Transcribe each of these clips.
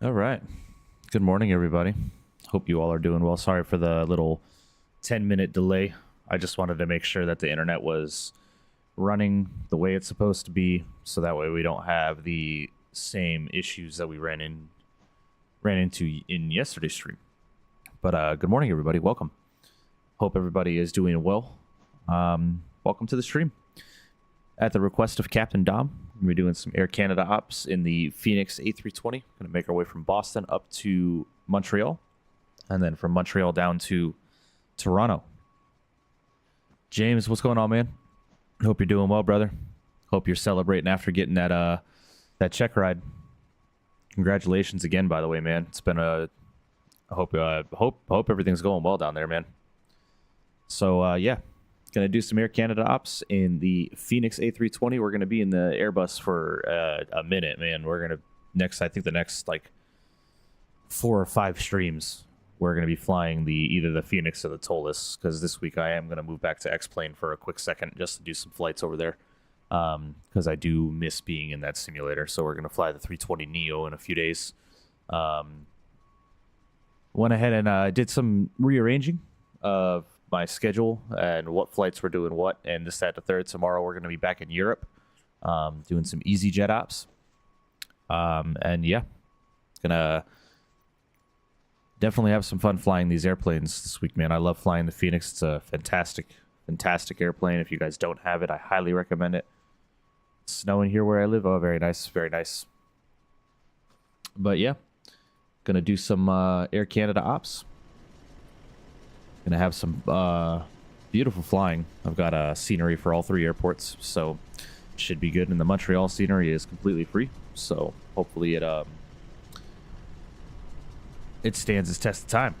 All right. Good morning, everybody. Hope you all are doing well. Sorry for the little 10-minute delay. I just wanted to make sure that the internet was running the way it's supposed to be, so that way we don't have the same issues that we ran into in yesterday's stream. But good morning, everybody. Welcome. Hope everybody is doing well. Welcome to the stream. At the request of Captain Dom, we're doing some Air Canada ops in the Fenix A320. Going to make our way from Boston up to Montreal, and then from Montreal down to Toronto. James, what's going on, man? Hope you're doing well, brother. Hope you're celebrating after getting that check ride. Congratulations again, by the way, man. It's been a hope everything's going well down there, man. So yeah. Gonna do some Air Canada ops in the Fenix A320. We're gonna be in the Airbus for a minute, man. We're gonna I think the next like 4 or 5 streams, we're gonna be flying either the Fenix or the ToLiss, because this week I am gonna move back to X-Plane for a quick second just to do some flights over there, because I do miss being in that simulator. So we're gonna fly the 320 Neo in a few days. Went ahead and did some rearranging of my schedule and what flights we're doing what, and this, that, the third. Tomorrow we're going to be back in Europe, doing some EasyJet ops, and yeah, gonna definitely have some fun flying these airplanes this week, man. I love flying the Fenix. It's a fantastic airplane. If you guys don't have it, I highly recommend it. It's snowing here where I live. Oh, very nice, very nice. But yeah, gonna do some Air Canada ops. Gonna have some beautiful flying. I've got scenery for all 3 airports, so it should be good. And the Montreal scenery is completely free, so hopefully it stands its test of time.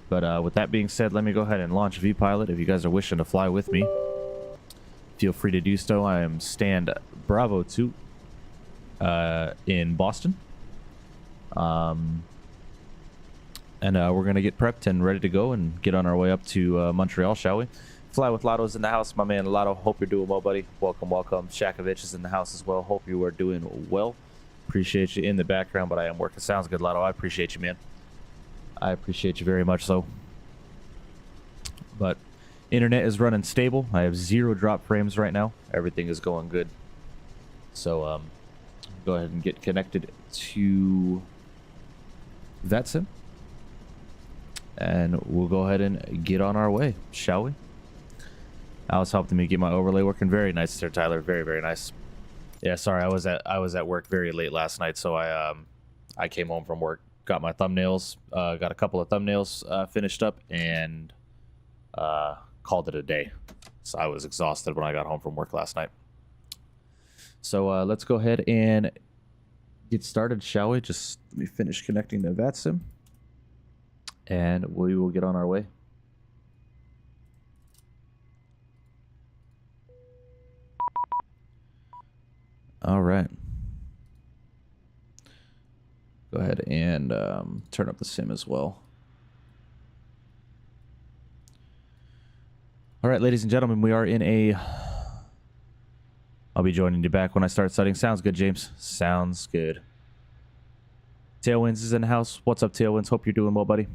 But with that being said, let me go ahead and launch VPilot. If you guys are wishing to fly with me, feel free to do so. I am stand Bravo 2 in Boston. And we're going to get prepped and ready to go and get on our way up to Montreal, shall we? Fly with Lotto's in the house, my man Lotto. Hope you're doing well, buddy. Welcome, welcome. Shakovich is in the house as well. Hope you are doing well. Appreciate you in the background, but I am working. Sounds good, Lotto. I appreciate you, man. I appreciate you very much so. But internet is running stable. I have 0 drop frames right now. Everything is going good. So go ahead and get connected to VETSIM. And we'll go ahead and get on our way, shall we? Alice helped me get my overlay working. Very nice there, Tyler. Very, very nice. Yeah, sorry, I was at work very late last night, so I came home from work, got my thumbnails, got a couple of thumbnails finished up, and called it a day. So I was exhausted when I got home from work last night. So let's go ahead and get started, shall we? Just let me finish connecting to VATSIM, and we will get on our way. All right. Go ahead and turn up the sim as well. All right, ladies and gentlemen, we are in a... I'll be joining you back when I start studying. Sounds good, James. Sounds good. Tailwinds is in the house. What's up, Tailwinds? Hope you're doing well, buddy.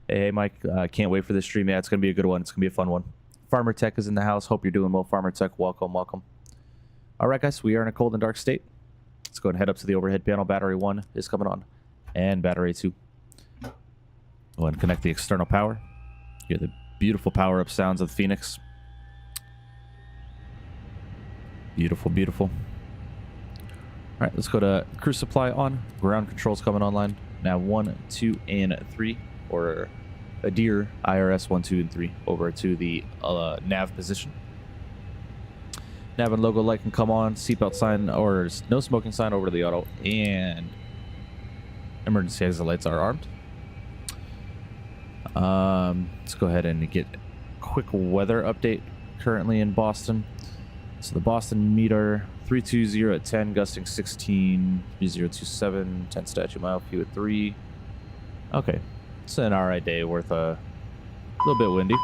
Hey, Mike. Can't wait for this stream. Yeah, it's going to be a good one. It's going to be a fun one. Farmer Tech is in the house. Hope you're doing well, Farmer Tech. Welcome, welcome. All right, guys. We are in a cold and dark state. Let's go ahead and head up to the overhead panel. Battery 1 is coming on. And battery 2. Go ahead and connect the external power. Hear the beautiful power-up sounds of the Fenix. Beautiful, beautiful. All right, let's go to crew supply on. Ground controls coming online. Nav 1, 2, and 3. Or a deer IRS 1, 2, and 3 over to the nav position. Nav and logo light can come on. Seatbelt sign or no smoking sign over to the auto. And emergency exit lights are armed. Let's go ahead and get a quick weather update currently in Boston. So the Boston meter 320 at 10, gusting 16, 3027, 10 statute mile, few at 3. Okay, it's an alright day, worth a little bit windy.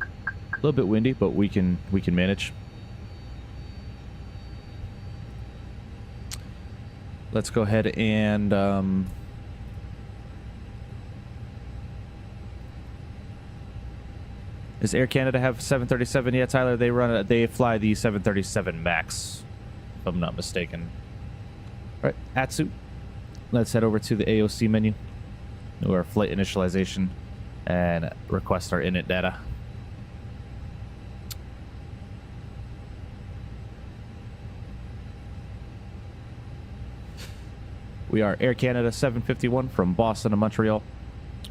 A little bit windy, but we can manage. let's go ahead and does Air Canada have 737? Yeah, Tyler, they fly the 737 Max, if I'm not mistaken. All right, Atsu. Let's head over to the AOC menu, do our flight initialization, and request our init data. We are Air Canada 751 from Boston to Montreal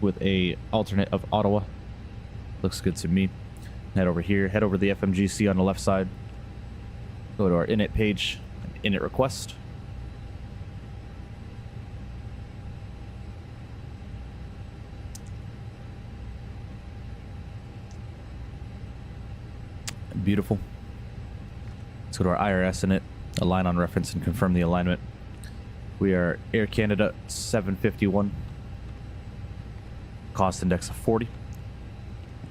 with a alternate of Ottawa. Looks good to me. Head over here, head over to the FMGC on the left side. Go to our init page, init request. Beautiful. Let's go to our IRS init, align on reference, and confirm the alignment. We are Air Canada 751. Cost index of 40.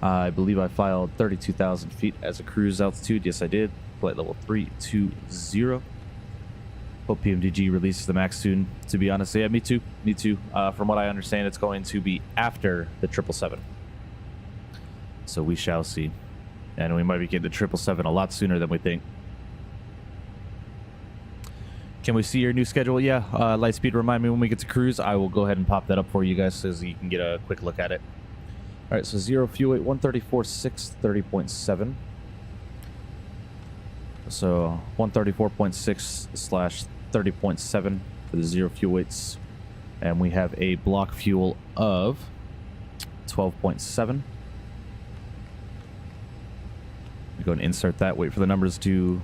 I believe I filed 32,000 feet as a cruise altitude. Yes, I did. Flight level 320. Hope PMDG releases the MAX soon. To be honest, yeah, me too. Me too. From what I understand, it's going to be after the 777. So we shall see. And we might be getting the 777 a lot sooner than we think. Can we see your new schedule? Yeah, Lightspeed, remind me when we get to cruise. I will go ahead and pop that up for you guys so you can get a quick look at it. All right, so 0 fuel weight, 134.6, 30.7. So 134.6 / 30.7 for the 0 fuel weights. And we have a block fuel of 12.7. Go and insert that, wait for the numbers to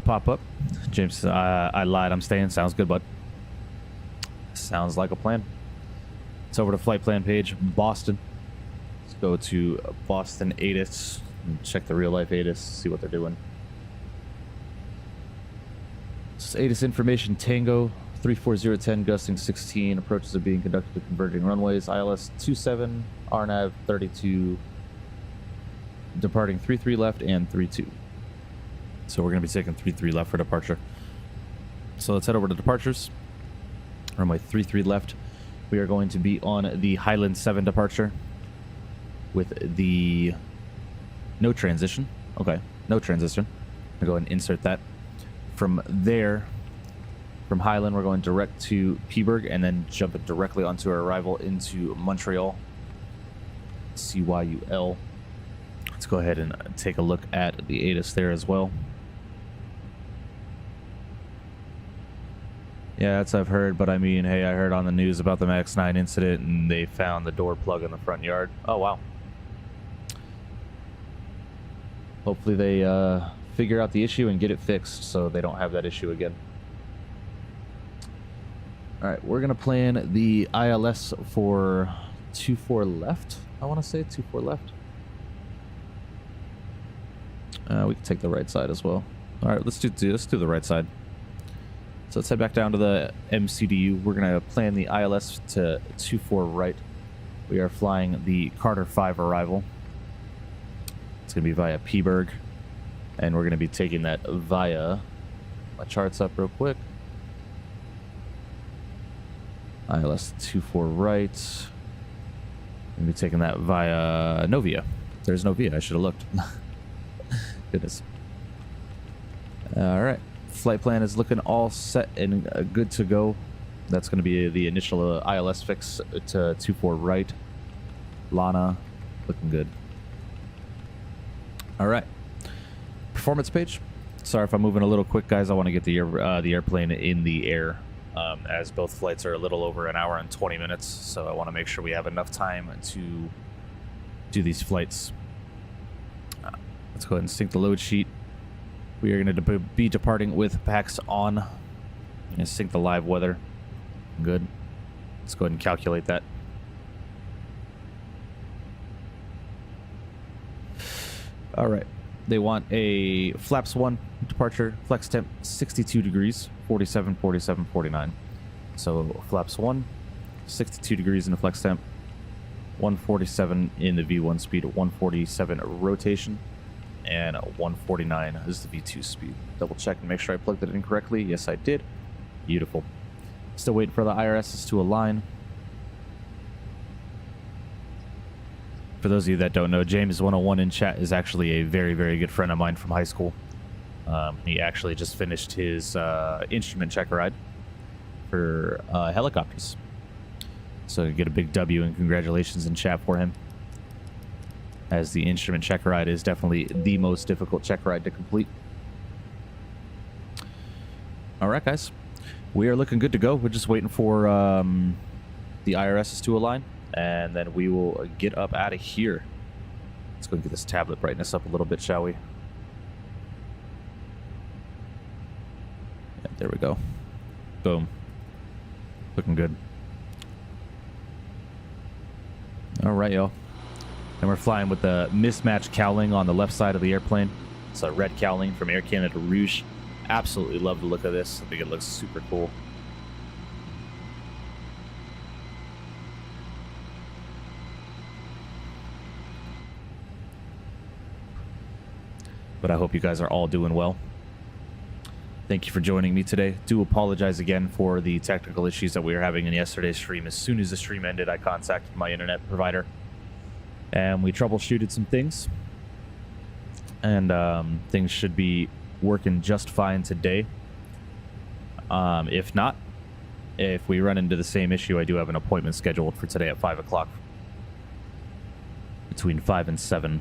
pop up. James, I lied, I'm staying. Sounds good, bud. Sounds like a plan. It's over to flight plan page, Boston. Let's go to Boston ATIS and check the real life ATIS, see what they're doing. This is ATIS information, Tango 34010, gusting 16, approaches are being conducted to converging runways, ILS 27, RNAV 32, departing 33 left and 32. So we're going to be taking 33 left for departure. So let's head over to departures. Runway 33 left. We are going to be on the Highland 7 departure with the no transition. Okay, no transition. I'll go ahead and insert that. From there, from Highland, we're going direct to Peterborough and then jump directly onto our arrival into Montreal. CYUL. Let's go ahead and take a look at the ATIS there as well. Yeah, that's what I've heard, but I mean, hey, I heard on the news about the MAX 9 incident and they found the door plug in the front yard. Oh, wow. Hopefully they figure out the issue and get it fixed so they don't have that issue again. All right, we're going to plan the ILS for 24 left. I want to say 24 left. We can take the right side as well. All right, let's do the right side. So let's head back down to the MCDU. We're going to plan the ILS to 24 right. We are flying the Carter 5 arrival. It's going to be via Peterborough. And we're going to be taking that via... My charts up real quick. ILS 24 right. We're going to be taking that via Novia. There's Novia. I should have looked. Goodness. All right. Flight plan is looking all set and good to go. That's going to be the initial ILS fix to 24 right. Lana, looking good. All right. Performance page. Sorry if I'm moving a little quick, guys. I want to get the airplane in the air, as both flights are a little over an hour and 20 minutes. So I want to make sure we have enough time to do these flights. Let's go ahead and sync the load sheet. We are going to be departing with PAX on. And sync the live weather. Good. Let's go ahead and calculate that. All right. They want a flaps 1 departure, flex temp 62 degrees, 47, 47, 49. So flaps 1, 62 degrees in the flex temp, 147 in the V1 speed, 147 rotation. and 149 is the V2 speed. Double check and make sure I plugged it in correctly. Yes, I did. Beautiful. Still waiting for the IRSs to align. For those of you that don't know, James 101 in chat is actually a very, very good friend of mine from high school. He actually just finished his instrument check ride for helicopters. So get a big W and congratulations in chat for him, as the instrument check ride is definitely the most difficult check ride to complete. All right, guys. We are looking good to go. We're just waiting for the IRSs to align, and then we will get up out of here. Let's go and get this tablet brightness up a little bit, shall we? Yeah, there we go. Boom. Looking good. All right, y'all. And we're flying with the mismatched cowling on the left side of the airplane. It's a red cowling from Air Canada Rouge. Absolutely love the look of this. I think it looks super cool. But I hope you guys are all doing well. Thank you for joining me today. Do apologize again for the technical issues that we were having in yesterday's stream. As soon as the stream ended, I contacted my internet provider and we troubleshooted some things. And things should be working just fine today. If not, if we run into the same issue, I do have an appointment scheduled for today at 5 o'clock. Between 5 and 7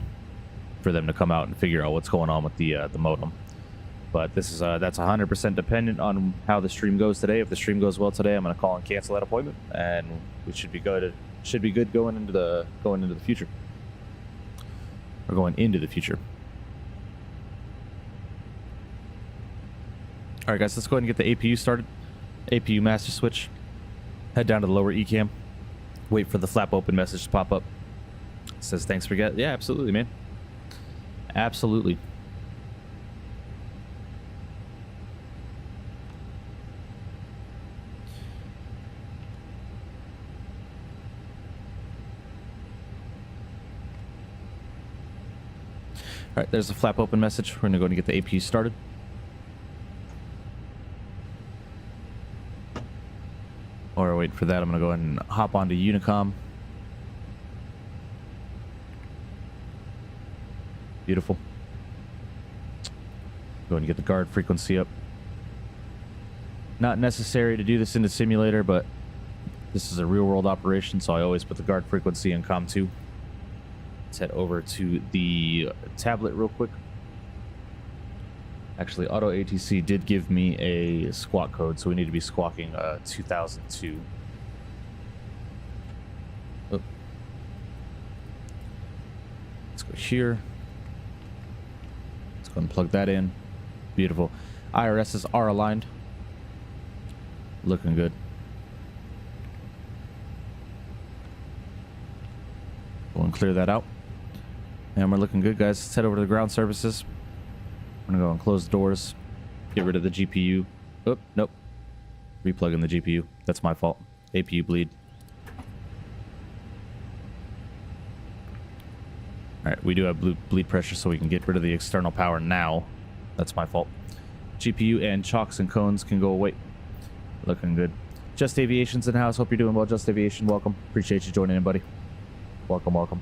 for them to come out and figure out what's going on with the modem. But this is that's 100% dependent on how the stream goes today. If the stream goes well today, I'm going to call and cancel that appointment, and we should be good. Should be good going into the future. Or going into the future. All right, guys, let's go ahead and get the APU started. APU master switch. Head down to the lower ECAM. Wait for the flap open message to pop up. It says thanks for getting. Yeah, absolutely, man. Absolutely. All right, there's the flap open message. We're gonna go and get the APU started. Or wait for that, I'm gonna go ahead and hop onto Unicom. Beautiful. Go and get the guard frequency up. Not necessary to do this in the simulator, but this is a real world operation, so I always put the guard frequency in COM 2. Let's head over to the tablet real quick. Actually, Auto ATC did give me a squawk code, so we need to be squawking 2002. Oh. Let's go here. Let's go and plug that in. Beautiful. IRSs are aligned. Looking good. Go and clear that out. And we're looking good, guys. Let's head over to the ground services. I'm gonna go and close the doors. Get rid of the GPU. Oh, nope. Replugging the GPU. That's my fault. APU bleed. Alright, we do have bleed pressure, so we can get rid of the external power now. That's my fault. GPU and chocks and cones can go away. Looking good. Just Aviation's in the house. Hope you're doing well, Just Aviation. Welcome. Appreciate you joining in, buddy. Welcome, welcome.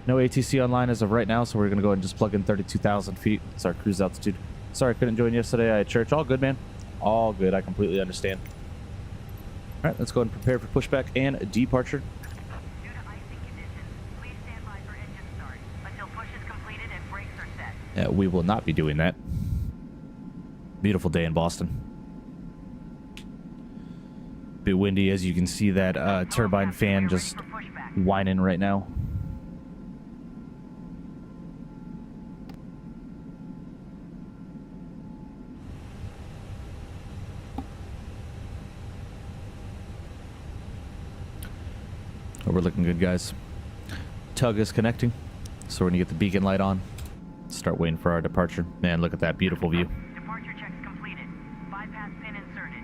No ATC online as of right now, so we're going to go ahead and just plug in 32,000 feet. It's our cruise altitude. Sorry I couldn't join yesterday. I had church. All good, man. All good. I completely understand. All right, let's go ahead and prepare for pushback and departure. Due to icing conditions, please stand by for engine start until push is completed and brakes are set. Yeah, we will not be doing that. Beautiful day in Boston. Bit windy, as you can see that turbine fan just whining right now. Oh, we're looking good, guys. Tug is connecting, so we're gonna get the beacon light on. Start waiting for our departure. Man, look at that beautiful view. Departure checks completed. Bypass pin inserted.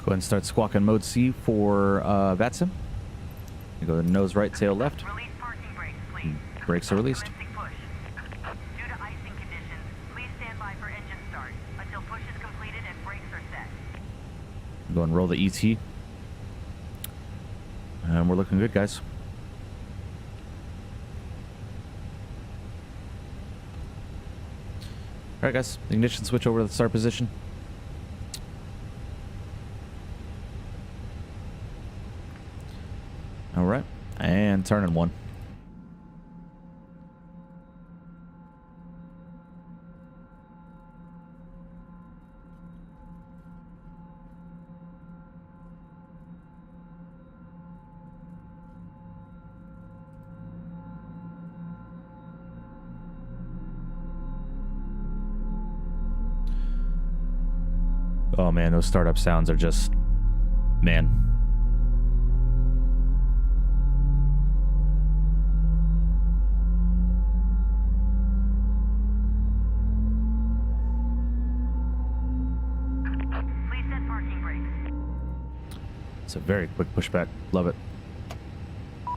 Go ahead and start squawking mode C for VATSIM. You go nose right, tail left. Release parking brakes, please. Brakes are released. Commencing push. Due to icing conditions, please stand by for engine start until push is completed and brakes are set. Go and roll the ET. And we're looking good, guys. All right, guys. Ignition switch over to the start position. All right. And turning one. Oh man, those startup sounds are just, man. Please set parking brakes. It's a very quick pushback. Love it.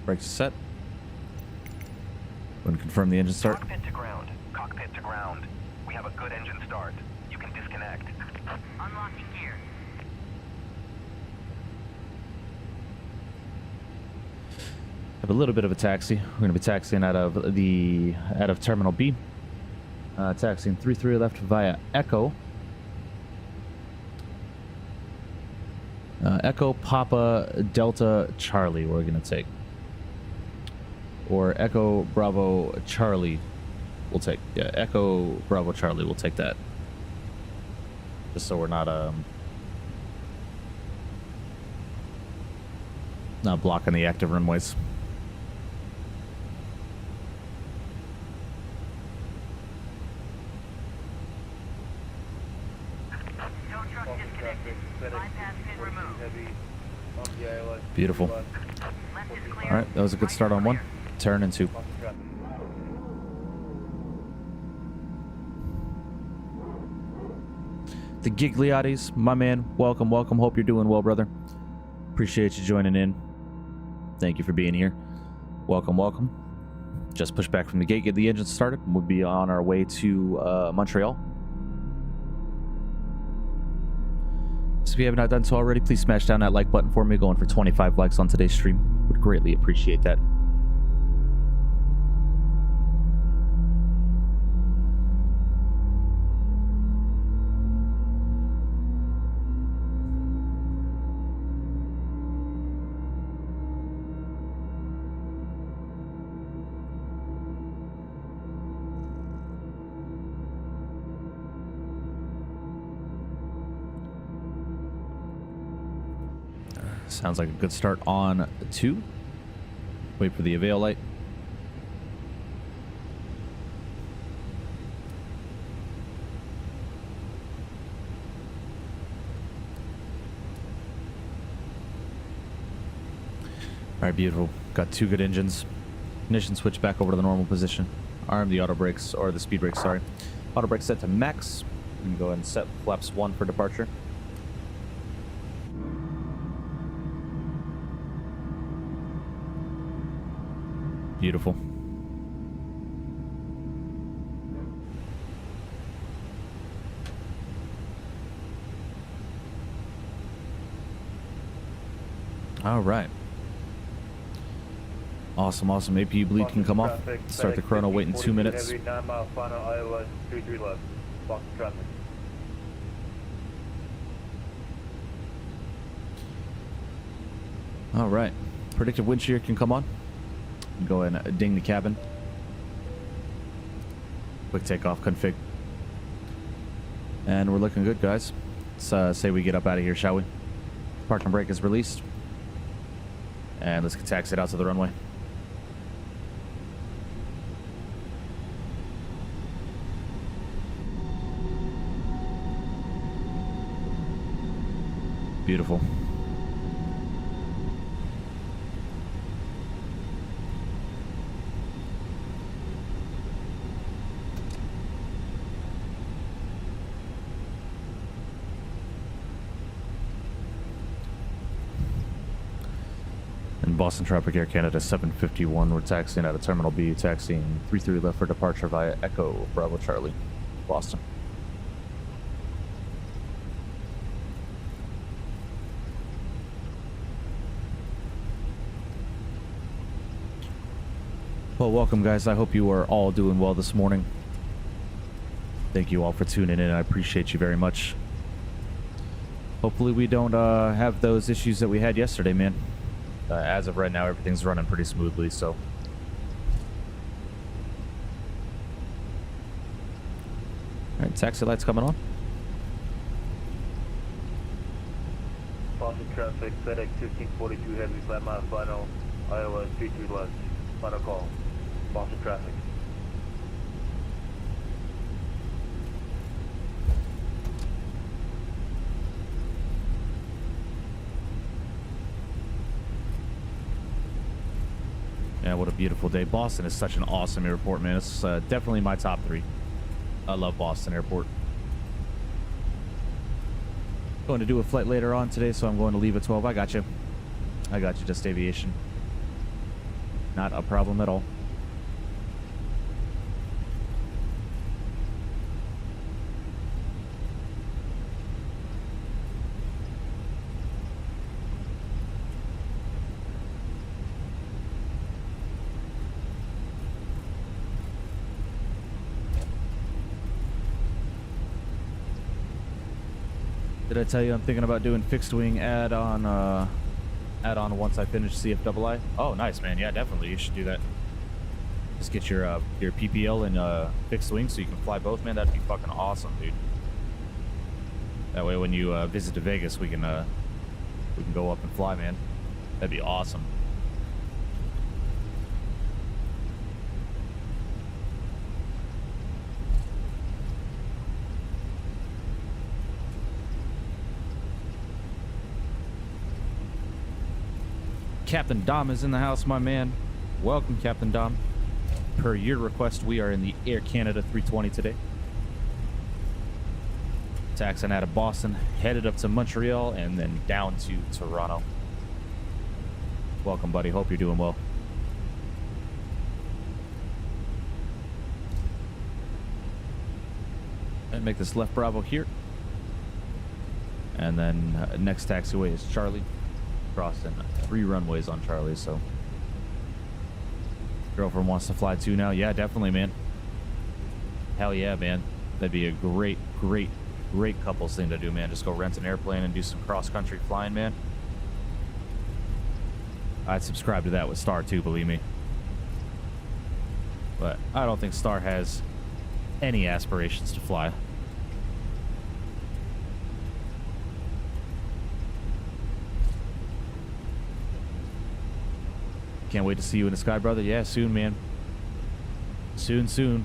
Brakes are set. Go and confirm the engine start. Cockpit to ground. Cockpit to ground. We have a good engine start. You can disconnect. Unlocking gear. Have a little bit of a taxi. We're going to be taxiing out of Terminal B. Taxiing 33 left via Echo. Echo Papa Delta Charlie we're going to take. Or Echo Bravo Charlie we'll take. Yeah, Echo Bravo Charlie we'll take that. Just so we're not blocking the active runways. Tow truck disconnected. Bypass pin removed. Beautiful. Left is clear. All right, that was a good start on one. Turn and two. The Gigliottis, my man, welcome, welcome. Hope you're doing well, brother. Appreciate you joining in. Thank you for being here. Welcome, welcome. Just pushed back from the gate, get the engine started, and we'll be on our way to Montreal. So if you have not done so already, please smash down that like button for me. Going for 25 likes on today's stream. Would greatly appreciate that. Sounds like a good start on two. Wait for the avail light. All right, beautiful. Got two good engines. Ignition switch back over to the normal position. Arm the auto brakes, or the speed brakes, sorry. Auto brakes set to max. We can go ahead and set flaps 1 for departure. Beautiful. All right. Awesome, awesome. APU bleed can come off. Start the chrono, wait in 2 minutes. All right. Predictive wind shear can come on. Go ahead and ding the cabin. Quick takeoff config. And we're looking good, guys. Let's say we get up out of here, shall we? Parking brake is released. And let's taxi it out to the runway. Beautiful. In Boston Tropic Air Canada 751, we're taxiing out of Terminal B, taxiing 33 left for departure via Echo Bravo Charlie, Boston. Well, welcome guys. I hope you are all doing well this morning. Thank you all for tuning in. I appreciate you very much. Hopefully we don't have those issues that we had yesterday, man. As of right now, everything's running pretty smoothly, so. All right, taxi light's coming on. Boston traffic, FedEx 1542 Heavy, flat mile final, Iowa 33 left, final call, Boston traffic. Yeah, what a beautiful day. Boston is such an awesome airport, man. It's definitely my top 3. I love Boston Airport. Going to do a flight later on today, so I'm going to leave at 12. I got you. I got you, Just Aviation. Not a problem at all. Did I tell you I'm thinking about doing fixed wing add on once I finish CFII? Oh, nice, man. Yeah, definitely. You should do that. Just get your PPL and fixed wing so you can fly both, man. That'd be fucking awesome, dude. That way, when you visit to Vegas, we can go up and fly, man. That'd be awesome. Captain Dom is in the house, my man. Welcome, Captain Dom. Per your request, we are in the Air Canada 320 today. Taxiing out of Boston, headed up to Montreal, and then down to Toronto. Welcome, buddy. Hope you're doing well. And make this left Bravo here. And then next taxiway is Charlie. Crossing 3 runways on Charlie, so girlfriend wants to fly too now. Yeah, definitely, man. Hell yeah, man. That'd be a great couples thing to do, man. Just go rent an airplane and do some cross-country flying, man. I'd subscribe to that with Star too, believe me. But I don't think Star has any aspirations to fly. Can't wait to see you in the sky, brother. Yeah, soon, man. Soon.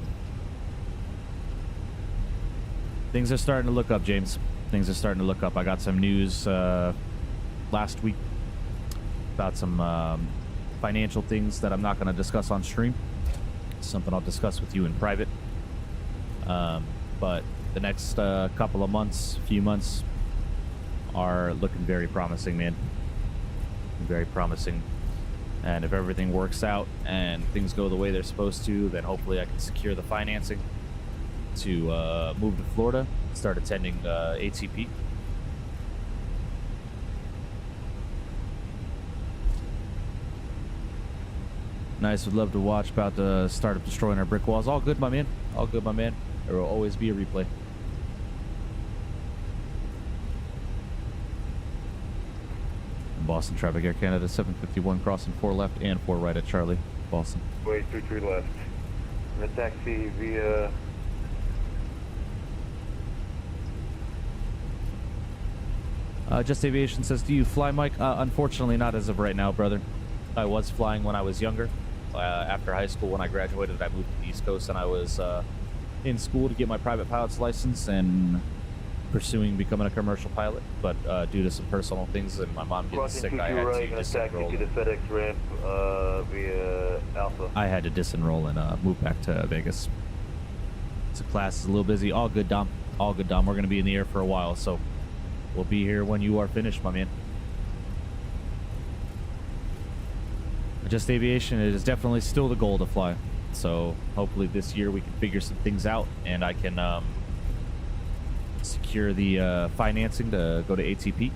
Things are starting to look up, James. Things are starting to look up. I got some news last week about some financial things that I'm not going to discuss on stream. Something I'll discuss with you in private. But the next couple of months, few months, are looking very promising, man. Very promising. And if everything works out and things go the way they're supposed to, then hopefully I can secure the financing to move to Florida, start attending ATP. Nice, would love to watch about the startup destroying our brick walls. All good, my man. All good, my man. There will always be a replay. Boston Traffic Air Canada 751 crossing 4 left and 4 right at Charlie, Boston. Wait, 33 left. The taxi via... Just Aviation says, do you fly, Mike? Unfortunately not as of right now, brother. I was flying when I was younger. After high school, when I graduated, I moved to the East Coast and I was in school to get my private pilot's license and pursuing becoming a commercial pilot, but due to some personal things and my mom getting sick, I had to disenroll. To the FedEx ramp via Alpha. I had to disenroll and move back to Vegas. So class is a little busy. All good, Dom. All good, Dom. We're going to be in the air for a while, so we'll be here when you are finished, my man. Just aviation, it is definitely still the goal to fly. So hopefully this year we can figure some things out and I can secure the financing to go to ATP. I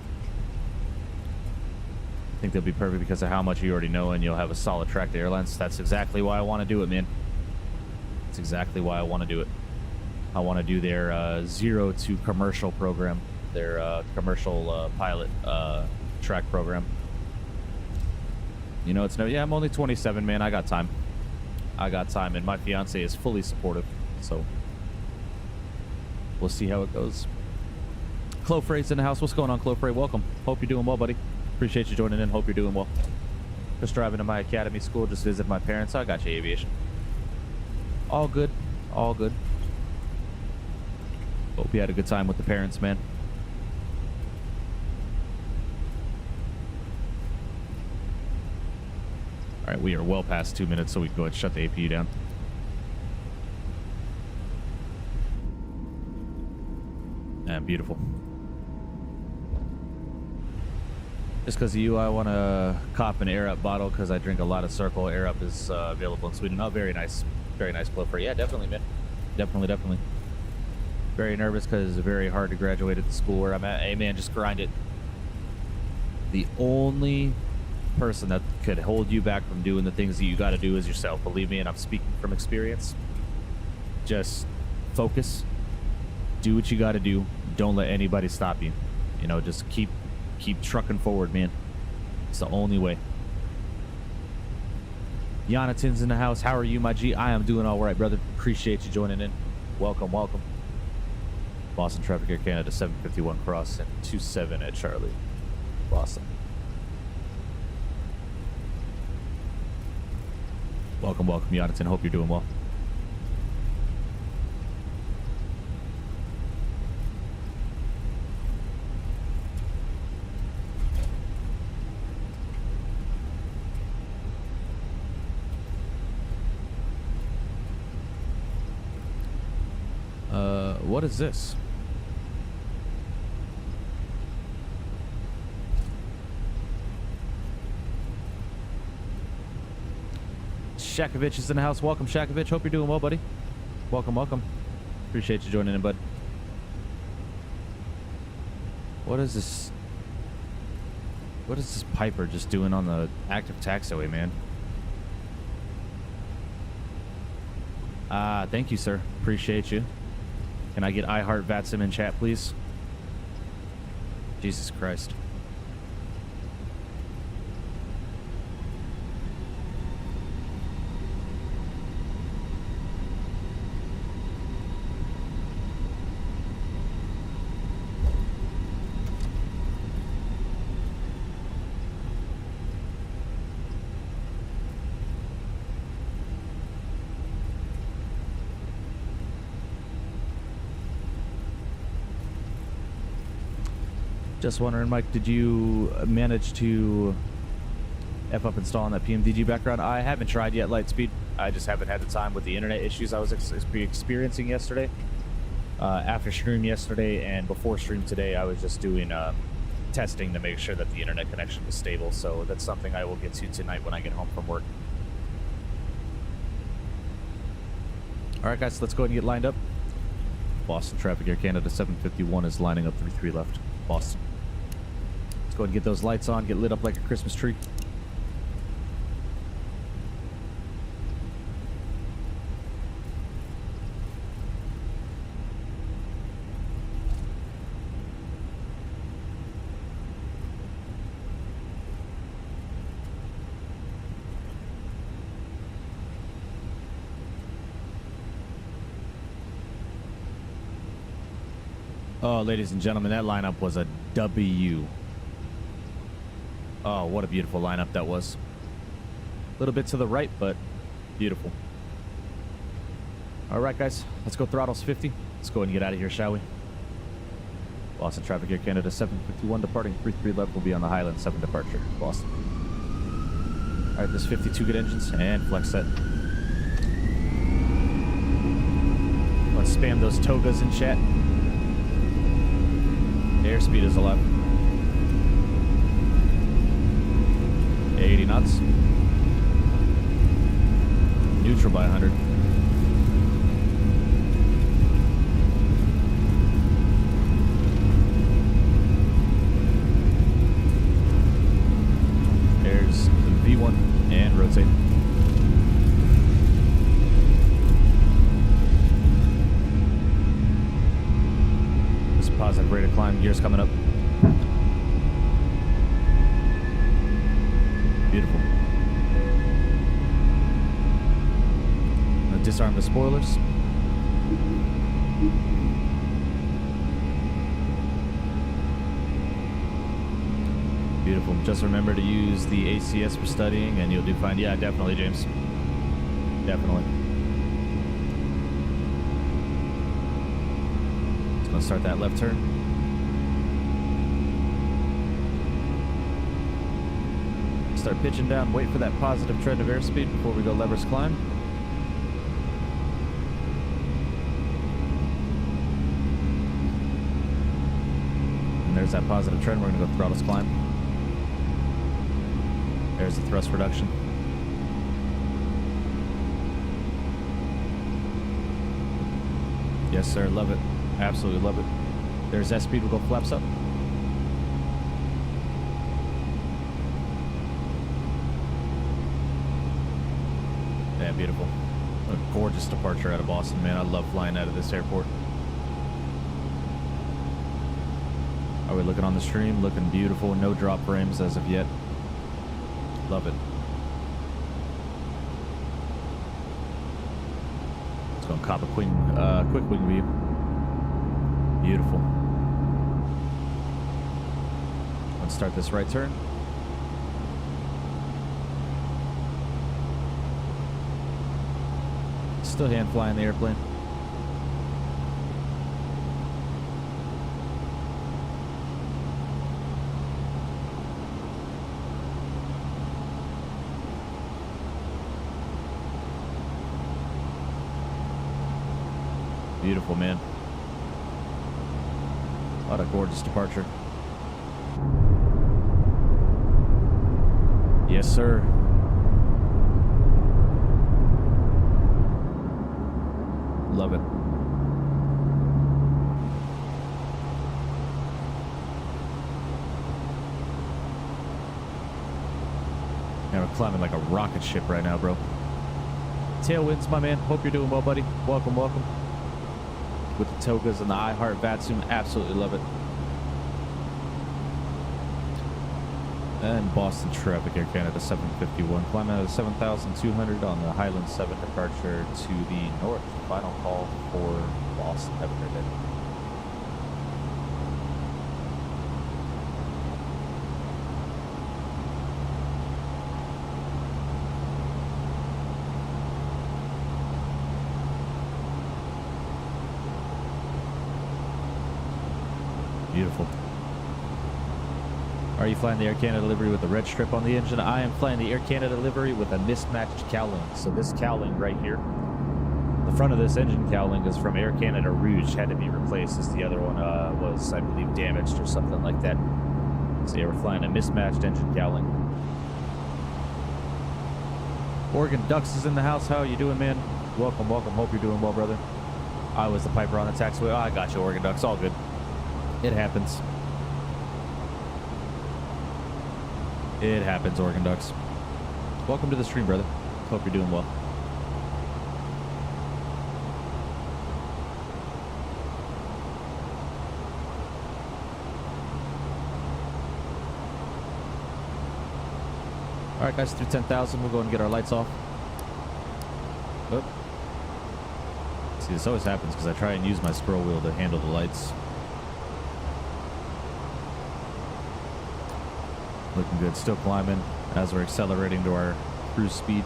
think that'll be perfect because of how much you already know, and you'll have a solid track to airlines. That's exactly why I want to do it, man. That's exactly why I want to do it. I want to do their 0 to commercial program, their commercial pilot track program. You know, it's no, yeah, I'm only 27, man. I got time. I got time, and my fiance is fully supportive. So we'll see how it goes. Clofrey's in the house. What's going on, Clofrey? Welcome. Hope you're doing well, buddy. Appreciate you joining in. Hope you're doing well. Just driving to my academy school. Just visit my parents. I got you, aviation. All good. All good. Hope you had a good time with the parents, man. All right, we are well past 2 minutes, so we can go ahead and shut the APU down. And beautiful. Just because of you, I want to cop an Air Up bottle because I drink a lot of Circle. Air Up is available in Sweden. Oh, very nice Clover. Yeah, definitely, man. Definitely. Very nervous because it's very hard to graduate at the school where I'm at. Hey, man, just grind it. The only person that could hold you back from doing the things that you got to do is yourself. Believe me, and I'm speaking from experience. Just focus. Do what you got to do. Don't let anybody stop you. You know, just keep trucking forward, man. It's the only way. Jonathan's in the house. How are you, my G? I am doing all right, brother. Appreciate you joining in. Welcome. Boston Traffic Air Canada 751 cross and 27 at Charlie. Boston. Welcome, Jonathan. Hope you're doing well. What is this? Shakovich is in the house. Welcome, Shakovich. Hope you're doing well, buddy. Welcome. Appreciate you joining in, bud. What is this? What is this Piper just doing on the active taxiway, man? Thank you, sir. Appreciate you. Can I get I Heart Vatsim in chat, please? Jesus Christ. Just wondering, Mike, did you manage to F up installing that PMDG background? I haven't tried yet, Lightspeed. I just haven't had the time with the internet issues I was experiencing yesterday. After stream yesterday and before stream today, I was just doing testing to make sure that the internet connection was stable. So that's something I will get to tonight when I get home from work. All right, guys, let's go ahead and get lined up. Boston Traffic Air Canada 751 is lining up 33 left. Boston. Go ahead and get those lights on, get lit up like a Christmas tree. Oh, ladies and gentlemen, that lineup was a W. Oh, what a beautiful lineup that was. A little bit to the right, but beautiful. All right, guys, let's go throttles 50. Let's go ahead and get out of here, shall we? Boston Traffic Air Canada 751 departing 33 left will be on the Highland 7 departure. Boston. All right, there's 52 good engines and flex set. Let's spam those togas in chat. Airspeed is 11. 80 knots. neutral by 100. There's the V1 and rotate. This positive rate of climb, gears coming up. Beautiful. Disarm the spoilers. Beautiful. Just remember to use the ACS for studying and you'll do fine. Yeah, definitely, James. Definitely. Just gonna start that left turn. Start pitching down, wait for that positive trend of airspeed before we go levers climb. And there's that positive trend, we're gonna go throttles climb. There's the thrust reduction. Yes, sir, love it. Absolutely love it. There's that speed, we'll go flaps up. Yeah, beautiful. A gorgeous departure out of Boston, man. I love flying out of this airport. Are we looking on the stream? Looking beautiful. No drop frames as of yet. Love it. Let's go cop a quick wing view. Beautiful. Let's start this right turn. Still hand flying the airplane. Beautiful, man. What a gorgeous departure. Yes, sir. Love it. Yeah, we're climbing like a rocket ship right now, bro. Tailwinds, my man. Hope you're doing well, buddy. Welcome, welcome. With the togas and the I Heart Vatsoon, absolutely love it. And Boston traffic, Air Canada 751, climbing out of 7,200 on the Highland 7 departure to the north. Final call for Boston. Have a great day. Beautiful. Are you flying the Air Canada livery with the red strip on the engine? I am flying the Air Canada livery with a mismatched cowling. So this cowling right here, the front of this engine cowling is from Air Canada Rouge, had to be replaced as the other one was, I believe, damaged or something like that. So yeah, we're flying a mismatched engine cowling. Oregon Ducks is in the house. How are you doing, man? Welcome, welcome. Hope you're doing well, brother. I was the Piper on the taxiway. Oh, I got you, Oregon Ducks. All good. It happens. It happens, Oregon Ducks. Welcome to the stream, brother. Hope you're doing well. All right, guys, through 10,000, we'll go and get our lights off. Oh. See, this always happens because I try and use my scroll wheel to handle the lights. Looking good. Still climbing as we're accelerating to our cruise speed.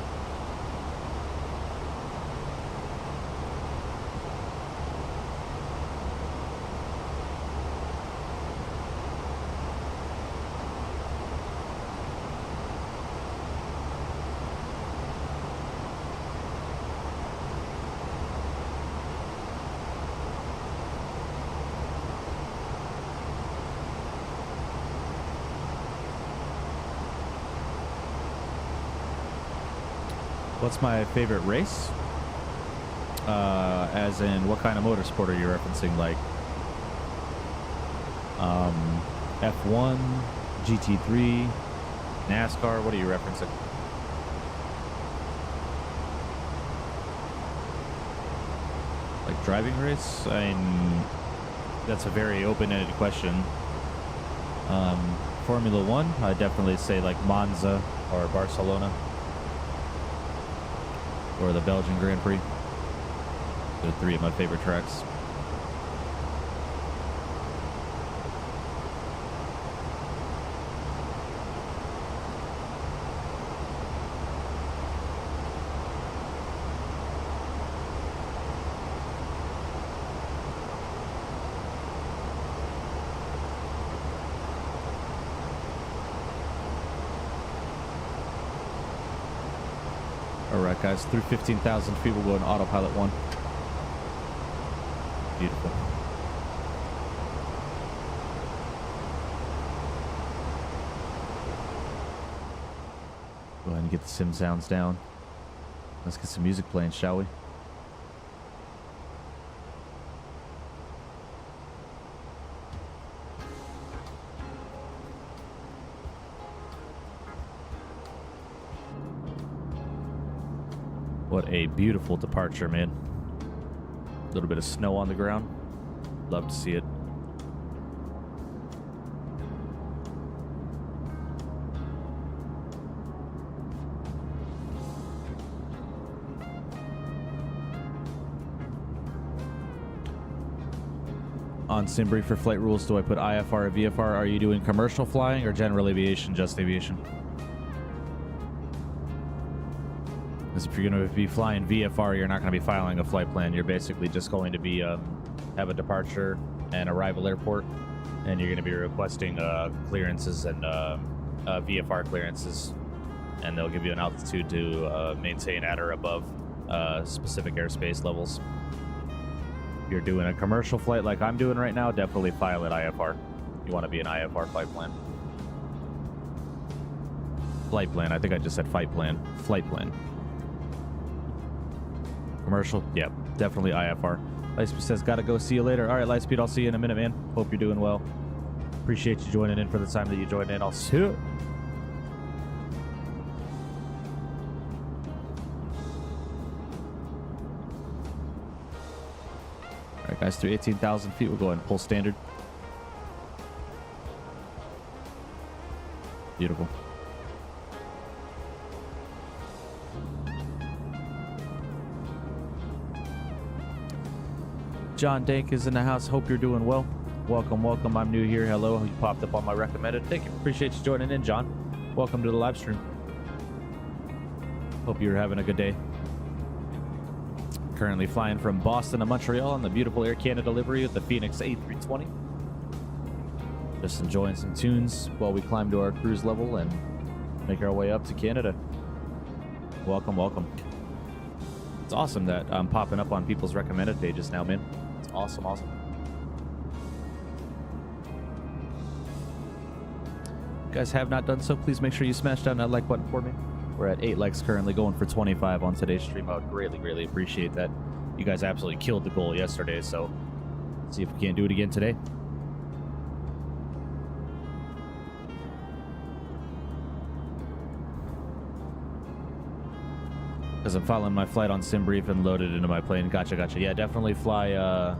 What's my favorite race? As in, what kind of motorsport are you referencing? Like, F1, GT3, NASCAR? What are you referencing? Like driving race? I mean, that's a very open-ended question. Formula One, I'd definitely say like Monza or Barcelona or the Belgian Grand Prix. They're three of my favorite tracks. Alright guys, through 15,000 feet we'll go in autopilot 1. Beautiful. Go ahead and get the sim sounds down. Let's get some music playing, shall we? What a beautiful departure, man. A little bit of snow on the ground. Love to see it. On SimBrief for flight rules, do I put IFR or VFR? Are you doing commercial flying or general aviation, just aviation? Because if you're going to be flying VFR, you're not going to be filing a flight plan. You're basically just going to be have a departure and arrival airport, and you're going to be requesting clearances and VFR clearances, and they'll give you an altitude to maintain at or above specific airspace levels. If you're doing a commercial flight like I'm doing right now, definitely file at IFR. You want to be an IFR flight plan. Flight plan. I think I just said fight plan. Flight plan. Commercial, yep, definitely IFR. Lightspeed says, gotta go, see you later. All right, Lightspeed, I'll see you in a minute, man. Hope you're doing well. Appreciate you joining in for the time that you joined in. I'll see you. All right, guys, through 18,000 feet, we'll go ahead and pull standard. Beautiful. John Dank is in the house. Hope you're doing well. Welcome, welcome. I'm new here. Hello. You popped up on my recommended. Thank you. Appreciate you joining in, John. Welcome to the live stream. Hope you're having a good day. Currently flying from Boston to Montreal on the beautiful Air Canada livery with the Fenix A320. Just enjoying some tunes while we climb to our cruise level and make our way up to Canada. Welcome, welcome. It's awesome that I'm popping up on people's recommended pages now, man. It's awesome, awesome. If you guys have not done so, please make sure you smash down that like button for me. We're at 8 likes currently, going for 25 on today's stream. I would greatly, greatly appreciate that. You guys absolutely killed the goal yesterday, so let's see if we can't do it again today. Because I'm following my flight on SimBrief and loaded into my plane. Gotcha, gotcha. Yeah, definitely fly, file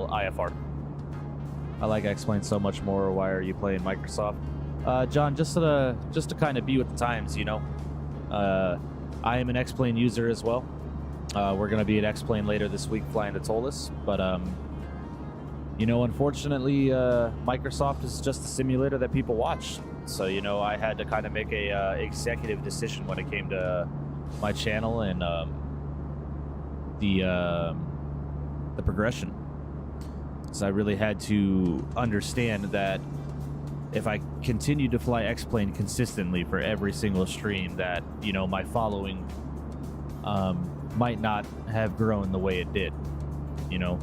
IFR. I like I explained so much more. Why are you playing Microsoft? John, just to kind of be with the times, you know. I am an X-Plane user as well. We're going to be at X-Plane later this week flying to ToLiss. But, you know, unfortunately, Microsoft is just a simulator that people watch. So, you know, I had to kind of make a executive decision when it came to my channel and the progression. So I really had to understand that if I continued to fly X-Plane consistently for every single stream, that, you know, my following might not have grown the way it did. You know,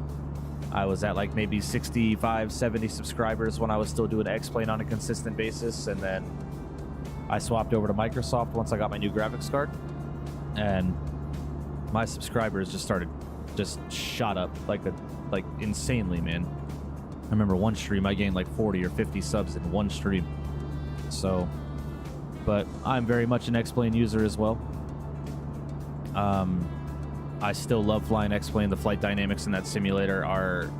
I was at like maybe 65, 70 subscribers when I was still doing X-Plane on a consistent basis, and then I swapped over to Microsoft once I got my new graphics card, and my subscribers just shot up like insanely, man. I remember one stream I gained like 40 or 50 subs in one stream. So, but I'm very much an X-Plane user as well. I still love flying X-Plane. The flight dynamics in that simulator are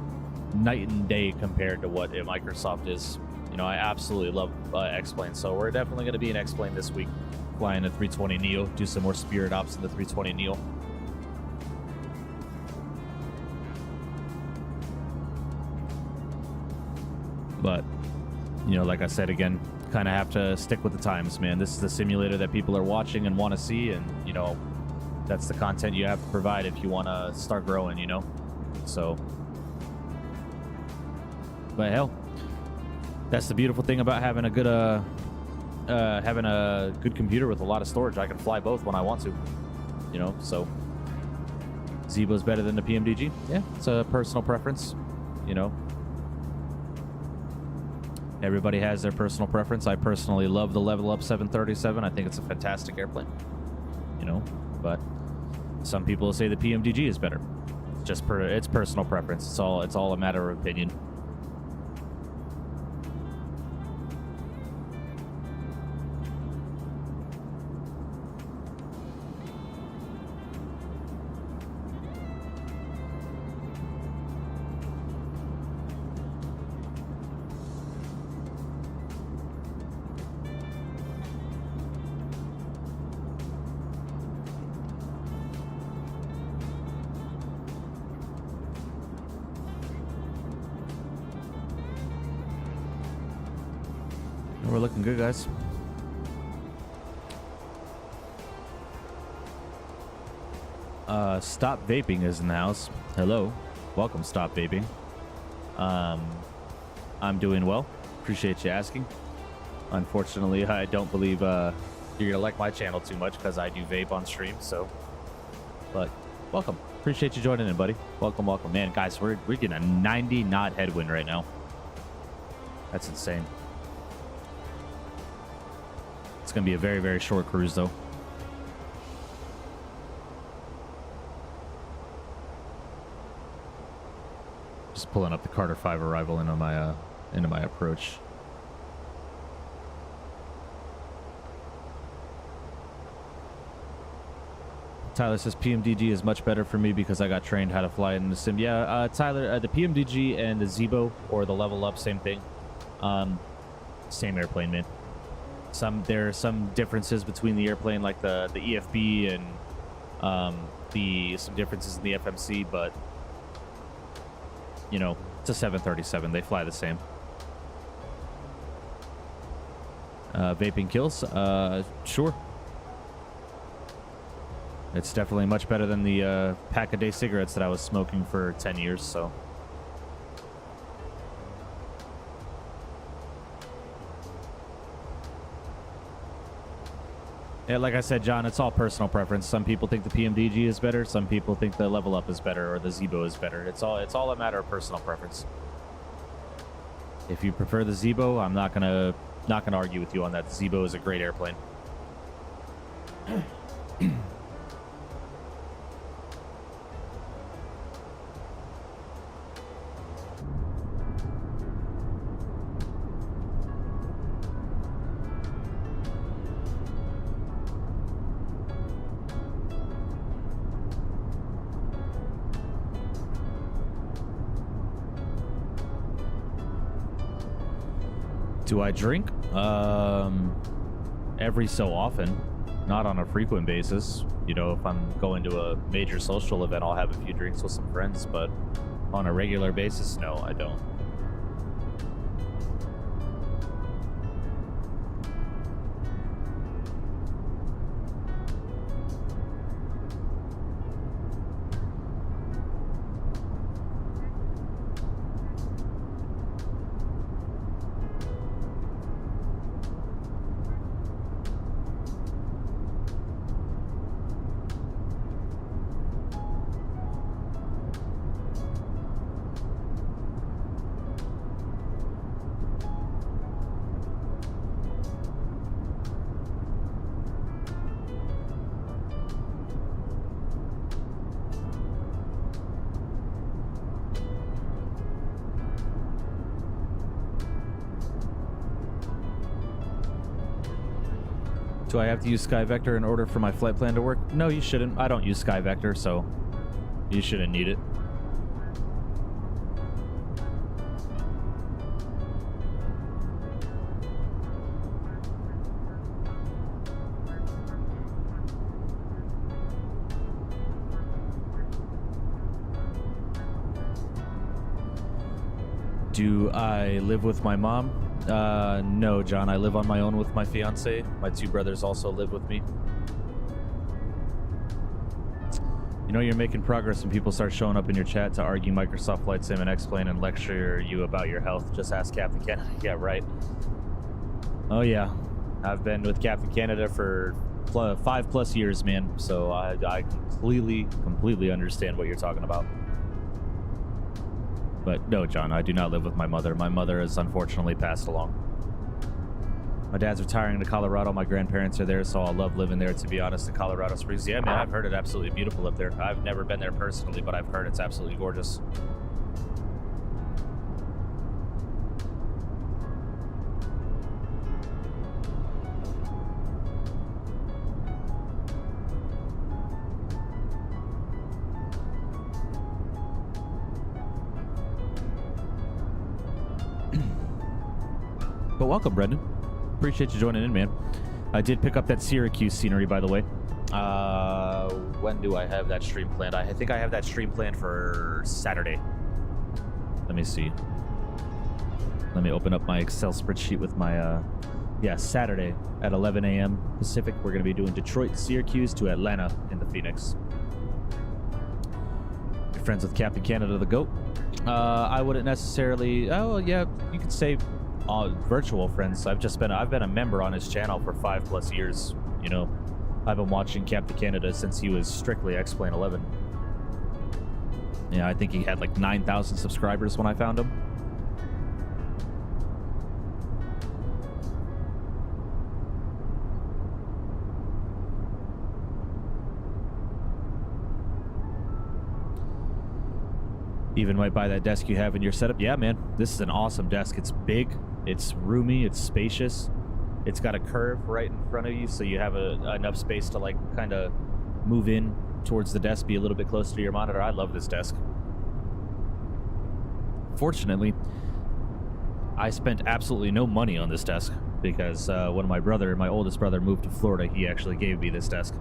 night and day compared to what Microsoft is. You know, I absolutely love X-Plane. So we're definitely going to be in X-Plane this week, flying a 320 Neo, do some more Spirit ops in the 320 Neo. But, you know, like I said again, kind of have to stick with the times, man. This is the simulator that people are watching and want to see, and, you know, that's the content you have to provide if you want to start growing, you know? So, but hell, that's the beautiful thing about having a good computer with a lot of storage. I can fly both when I want to, you know? So, Zibo's better than the PMDG. Yeah, it's a personal preference, you know? Everybody has their personal preference. I personally love the Level Up 737. I think it's a fantastic airplane, you know? But some people say the PMDG is better. It's just it's personal preference. It's all a matter of opinion. We're looking good, guys. Stop Vaping is in the house. Hello. Welcome, Stop Vaping. I'm doing well. Appreciate you asking. Unfortunately, I don't believe you're gonna like my channel too much because I do vape on stream, so. But welcome. Appreciate you joining in, buddy. Welcome, welcome. Man, guys, we're getting a 90 knot headwind right now. That's insane. It's going to be a very, very short cruise, though. Just pulling up the Carter 5 arrival into my approach. Tyler says PMDG is much better for me because I got trained how to fly it in the sim. Yeah, Tyler, the PMDG and the Zibo or the Level Up, same thing. Same airplane, man. There are some differences between the airplane, like the EFB and some differences in the FMC, but you know, it's a 737. They fly the same. Vaping kills? Sure. It's definitely much better than the pack-a-day cigarettes that I was smoking for 10 years, so. Yeah, like I said, John, it's all personal preference. Some people think the PMDG is better. Some people think the Level Up is better or the Zibo is better. It's all a matter of personal preference. If you prefer the Zibo, I'm not gonna argue with you on that. The Zibo is a great airplane. Do I drink? Every so often, not on a frequent basis. You know, if I'm going to a major social event, I'll have a few drinks with some friends, but on a regular basis, no, I don't. Do I have to use SkyVector in order for my flight plan to work? No, you shouldn't. I don't use SkyVector, so you shouldn't need it. Do I live with my mom? No, John. I live on my own with my fiance. My two brothers also live with me. You know you're making progress when people start showing up in your chat to argue Microsoft Flight Sim and X-Plane and lecture you about your health. Just ask Captain Canada. Yeah, right. Oh, yeah. I've been with Captain Canada for 5+ years, man. So I completely understand what you're talking about. But no, John, I do not live with my mother. My mother has unfortunately passed along. My dad's retiring to Colorado. My grandparents are there, so I'll love living there, to be honest, in Colorado Springs. Yeah, man, I've heard it absolutely beautiful up there. I've never been there personally, but I've heard it's absolutely gorgeous. But welcome, Brendan. Appreciate you joining in, man. I did pick up that Syracuse scenery, by the way. When do I have that stream planned? I think I have that stream planned for Saturday. Let me see. Let me open up my Excel spreadsheet with my... yeah, Saturday at 11 a.m. Pacific. We're going to be doing Detroit, Syracuse to Atlanta into Phoenix. You're friends with Captain Canada the GOAT? I wouldn't necessarily... Oh, yeah, you could say... virtual friends. I've been a member on his channel for 5+ years. You know, I've been watching Captain Canada since he was strictly X-Plane 11. Yeah, I think he had like 9,000 subscribers when I found him. Even might buy that desk you have in your setup. Yeah, man, this is an awesome desk. It's big. It's roomy, it's spacious. It's got a curve right in front of you, so you have enough space to like kind of move in towards the desk, be a little bit closer to your monitor. I love this desk. Fortunately, I spent absolutely no money on this desk because when my oldest brother moved to Florida, he actually gave me this desk.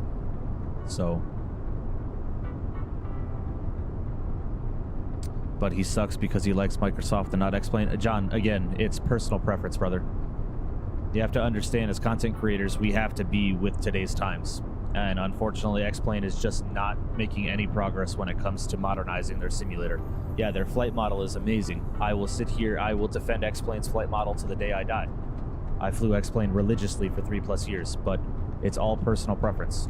So... but he sucks because he likes Microsoft and not X-Plane. John, again, it's personal preference, brother. You have to understand, as content creators, we have to be with today's times. And unfortunately, X-Plane is just not making any progress when it comes to modernizing their simulator. Yeah, their flight model is amazing. I will sit here, I will defend X-Plane's flight model to the day I die. I flew X-Plane religiously for 3+ years, but it's all personal preference.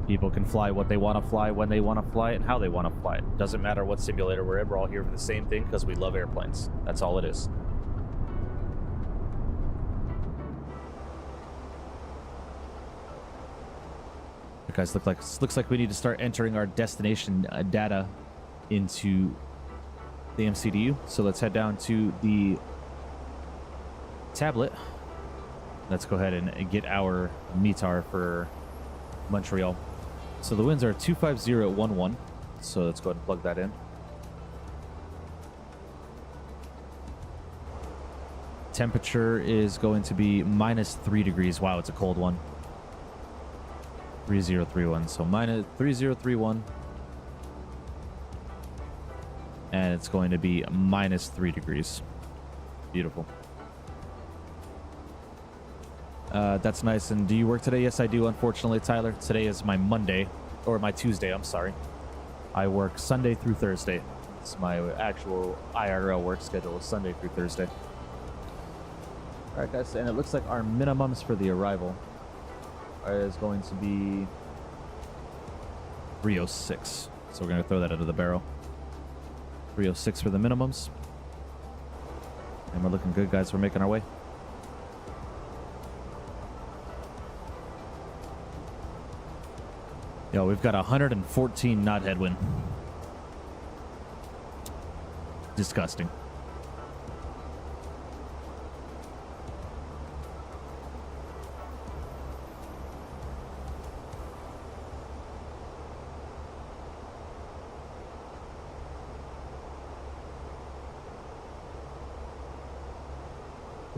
People can fly what they want to fly, when they want to fly it, and how they want to fly it. Doesn't matter what simulator we're in, we're all here for the same thing because we love airplanes. That's all it is. You guys, looks like we need to start entering our destination data into the MCDU. So let's head down to the tablet. Let's go ahead and get our METAR for Montreal. So the winds are 250 at 11. So let's go ahead and plug that in. Temperature is going to be -3 degrees. Wow, it's a cold one. 3031. So -3031. And it's going to be -3 degrees. Beautiful. That's nice. And do you work today? Yes, I do, unfortunately, Tyler. Today is my Monday, or my Tuesday, I'm sorry. I work Sunday through Thursday. It's my actual IRL work schedule is Sunday through Thursday. All right, guys, and it looks like our minimums for the arrival is going to be 306. So we're going to throw that into the barrel. 306 for the minimums. And we're looking good, guys. We're making our way. Yo, we've got 114 knot headwind. Disgusting.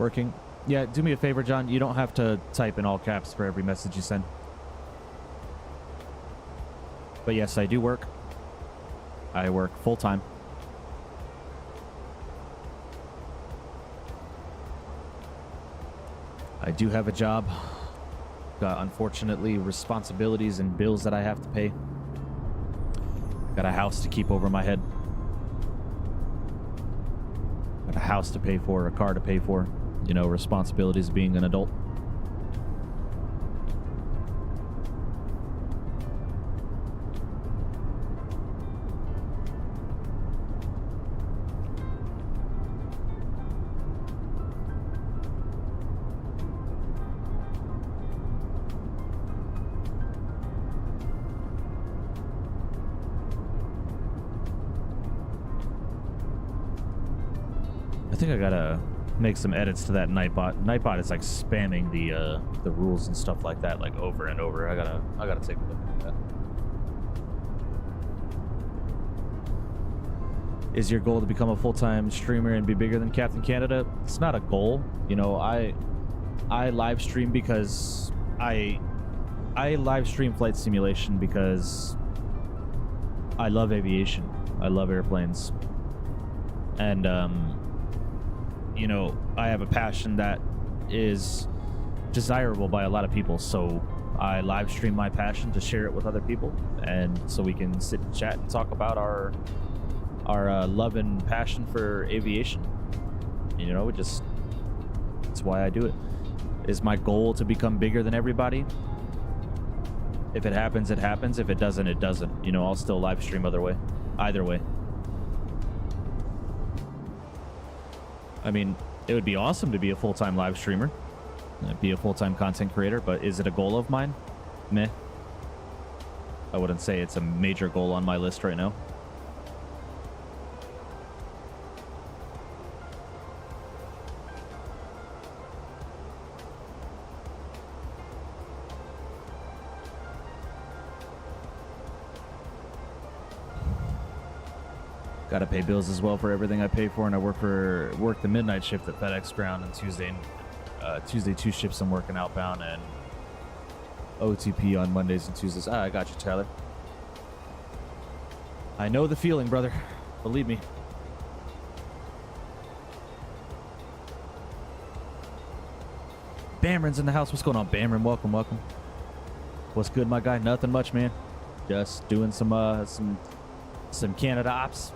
Working. Yeah, do me a favor, John. You don't have to type in all caps for every message you send. But yes, I do work. I work full-time. I do have a job. Got, unfortunately, responsibilities and bills that I have to pay. Got a house to keep over my head. Got a house to pay for, a car to pay for. You know, responsibilities of being an adult. I think I gotta make some edits to that Nightbot. Nightbot is like spamming the rules and stuff like that, like over and over. I gotta take a look at that. Is your goal to become a full-time streamer and be bigger than Captain Canada? It's not a goal. You know, I live stream because I live stream flight simulation because I love aviation. I love airplanes. And you know, I have a passion that is desirable by a lot of people, so I live stream my passion to share it with other people, and so we can sit and chat and talk about our love and passion for aviation. You know, that's why I do it. Is my goal to become bigger than everybody? If it happens, it happens. If it doesn't, it doesn't. You know, I'll still live stream either way. I mean, it would be awesome to be a full-time live streamer, be a full-time content creator, but is it a goal of mine? Meh. I wouldn't say it's a major goal on my list right now. Got to pay bills as well for everything I pay for, and I work the midnight shift at FedEx Ground, and Tuesday 2 shifts I'm working outbound, and OTP on Mondays and Tuesdays. I got you, Tyler. I know the feeling, brother. Believe me. Bamron's in the house. What's going on, Bamron? Welcome, welcome. What's good, my guy? Nothing much, man. Just doing some Canada ops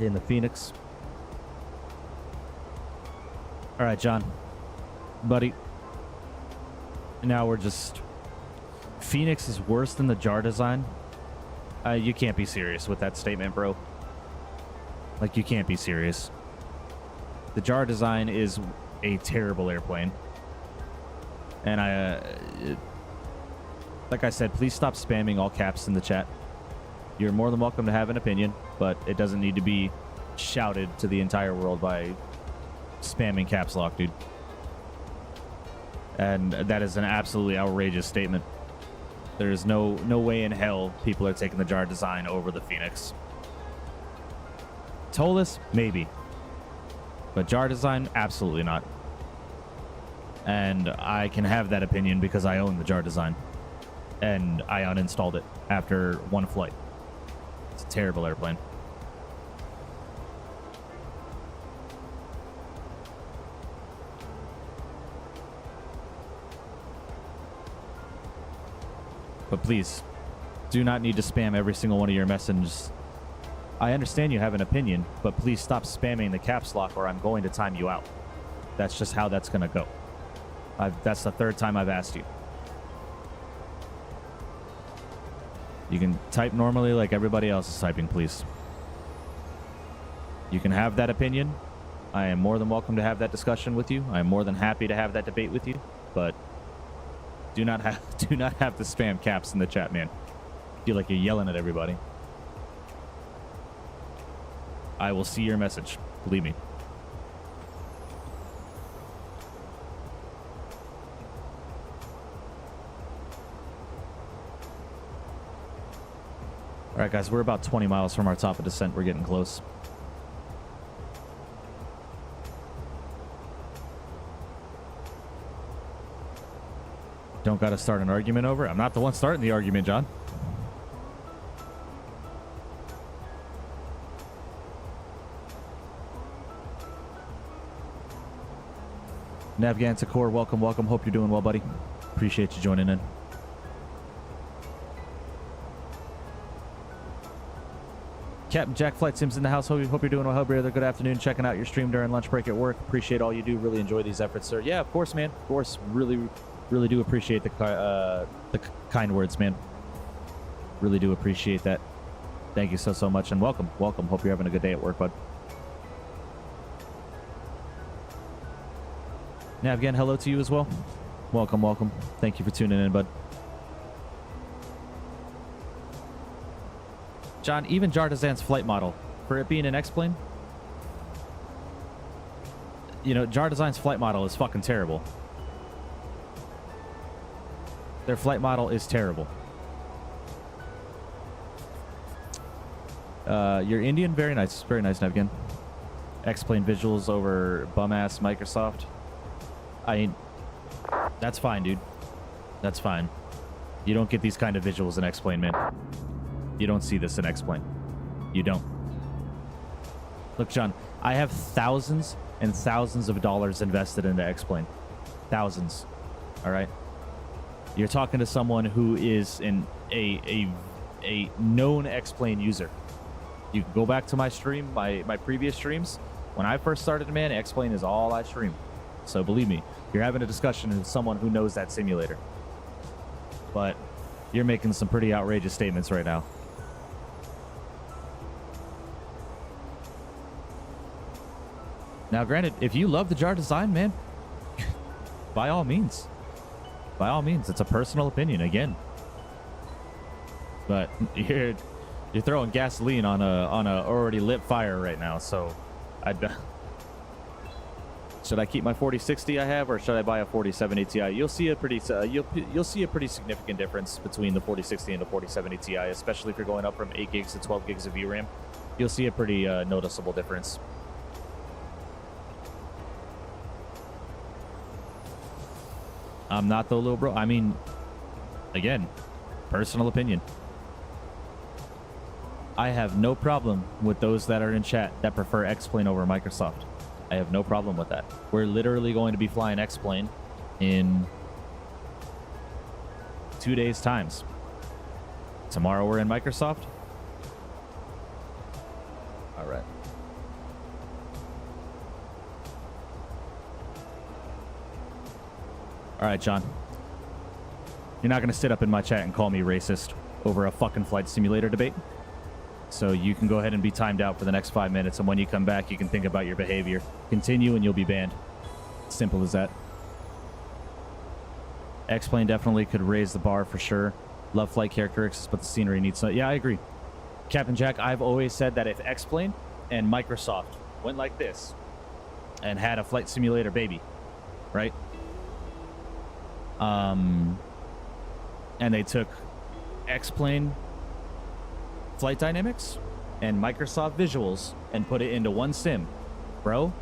in the Phoenix. All right, John, buddy. Now we're just... Phoenix is worse than the jar design? You can't be serious with that statement, bro. Like, you can't be serious. The jar design is a terrible airplane. And like I said, please stop spamming all caps in the chat. You're more than welcome to have an opinion, but it doesn't need to be shouted to the entire world by spamming caps lock, dude. And that is an absolutely outrageous statement. There's no way in hell people are taking the jar design over the Phoenix. ToLiss, maybe. But jar design, absolutely not. And I can have that opinion because I own the jar design. And I uninstalled it after one flight. It's a terrible airplane. But please, do not need to spam every single one of your messages. I understand you have an opinion, but please stop spamming the caps lock or I'm going to time you out. That's just how that's going to go. That's the third time I've asked you. You can type normally like everybody else is typing, please. You can have that opinion. I am more than welcome to have that discussion with you. I am more than happy to have that debate with you, but do not have to spam caps in the chat, man. I feel like you're yelling at everybody. I will see your message. Believe me. All right, guys, we're about 20 miles from our top of descent. We're getting close. Don't got to start an argument over it. I'm not the one starting the argument, John. Navganticor, welcome, welcome. Hope you're doing well, buddy. Appreciate you joining in. Captain Jack Flight Sims in the house. Hope you're doing well, brother. Good afternoon. Checking out your stream during lunch break at work. Appreciate all you do. Really enjoy these efforts, sir. Yeah, of course, man. Of course. Really, really do appreciate the kind words, man. Really do appreciate that. Thank you so much, and welcome, welcome. Hope you're having a good day at work, bud. Navgan, hello to you as well. Welcome, welcome. Thank you for tuning in, bud. John, even Jardizan's flight model, for it being an X-plane, you know, Jardizan's flight model is fucking terrible. Their flight model is terrible. You're Indian? Very nice, Navgan. X-plane visuals over bum-ass Microsoft. That's fine, dude. That's fine. You don't get these kind of visuals in X-plane, man. You don't see this in X-plane. You don't. Look, John, I have thousands and thousands of dollars invested into X-plane. Thousands. All right? You're talking to someone who is a known X-plane user. You can go back to my stream, my previous streams. When I first started, man, X-plane is all I stream. So believe me, you're having a discussion with someone who knows that simulator. But you're making some pretty outrageous statements right now. Now, granted, if you love the jar design, man, by all means. By all means, it's a personal opinion, again. But you're throwing gasoline on a already lit fire right now, so should I keep my 4060 I have, or should I buy a 4070 Ti? You'll see a pretty you'll see a pretty significant difference between the 4060 and the 4070 Ti, especially if you're going up from 8 gigs to 12 gigs of VRAM. You'll see a pretty noticeable difference. I'm not though, little bro. I mean, again, personal opinion. I have no problem with those that are in chat that prefer X-plane over Microsoft. I have no problem with that. We're literally going to be flying X-plane in 2 days' times. Tomorrow we're in Microsoft. All right. All right, John. You're not going to sit up in my chat and call me racist over a fucking flight simulator debate. So you can go ahead and be timed out for the next 5 minutes, and when you come back, you can think about your behavior. Continue, and you'll be banned. Simple as that. X-plane definitely could raise the bar for sure. Love flight characteristics, but the scenery needs some... Yeah, I agree. Captain Jack, I've always said that if X-plane and Microsoft went like this and had a flight simulator baby, right? And they took X-plane flight dynamics and Microsoft visuals and put it into one sim, bro,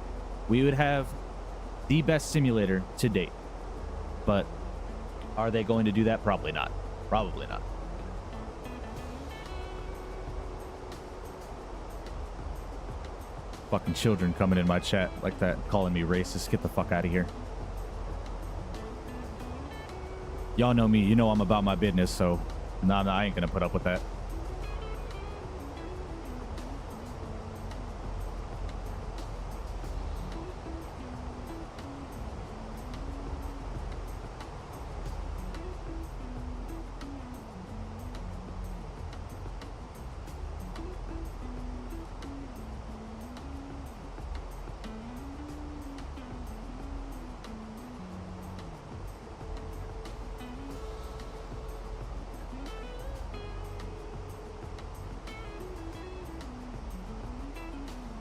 we would have the best simulator to date. But are they going to do that? Probably not. Probably not. Fucking children coming in my chat like that, calling me racist. Get the fuck out of here. Y'all know me. You know I'm about my business, so nah, I ain't gonna put up with that.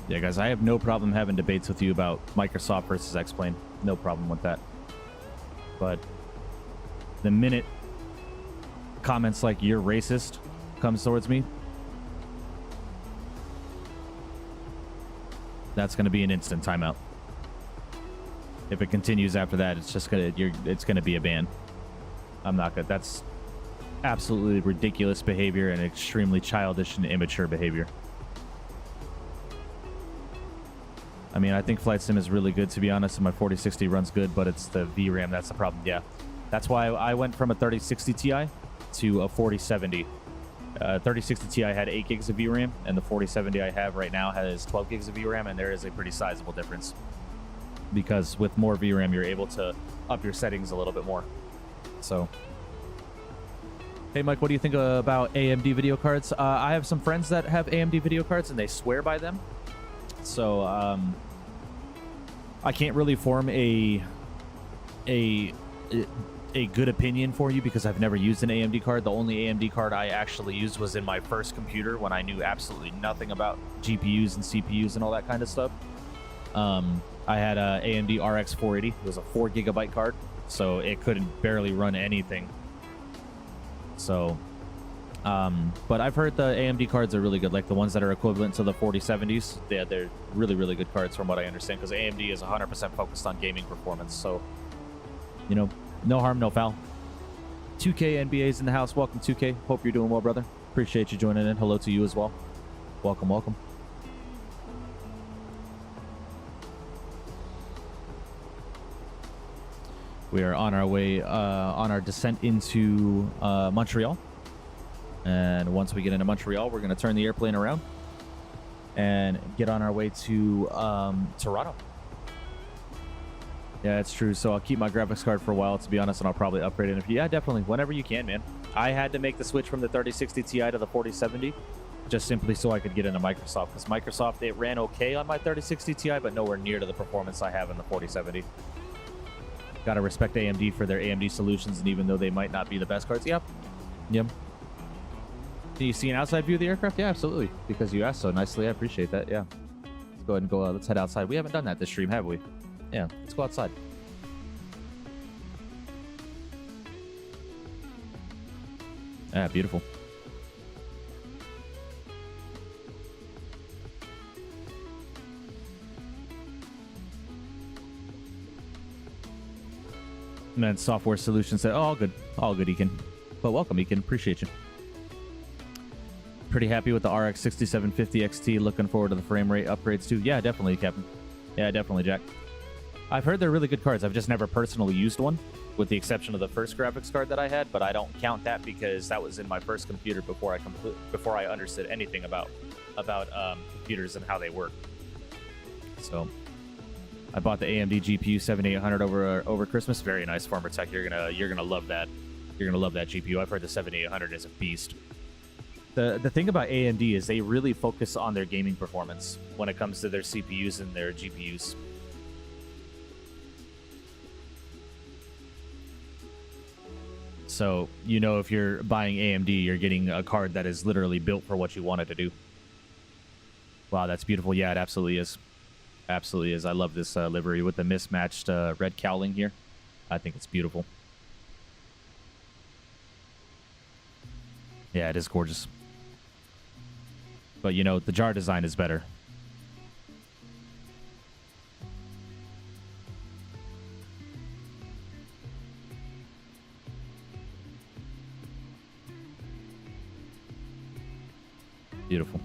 Yeah, guys, I have no problem having debates with you about Microsoft versus X-plane. No problem with that. But the minute comments like "you're racist" comes towards me, that's going to be an instant timeout. If it continues after that, it's just gonna it's going to be a ban. I'm not gonna. That's absolutely ridiculous behavior and extremely childish and immature behavior. I mean, I think Flight Sim is really good, to be honest, and my 4060 runs good, but it's the VRAM that's the problem. Yeah, that's why I went from a 3060 Ti to a 4070. 3060 Ti had 8 gigs of VRAM, and the 4070 I have right now has 12 gigs of VRAM, and there is a pretty sizable difference. Because with more VRAM, you're able to up your settings a little bit more. So, hey, Mike, what do you think about AMD video cards? I have some friends that have AMD video cards, and they swear by them. So, I can't really form a good opinion for you because I've never used an AMD card. The only AMD card I actually used was in my first computer when I knew absolutely nothing about GPUs and CPUs and all that kind of stuff. I had a AMD RX 480. It was a 4 gigabyte card, so it couldn't barely run anything. So, but I've heard the AMD cards are really good, like the ones that are equivalent to the 4070s. Yeah, they're really, really good cards from what I understand, because AMD is 100% focused on gaming performance. So, you know, no harm, no foul. 2K NBA's in the house. Welcome, 2K. Hope you're doing well, brother. Appreciate you joining in. Hello to you as well. Welcome, welcome. We are on our way, on our descent into Montreal. And once we get into Montreal, we're going to turn the airplane around and get on our way to Toronto. Yeah, it's true. So I'll keep my graphics card for a while, to be honest, and I'll probably upgrade it. Yeah, definitely. Whenever you can, man. I had to make the switch from the 3060 Ti to the 4070 just simply so I could get into Microsoft. Because Microsoft, it ran okay on my 3060 Ti, but nowhere near to the performance I have in the 4070. Gotta respect AMD for their AMD solutions, and even though they might not be the best cards. Yep. Yep. Do you see an outside view of the aircraft? Yeah, absolutely. Because you asked so nicely. I appreciate that. Yeah. Let's go ahead and go. Let's head outside. We haven't done that this stream, have we? Yeah. Let's go outside. Yeah, beautiful. And then Software Solutions said, oh, all good, Ekin. But welcome, Ekin. Appreciate you. Pretty happy with the RX 6750 XT. Looking forward to the frame rate upgrades too. Yeah, definitely, Captain. Yeah, definitely, Jack. I've heard they're really good cards. I've just never personally used one, with the exception of the first graphics card that I had. But I don't count that because that was in my first computer before I understood anything about computers and how they work. So I bought the AMD GPU 7800 over Christmas. Very nice, Farmer Tech. You're gonna love that. You're gonna love that GPU. I've heard the 7800 is a beast. The thing about AMD is they really focus on their gaming performance when it comes to their CPUs and their GPUs. So, you know, if you're buying AMD, you're getting a card that is literally built for what you want it to do. Wow, that's beautiful. Yeah, it absolutely is. Absolutely is. I love this livery with the mismatched red cowling here. I think it's beautiful. Yeah, it is gorgeous. But, you know, the jar design is better. Beautiful.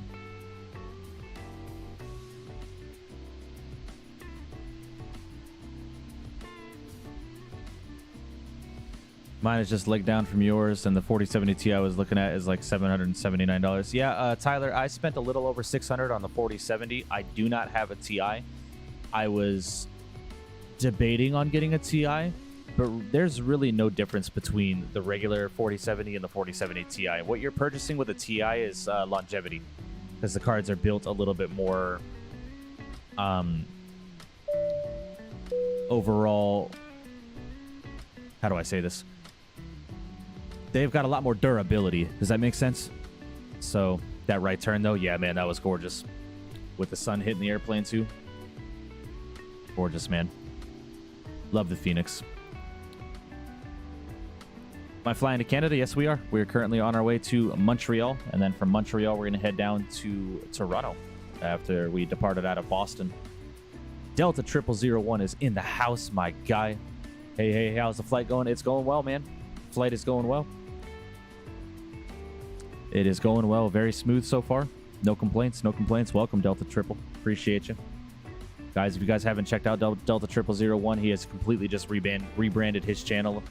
Mine is just leg down from yours, and the 4070 Ti I was looking at is like $779. Yeah, Tyler, I spent a little over $600 on the 4070. I do not have a Ti. I was debating on getting a Ti, but there's really no difference between the regular 4070 and the 4070 Ti. What you're purchasing with a Ti is longevity, because the cards are built a little bit more overall. How do I say this? They've got a lot more durability. Does that make sense? So that right turn though, yeah, man, that was gorgeous. With the sun hitting the airplane too. Gorgeous, man. Love the Phoenix. Am I flying to Canada? Yes, we are. We're currently on our way to Montreal, and then from Montreal, we're going to head down to Toronto after we departed out of Boston. Delta 0001 is in the house, my guy. Hey, how's the flight going? It's going well, man. flight is going well. It is going well. Very smooth so far. No complaints. No complaints. Welcome, Delta Triple. Appreciate you. Guys, if you guys haven't checked out Delta 0001, he has completely just rebranded his channel.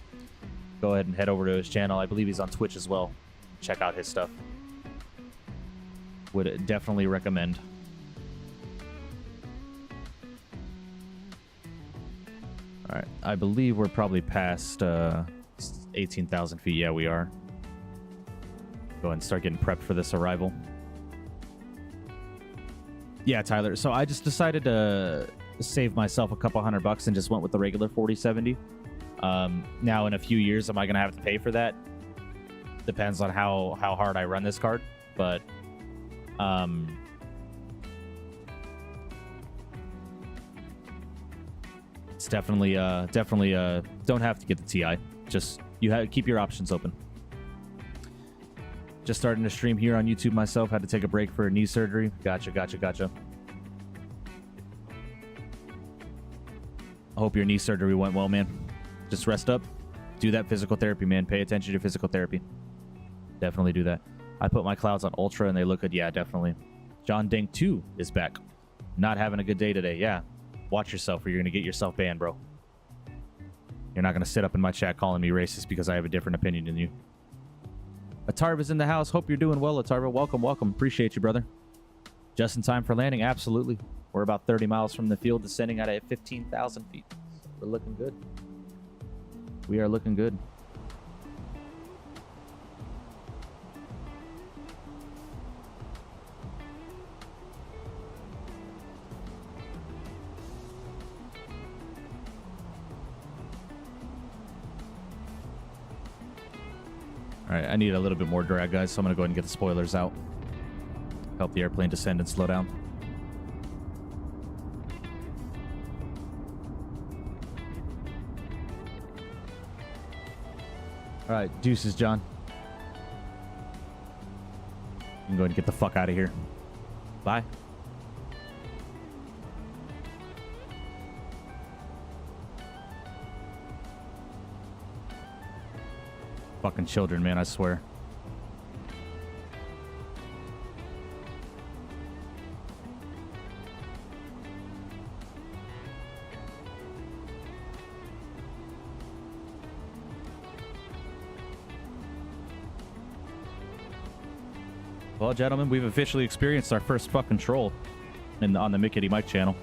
Go ahead and head over to his channel. I believe he's on Twitch as well. Check out his stuff. Would definitely recommend. All right, I believe we're probably past 18,000 feet. Yeah, we are. Go ahead and start getting prepped for this arrival. Yeah, Tyler. So I just decided to save myself a couple $100 and just went with the regular 4070. Now, in a few years, am I going to have to pay for that? Depends on how hard I run this card, but it's definitely don't have to get the TI. Just keep your options open. Just starting to stream here on YouTube myself. Had to take a break for a knee surgery. Gotcha. I hope your knee surgery went well, man. Just rest up. Do that physical therapy, man. Pay attention to physical therapy. Definitely do that. I put my clouds on ultra and they look good. Yeah, definitely. John Ding 2 is back. Not having a good day today. Yeah. Watch yourself or you're going to get yourself banned, bro. You're not going to sit up in my chat calling me racist because I have a different opinion than you. Atarva's in the house. Hope you're doing well, Atarva. Welcome. Appreciate you, brother. Just in time for landing? Absolutely. We're about 30 miles from the field, descending at 15,000 feet. We're looking good. We are looking good. All right, I need a little bit more drag, guys, so I'm going to go ahead and get the spoilers out. Help the airplane descend and slow down. All right, deuces, John. You can go ahead and get the fuck out of here. Bye. Fucking children, man, I swear. Well, gentlemen, we've officially experienced our first fucking troll on the Mickey Mike channel.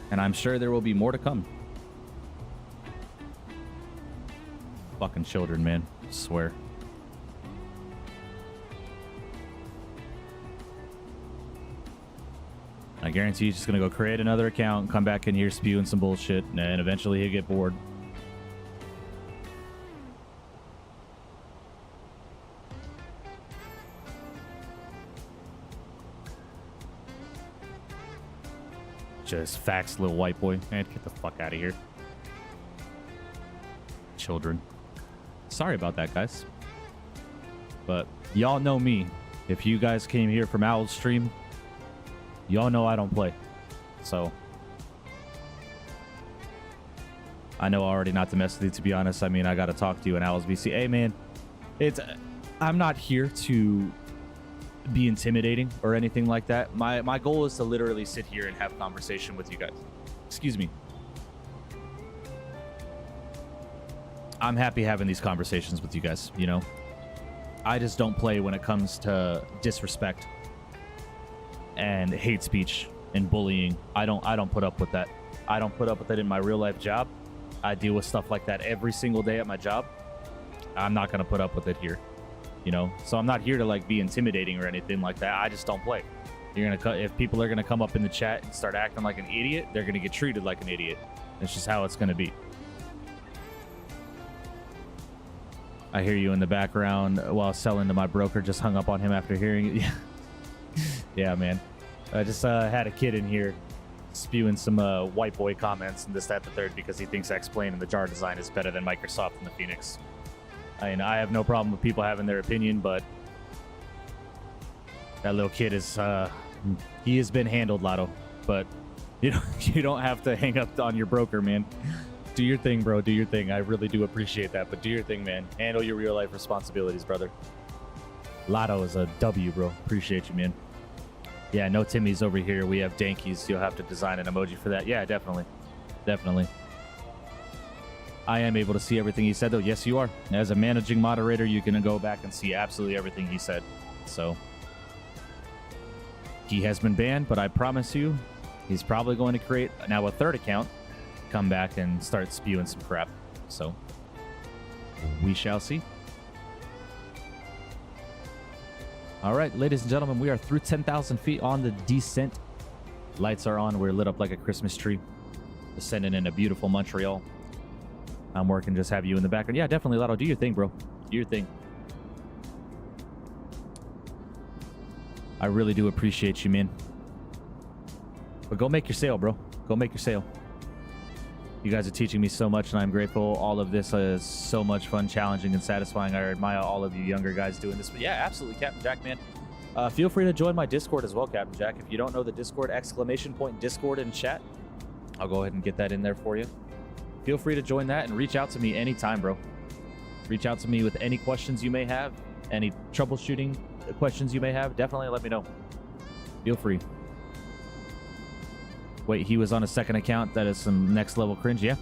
And I'm sure there will be more to come. Fucking children, man. I swear. I guarantee he's just gonna go create another account, come back in here spewing some bullshit, and eventually he'll get bored. Just facts, little white boy. Man, get the fuck out of here. Children. Sorry about that, guys. But y'all know me. If you guys came here from Owl's stream, y'all know I don't play. So I know already not to mess with you, to be honest. I mean, I gotta talk to you in Owl's VC. Hey, man, I'm not here to be intimidating or anything like that. My goal is to literally sit here and have conversation with you guys. Excuse me. I'm happy having these conversations with you guys, you know. I just don't play when it comes to disrespect and hate speech and bullying. I don't put up with that. I don't put up with that in my real life job. I deal with stuff like that every single day at my job. I'm not going to put up with it here, you know. So I'm not here to like be intimidating or anything like that. I just don't play. If people are going to come up in the chat and start acting like an idiot, they're going to get treated like an idiot. It's just how it's going to be. I hear you in the background while selling to my broker. Just hung up on him after hearing it. Yeah, yeah, man. I just had a kid in here spewing some white boy comments and this, that, the third because he thinks X-Plane and the jar design is better than Microsoft and the Phoenix. I mean, I have no problem with people having their opinion, but that little kid is he has been handled, Lotto. But you know, you don't have to hang up on your broker, man. Do your thing, bro. Do your thing. I really do appreciate that. But do your thing, man. Handle your real life responsibilities, brother. Lotto is a W, bro. Appreciate you, man. Yeah, no Timmy's over here. We have Dankies. You'll have to design an emoji for that. Yeah, definitely. Definitely. I am able to see everything he said, though. Yes, you are. As a managing moderator, you can go back and see absolutely everything he said. So, he has been banned, but I promise you, he's probably going to create now a third account, come back and start spewing some crap. So, we shall see. All right, ladies and gentlemen, we are through 10,000 feet on the descent. Lights are on. We're lit up like a Christmas tree. Descending into beautiful Montreal. I'm working, just have you in the background. Yeah, definitely, Lotto. Do your thing, bro. Do your thing. I really do appreciate you, man. But go make your sale, bro. Go make your sale. You guys are teaching me so much, and I'm grateful. All of this is so much fun, challenging, and satisfying. I admire all of you younger guys doing this. But yeah, absolutely, Captain Jack, man. Feel free to join my Discord as well, Captain Jack. If you don't know the Discord, ! Discord in chat. I'll go ahead and get that in there for you. Feel free to join that and reach out to me anytime, bro. Reach out to me with any questions you may have, any troubleshooting questions you may have. Definitely let me know. Feel free. Wait, he was on a second account. That is some next level cringe. Yeah.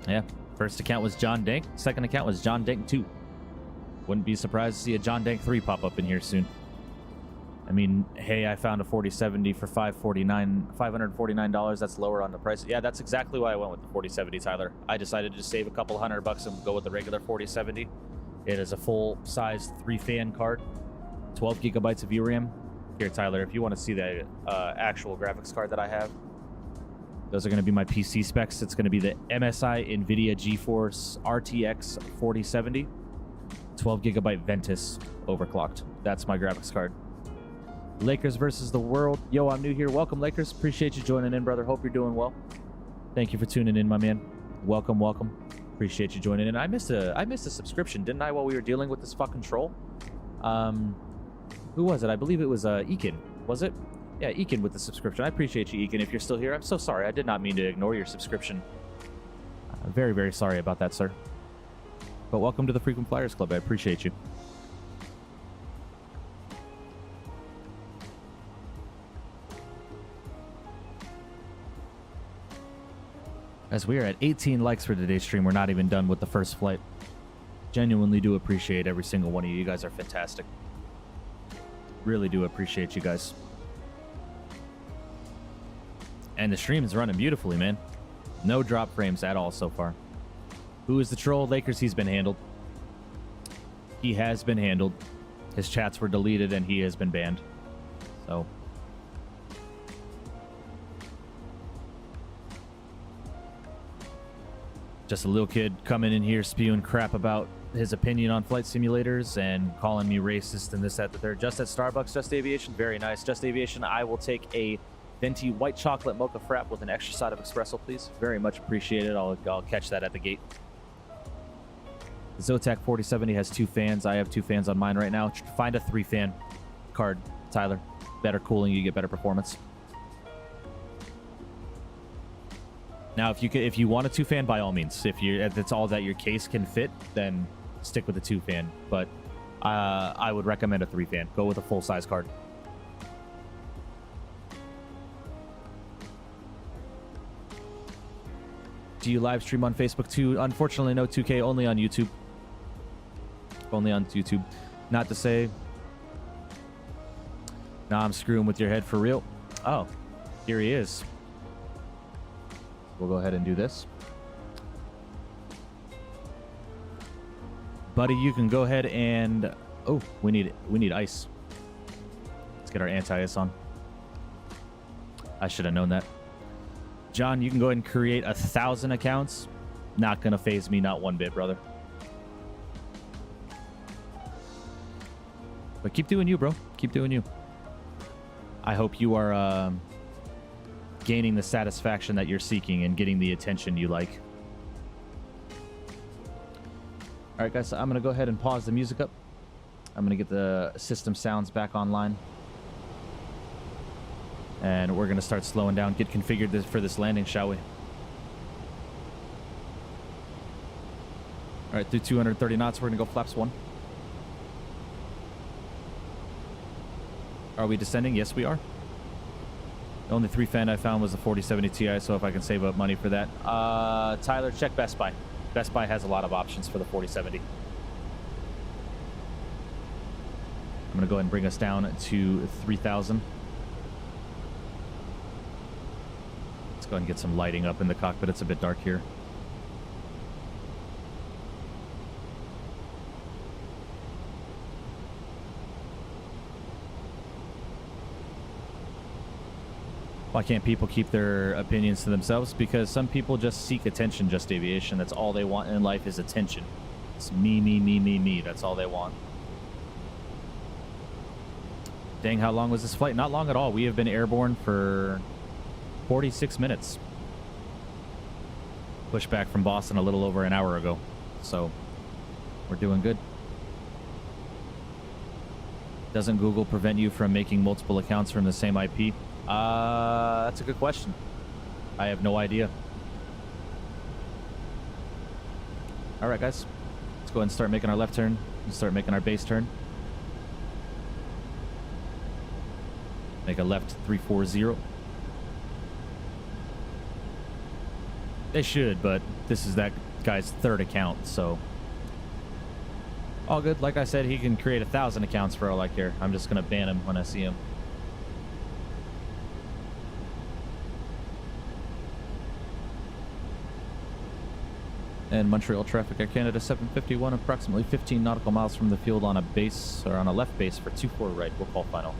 Yeah. First account was John Dank. Second account was John Dank 2. Wouldn't be surprised to see a John Dank 3 pop up in here soon. I mean, hey, I found a 4070 for $549. That's lower on the price. Yeah, that's exactly why I went with the 4070, Tyler. I decided to just save a couple $100 and go with the regular 4070. It is a full-size 3-fan card, 12 gigabytes of VRAM. Here, Tyler, if you want to see the actual graphics card that I have, those are going to be my PC specs. It's going to be the MSI-NVIDIA GeForce RTX 4070, 12 gigabyte Ventus overclocked. That's my graphics card. Lakers versus the world. Yo, I'm new here. Welcome, Lakers. Appreciate you joining in, brother. Hope you're doing well. Thank you for tuning in, my man. Welcome, welcome. Appreciate you joining in. I missed a subscription, didn't I, while we were dealing with this fucking troll? Who was it? I believe it was Eakin. Was it? Yeah, Eakin with the subscription. I appreciate you, Eakin. If you're still here, I'm so sorry. I did not mean to ignore your subscription. Very, very sorry about that, sir. But welcome to the Frequent Flyers Club. I appreciate you. As we are at 18 likes for today's stream, we're not even done with the first flight. Genuinely do appreciate every single one of you. You guys are fantastic. Really do appreciate you guys. And the stream is running beautifully, man. No drop frames at all so far. Who is the troll? Lakers, he's been handled. He has been handled. His chats were deleted and he has been banned. So... just a little kid coming in here spewing crap about his opinion on flight simulators and calling me racist and this, that, the third. Just at Starbucks, Just Aviation. Very nice. Just Aviation, I will take a venti white chocolate mocha frap with an extra side of espresso, please. Very much appreciated. I'll catch that at the gate. The Zotac 4070 has 2 fans. I have 2 fans on mine right now. Find a 3-fan card, Tyler. Better cooling, you get better performance. Now, if you want a 2-fan, by all means. If that's all that your case can fit, then stick with the 2-fan. But I would recommend a 3-fan. Go with a full-size card. Do you live stream on Facebook too? Unfortunately, no 2K. Only on YouTube. Only on YouTube. Not to say... Nah, I'm screwing with your head for real. Oh, here he is. We'll go ahead and do this. Buddy, you can go ahead and... Oh, we need ice. Let's get our anti-ice on. I should have known that. John, you can go ahead and create 1,000 accounts. Not gonna phase me, not one bit, brother. But keep doing you, bro. Keep doing you. I hope you are... gaining the satisfaction that you're seeking and getting the attention you like. All right, guys, so I'm going to go ahead and pause the music up. I'm going to get the system sounds back online. And we're going to start slowing down, get configured for this landing, shall we? All right, through 230 knots, we're gonna go flaps 1. Are we descending? Yes, we are. The only 3 fan I found was the 4070 Ti, so if I can save up money for that. Tyler, check Best Buy. Best Buy has a lot of options for the 4070. I'm gonna go ahead and bring us down to 3,000. Let's go ahead and get some lighting up in the cockpit. It's a bit dark here. Why can't people keep their opinions to themselves? Because some people just seek attention, Just Aviation. That's all they want in life is attention. It's me, me, me, me, me. That's all they want. Dang, how long was this flight? Not long at all. We have been airborne for 46 minutes. Pushed back from Boston a little over an hour ago. So, we're doing good. Doesn't Google prevent you from making multiple accounts from the same IP? That's a good question. I have no idea. All right, guys. Let's go ahead and start making our left turn and start making our base turn. Make a left 340. They should, but this is that guy's 3rd account, so all good. Like I said, he can create 1,000 accounts for all I care. I'm just gonna ban him when I see him. And Montreal traffic at Canada 751, approximately 15 nautical miles from the field on a base, or on a left base for 24 right. We'll call final.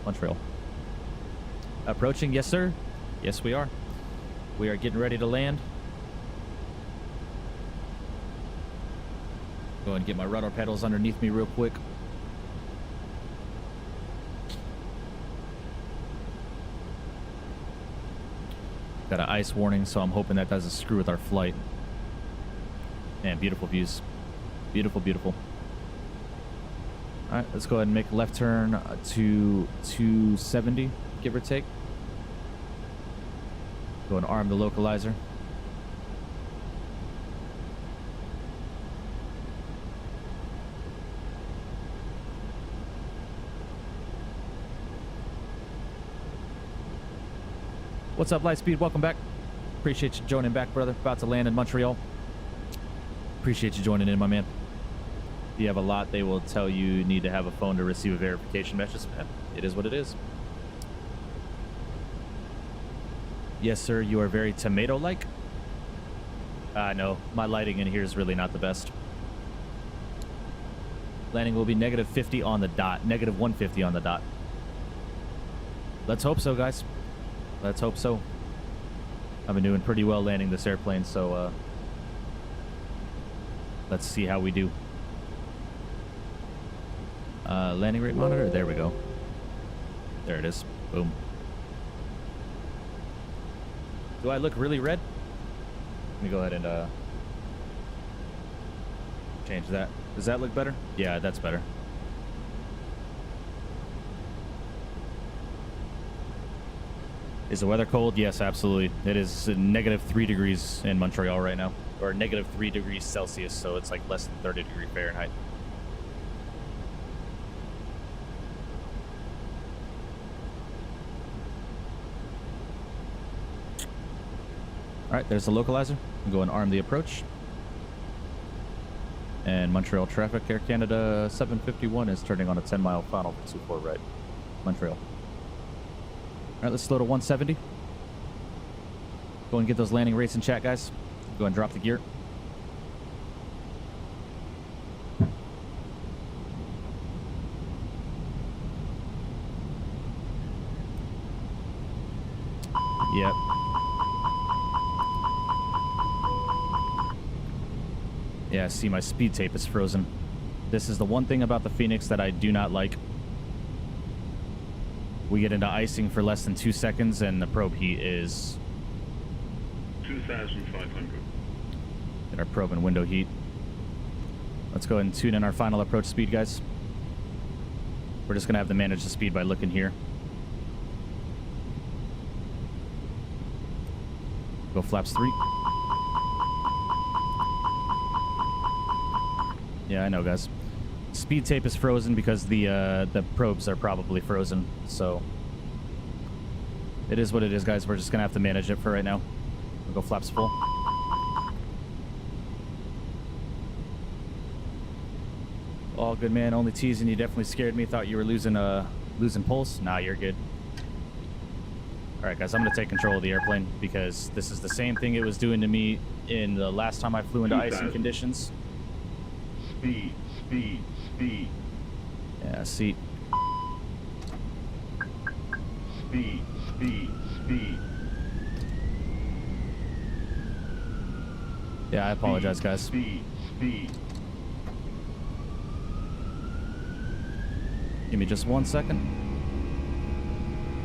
Montreal. Approaching, yes sir. Yes we are. We are getting ready to land. Go ahead and get my rudder pedals underneath me real quick. Got an ice warning, so I'm hoping that doesn't screw with our flight. Man, beautiful views. Beautiful, beautiful. All right, let's go ahead and make a left turn to 270, give or take. Go and arm the localizer. What's up, Lightspeed? Welcome back. Appreciate you joining back, brother. About to land in Montreal. Appreciate you joining in, my man. If you have a lot, they will tell you need to have a phone to receive a verification message. It is what it is. Yes, sir. You are very tomato-like. No, my lighting in here is really not the best. Landing will be -50 on the dot. -150 on the dot. Let's hope so, guys. Let's hope so. I've been doing pretty well landing this airplane, so let's see how we do. Landing rate monitor. There we go. There it is. Boom. Do I look really red? Let me go ahead and change that. Does that look better? Yeah, that's better. Is the weather cold? Yes, absolutely. It is -3 degrees in Montreal right now, or -3 degrees Celsius, so it's like less than 30 degrees Fahrenheit. All right, there's the localizer. Go and arm the approach. And Montreal traffic, Air Canada 751 is turning on a 10-mile final for 24 right. Montreal. All right, let's slow to 170. Go and get those landing rates in chat, guys. Go and drop the gear. Yep. Yeah, see, my speed tape is frozen. This is the one thing about the Fenix that I do not like. We get into icing for less than 2 seconds, and the probe heat is 2,500. Get our probe and window heat. Let's go ahead and tune in our final approach speed, guys. We're just going to have to manage the speed by looking here. Go flaps 3. Yeah, I know, guys. Speed tape is frozen because the probes are probably frozen, so it is what it is, guys. We're just gonna have to manage it for right now. We'll go flaps full. All good, man. Only teasing. You definitely scared me. Thought you were losing pulse. Nah, you're good. All right, guys. I'm gonna take control of the airplane because this is the same thing it was doing to me in the last time I flew into icing conditions. Speed, speed, speed. Yeah, seat. Speed, speed, speed. Yeah, I apologize, guys. Speed, speed. Give me just 1 second.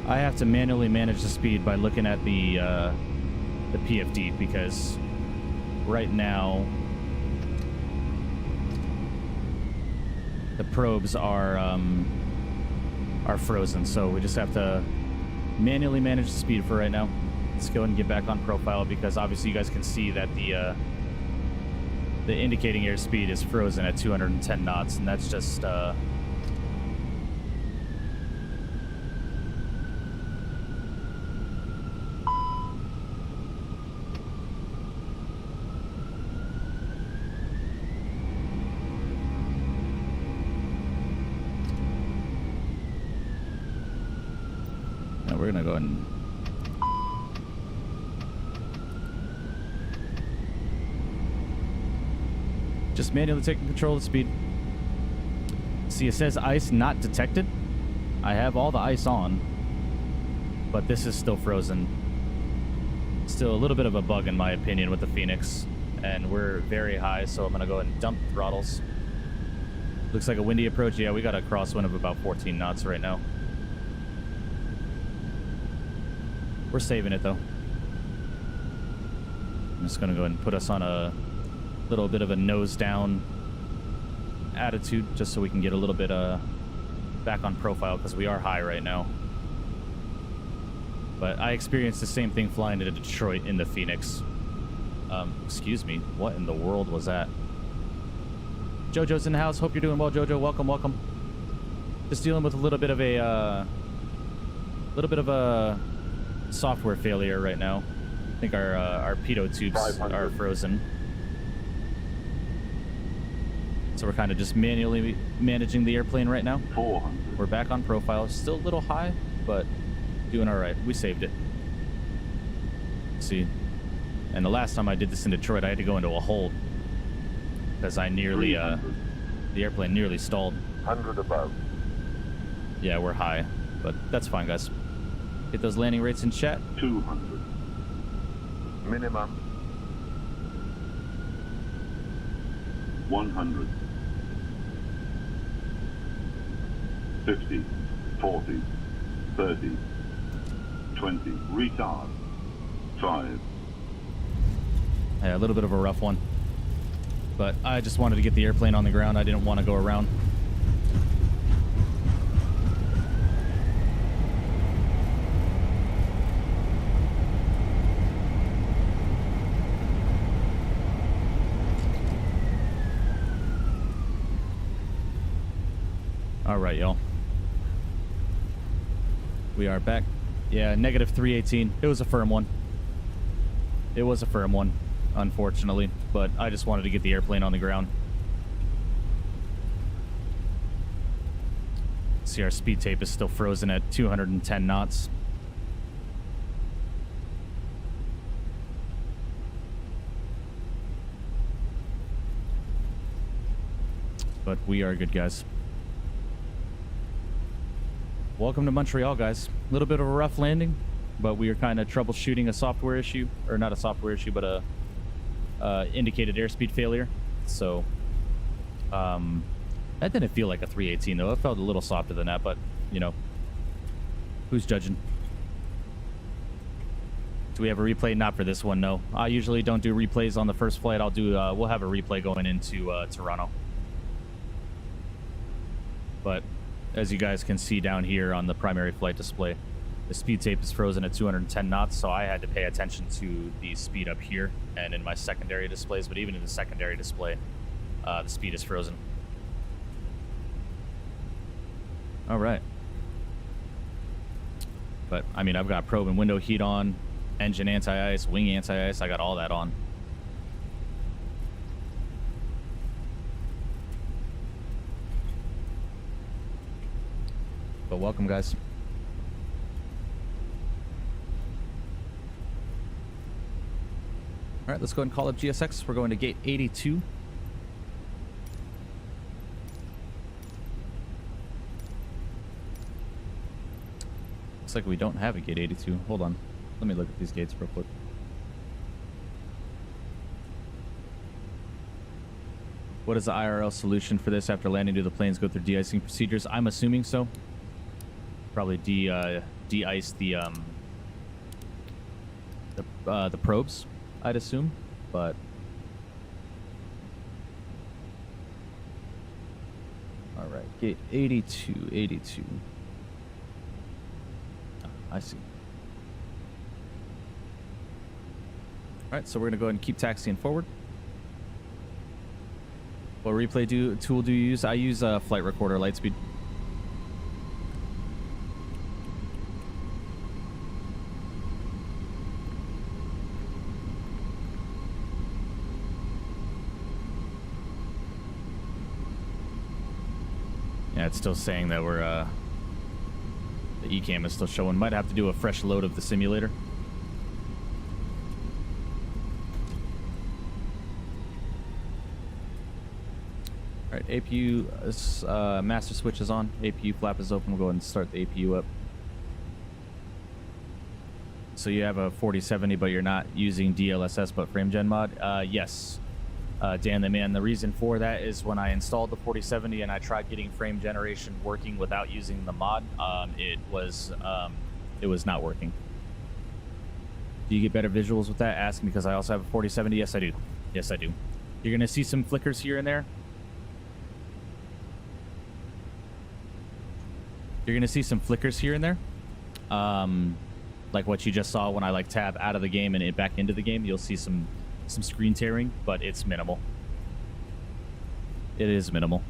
I have to manually manage the speed by looking at the PFD because right now the probes are frozen, so we just have to manually manage the speed for right now. Let's go ahead and get back on profile because obviously you guys can see that the indicating airspeed is frozen at 210 knots, and that's just we're gonna go ahead and just manually taking control of the speed. See, it says ice not detected. I have all the ice on, but this is still frozen. Still a little bit of a bug in my opinion with the Fenix, and we're very high, so I'm gonna go ahead and dump throttles. Looks like a windy approach. Yeah, we got a crosswind of about 14 knots right now. We're saving it though. I'm just gonna go ahead and put us on a little bit of a nose down attitude just so we can get a little bit back on profile because we are high right now. But I experienced the same thing flying into Detroit in the Fenix. Excuse me, what in the world was that? Jojo's in the house. Hope you're doing well, Jojo. Welcome, welcome. Just dealing with a little bit of a software failure right now. I think our pitot tubes are frozen. So we're kind of just manually managing the airplane right now. 400. We're back on profile. Still a little high, but doing all right. We saved it. See, and the last time I did this in Detroit, I had to go into a hold because I nearly, the airplane nearly stalled. 100 above. Yeah, we're high, but that's fine, guys. Get those landing rates in chat. 200. Minimum. 100. 50. 40. 30. 20. Retard. 5. Yeah, a little bit of a rough one. But I just wanted to get the airplane on the ground. I didn't want to go around. All right, y'all. We are back. Yeah, negative 318. It was a firm one. It was a firm one, unfortunately. But I just wanted to get the airplane on the ground. See, our speed tape is still frozen at 210 knots. But we are good, guys. Welcome to Montreal, guys. A little bit of a rough landing, but we are kind of troubleshooting a software issue, or not a software issue, but a indicated airspeed failure. So that didn't feel like a 318 though. It felt a little softer than that, but you know, who's judging? Do we have a replay? Not for this one, no. I usually don't do replays on the first flight. I'll do we'll have a replay going into Toronto. But as you guys can see down here on the primary flight display, the speed tape is frozen at 210 knots, so I had to pay attention to the speed up here and in my secondary displays. But even in the secondary display, The speed is frozen. All right. But, I mean, I've got probe and window heat on, engine anti-ice, wing anti-ice. I got all that on. But welcome, guys. All right, let's go ahead and call up GSX. We're going to gate 82. Looks like we don't have a gate 82. Hold on. Let me look at these gates real quick. What is the IRL solution for this after landing? Do the planes go through de-icing procedures? I'm assuming so. Probably de-ice the probes, I'd assume, but all right, gate 82. I see. All right, so we're gonna go ahead and keep taxiing forward. What replay tool do you use? I use Flight Recorder Lightspeed. Yeah, it's still saying that we're the eCam is still showing. Might have to do a fresh load of the simulator. All right, APU master switch is on. APU flap is open. We'll go ahead and start the APU up. So you have a 4070, but you're not using DLSS but frame gen mod? Yes. Dan the man, the reason for that is when I installed the 4070 and I tried getting frame generation working without using the mod, it was not working. Do you get better visuals with that? Ask me because I also have a 4070. Yes, I do. Yes, I do. You're gonna see some flickers here and there. You're gonna see some flickers here and there, like what you just saw when I like tab out of the game and it back into the game. You'll see some screen tearing, but it's minimal. It is minimal.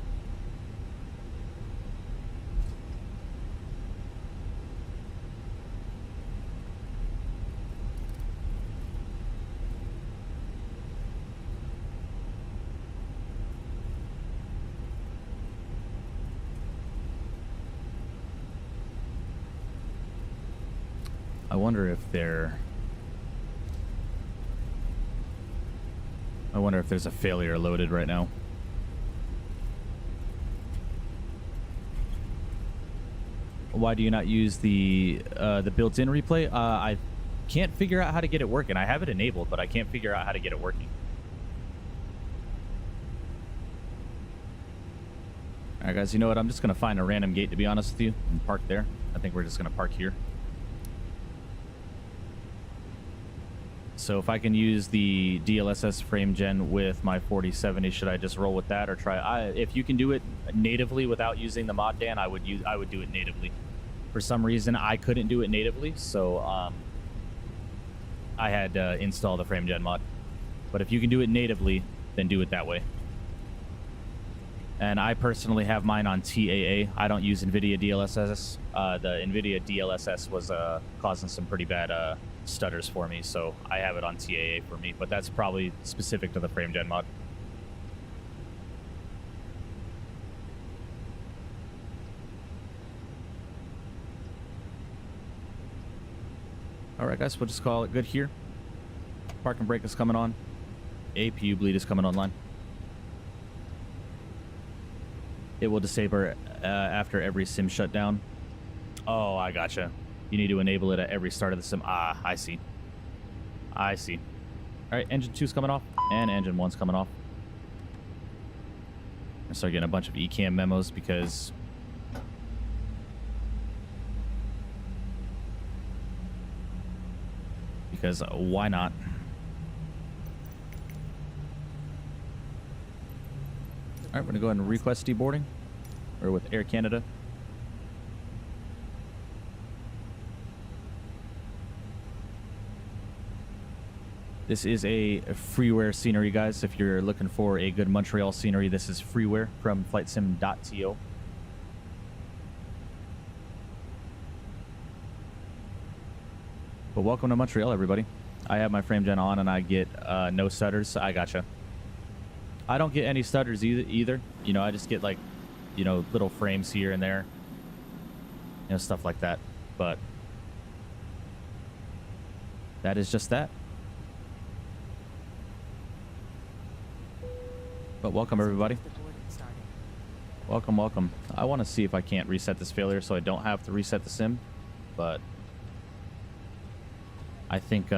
I wonder if there's a failure loaded right now. Why do you not use the built-in replay? I can't figure out how to get it working. I have it enabled, but I can't figure out how to get it working. All right, guys, you know what? I'm just going to find a random gate, to be honest with you, and park there. I think we're just going to park here. So if I can use the DLSS frame gen with my 4070, should I just roll with that or try? If you can do it natively without using the mod, Dan, I would do it natively. For some reason, I couldn't do it natively, so I had to install the frame gen mod. But if you can do it natively, then do it that way. And I personally have mine on TAA. I don't use NVIDIA DLSS. The NVIDIA DLSS was causing some pretty bad stutters for me, so I have it on TAA for me, but that's probably specific to the frame gen mod. All right, guys, we'll just call it good here. Parking brake is coming on. APU bleed is coming online. It will disable after every sim shutdown. Oh, I gotcha. You need to enable it at every start of the sim. Ah, I see. I see. All right, engine 2's coming off, and engine 1's coming off. I start getting a bunch of eCam memos because why not? All right, we're gonna go ahead and request deboarding. We're with Air Canada. This is a freeware scenery, guys. If you're looking for a good Montreal scenery, this is freeware from flightsim.to. But welcome to Montreal, everybody. I have my frame gen on and I get no stutters. I gotcha. I don't get any stutters either. You know, I just get like, you know, little frames here and there. You know, stuff like that. But that is just that. But welcome, everybody. Welcome, welcome. I want to see if I can't reset this failure so I don't have to reset the sim. But I think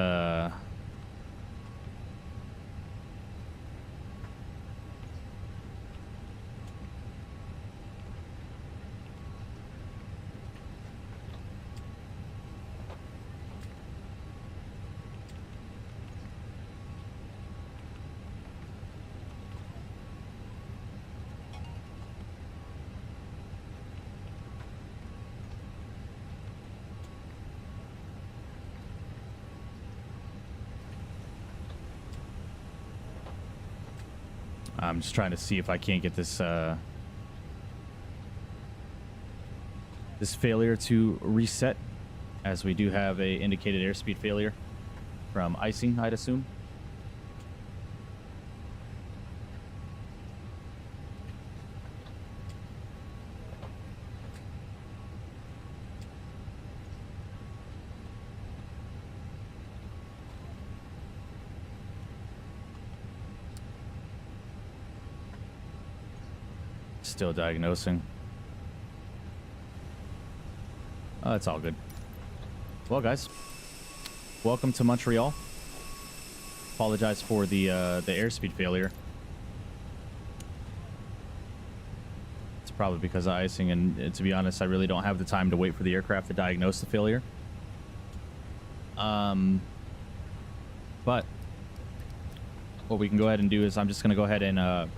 I'm just trying to see if I can't get this this failure to reset, as we do have a indicated airspeed failure from icing, I'd assume. Still diagnosing. Oh, it's all good. Well, guys, welcome to Montreal. Apologize for the airspeed failure. It's probably because of icing, and to be honest, I really don't have the time to wait for the aircraft to diagnose the failure. But what we can go ahead and do is I'm just going to go ahead and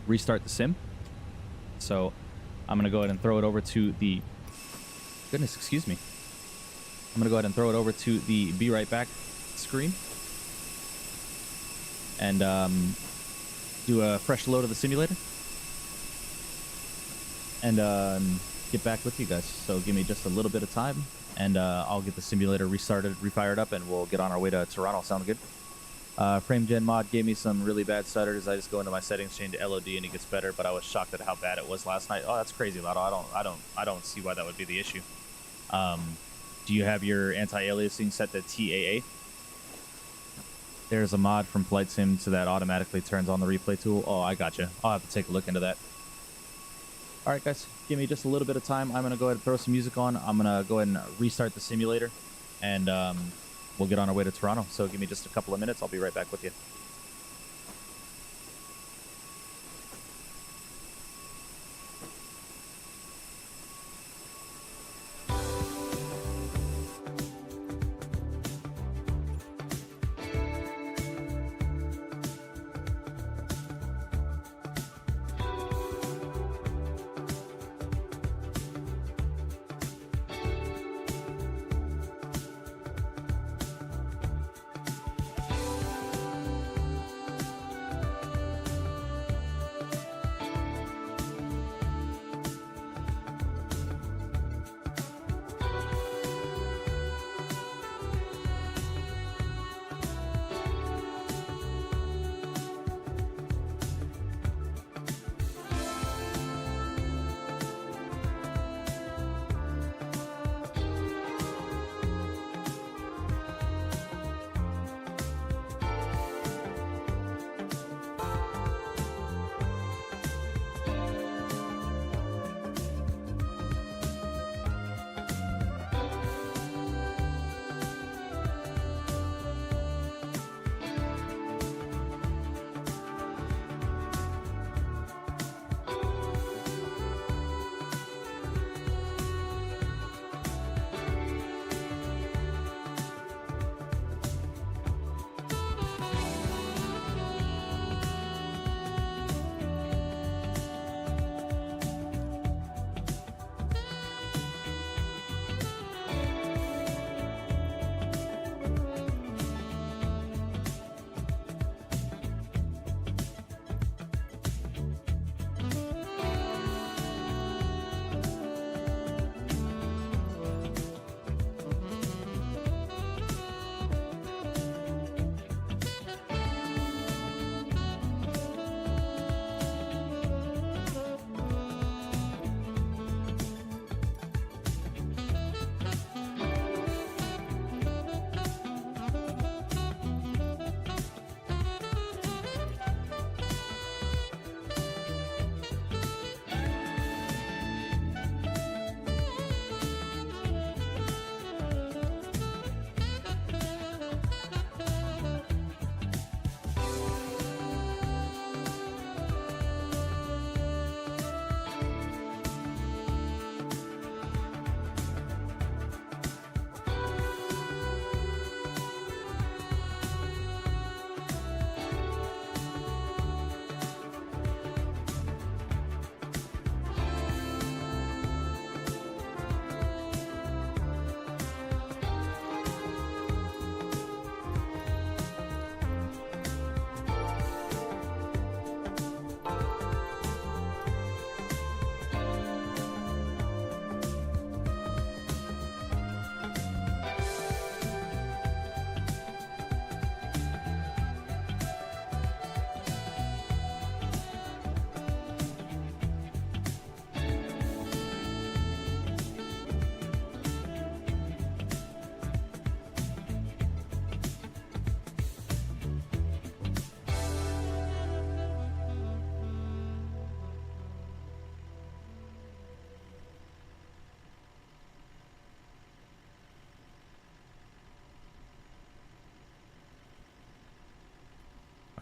restart the sim. So I'm going to go ahead and throw it over to the... Goodness, excuse me. I'm going to go ahead and throw it over to the Be Right Back screen. And do a fresh load of the simulator. And get back with you guys. So give me just a little bit of time. And I'll get the simulator restarted, refired up, and we'll get on our way to Toronto. Sound good? Frame Gen Mod gave me some really bad stutters. I just go into my settings, change to LOD, and it gets better. But I was shocked at how bad it was last night. Oh, that's crazy, Lotto. I don't see why that would be the issue. Do you have your anti-aliasing set to TAA? There's a mod from Flight Sim so that automatically turns on the replay tool. Oh, I gotcha. I'll have to take a look into that. All right, guys, give me just a little bit of time. I'm gonna go ahead and throw some music on. I'm gonna go ahead and restart the simulator, and we'll get on our way to Toronto. So give me just a couple of minutes. I'll be right back with you.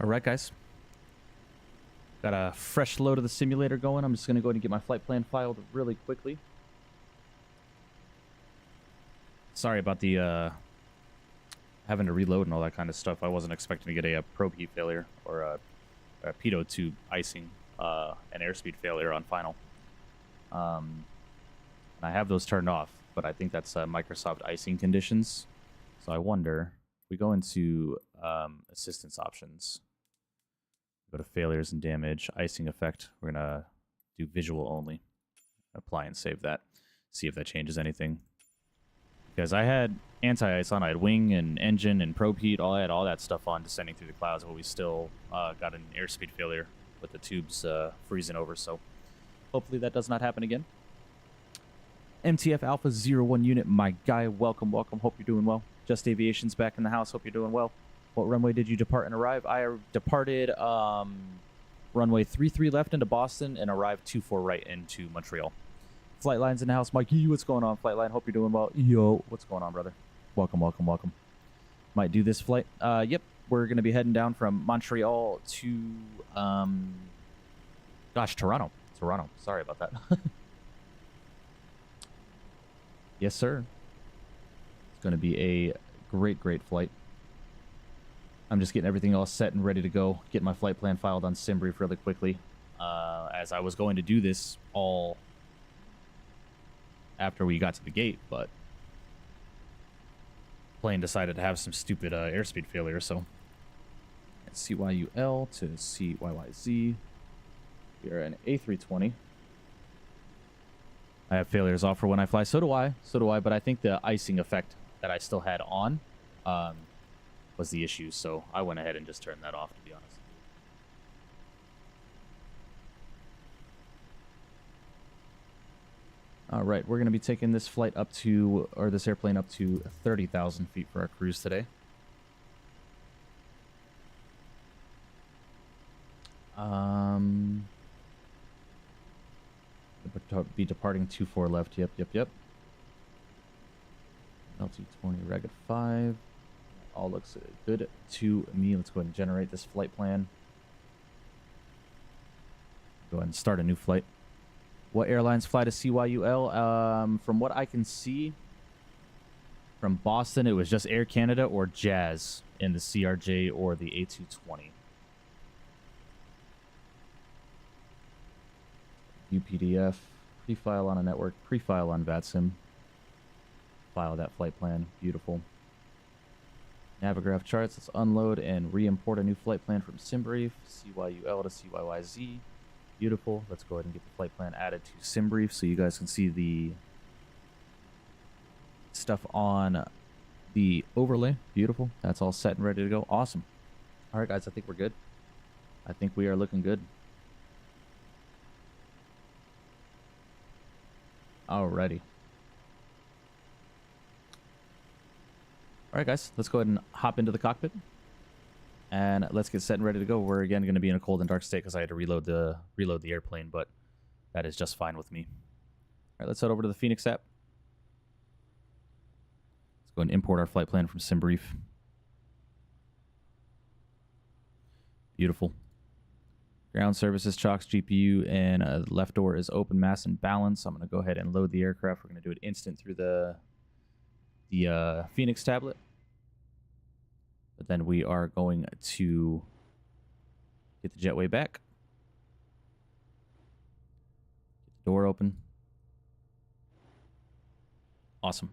All right, guys. Got a fresh load of the simulator going. I'm just going to go ahead and get my flight plan filed really quickly. Sorry about the having to reload and all that kind of stuff. I wasn't expecting to get a probe heat failure or a pitot tube icing, an airspeed failure on final. And I have those turned off, but I think that's Microsoft icing conditions. So I wonder, if we go into assistance options, go to failures and damage, icing effect. We're going to do visual only. Apply and save that. See if that changes anything. Because I had anti-ice on. I had wing and engine and probe heat. I had all that stuff on descending through the clouds, but we still got an airspeed failure with the tubes freezing over. So hopefully that does not happen again. MTF Alpha 01 unit, my guy, welcome, welcome. Hope you're doing well. Just Aviation's back in the house. Hope you're doing well. What runway did you depart and arrive? I departed runway 33 left into Boston and arrived 24 right into Montreal. Flight line's in the house. Mikey, what's going on, flight line? Hope you're doing well. Yo, what's going on, brother? Welcome, welcome, welcome. Might do this flight. Yep, we're going to be heading down from Montreal to, Toronto. Toronto. Sorry about that. Yes, sir. It's going to be a great, great flight. I'm just getting everything all set and ready to go. Get my flight plan filed on SimBrief really quickly. As I was going to do this all after we got to the gate, but plane decided to have some stupid airspeed failure, so CYUL to CYYZ. We are an A320. I have failures off for when I fly. So do I, but I think the icing effect that I still had on was the issue, so I went ahead and just turned that off, to be honest. All right, we're going to be taking this flight up to, or this airplane up to 30,000 feet for our cruise today. Be departing 24 left. Yep. LT20 Ragged 5. All looks good to me. Let's go ahead and generate this flight plan. Go ahead and start a new flight. What airlines fly to CYUL? From what I can see, from Boston, it was just Air Canada or Jazz in the CRJ or the A220. UPDF, pre-file on a network, pre-file on VATSIM. File that flight plan. Beautiful. Navigraph charts. Let's unload and re-import a new flight plan from SimBrief. CYUL to CYYZ. Beautiful. Let's go ahead and get the flight plan added to SimBrief so you guys can see the stuff on the overlay. Beautiful. That's all set and ready to go. Awesome. All right, guys. I think we're good. I think we are looking good. Alrighty. All right, guys. Let's go ahead and hop into the cockpit. And let's get set and ready to go. We're again going to be in a cold and dark state because I had to reload the airplane, but that is just fine with me. All right, let's head over to the Fenix app. Let's go and import our flight plan from SimBrief. Beautiful. Ground services, chocks, GPU, and left door is open, mass and balance. I'm going to go ahead and load the aircraft. We're going to do it instant through the Fenix tablet. But then we are going to get the jetway back. Get the door open. Awesome.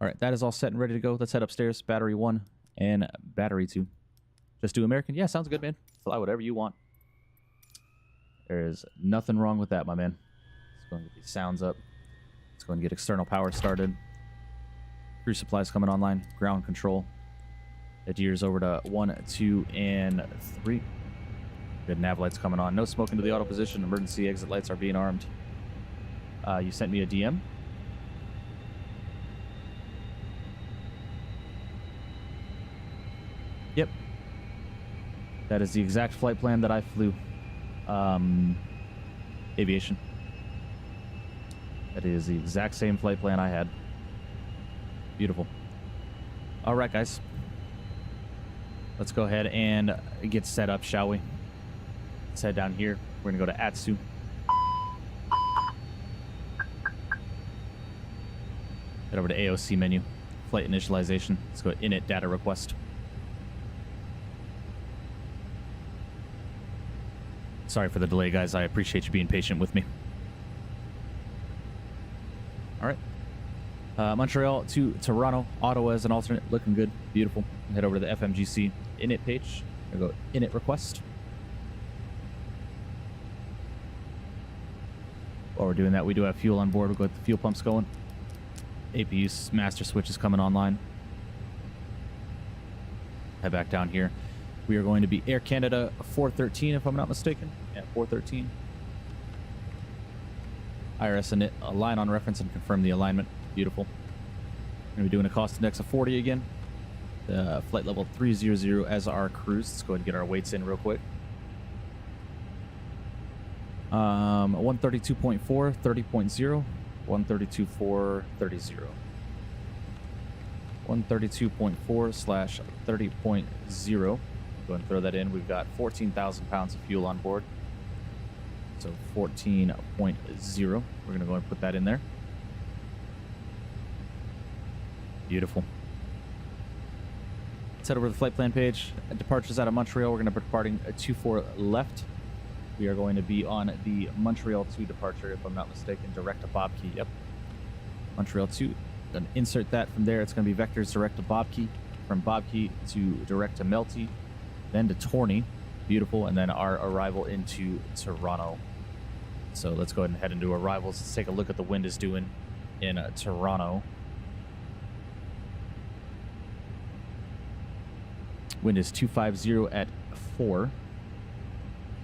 All right, that is all set and ready to go. Let's head upstairs. Battery 1 and battery 2. Just do American? Yeah, sounds good, man. Fly whatever you want. There is nothing wrong with that, my man. Let's go and get these sounds up. Let's go and get external power started. Crew supplies coming online. Ground control. Head gears over to 1, 2, and 3. Good nav lights coming on. No smoke into the auto position. Emergency exit lights are being armed. You sent me a DM. Yep. That is the exact flight plan that I flew. Aviation. That is the exact same flight plan I had. Beautiful. All right, guys. let's go ahead and get set up, shall we? Let's head down here. We're going to go to Atsu. Head over to AOC menu, flight initialization. Let's go to init data request. Sorry for the delay, guys. I appreciate you being patient with me. All right. Montreal to Toronto, Ottawa as an alternate. Looking good. Beautiful. Head over to the FMGC init page. Go init request. While we're doing that, we do have fuel on board. We'll go with the fuel pumps going. APU master switch is coming online. Head back down here. We are going to be Air Canada 413, if I'm not mistaken. Yeah, 413. IRS init, align on reference and confirm the alignment. Beautiful. We're going to be doing a cost index of 40 again. Flight level 300 as our cruise. Let's go ahead and get our weights in real quick. 132.4, 30.0. 132.4, 30. 132.4/30.0. Go ahead and throw that in. We've got 14,000 pounds of fuel on board. So 14.0. We're going to go and put that in there. Beautiful. Let's head over to the flight plan page. Departures out of Montreal. We're going to be departing at 24 left. We are going to be on the Montreal 2 departure, if I'm not mistaken, direct to Bobkey. Yep. Montreal 2. Going to insert that from there. It's going to be vectors direct to Bobkey. From Bobkey to direct to Melty. Then to Torney. Beautiful. And then our arrival into Toronto. So let's go ahead and head into arrivals. Let's take a look at the wind is doing in Toronto. Wind is 250 at 4.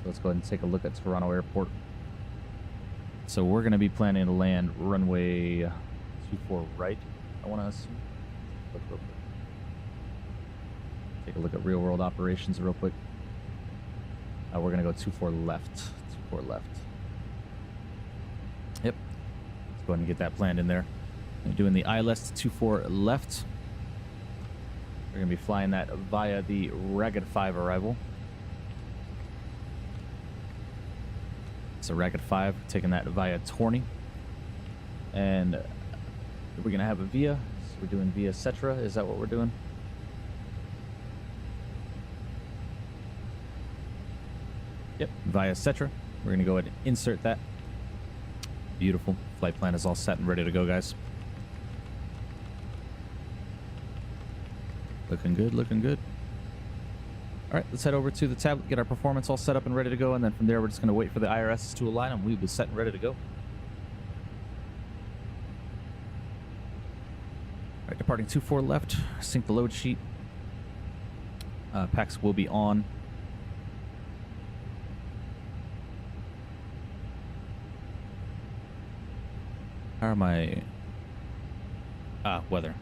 Let's go ahead and take a look at Toronto Airport. So we're going to be planning to land runway 24 right, I want to assume. Look real quick. Take a look at real world operations real quick. We're going to go 24 left. 24 left. Yep. Let's go ahead and get that planned in there. We're doing the ILS to 24 left. We're going to be flying that via the Ragged 5 arrival. So Ragged 5, taking that via Torney. And we're going to have a via. So we're doing via Cetra. Is that what we're doing? Yep, via Cetra. We're going to go ahead and insert that. Beautiful. Flight plan is all set and ready to go, guys. Looking good, looking good. All right, let's head over to the tablet, get our performance all set up and ready to go, and then from there we're just going to wait for the IRSs to align, and we'll be set and ready to go. All right, departing 24 left, sync the load sheet. Packs will be on. How are my... weather.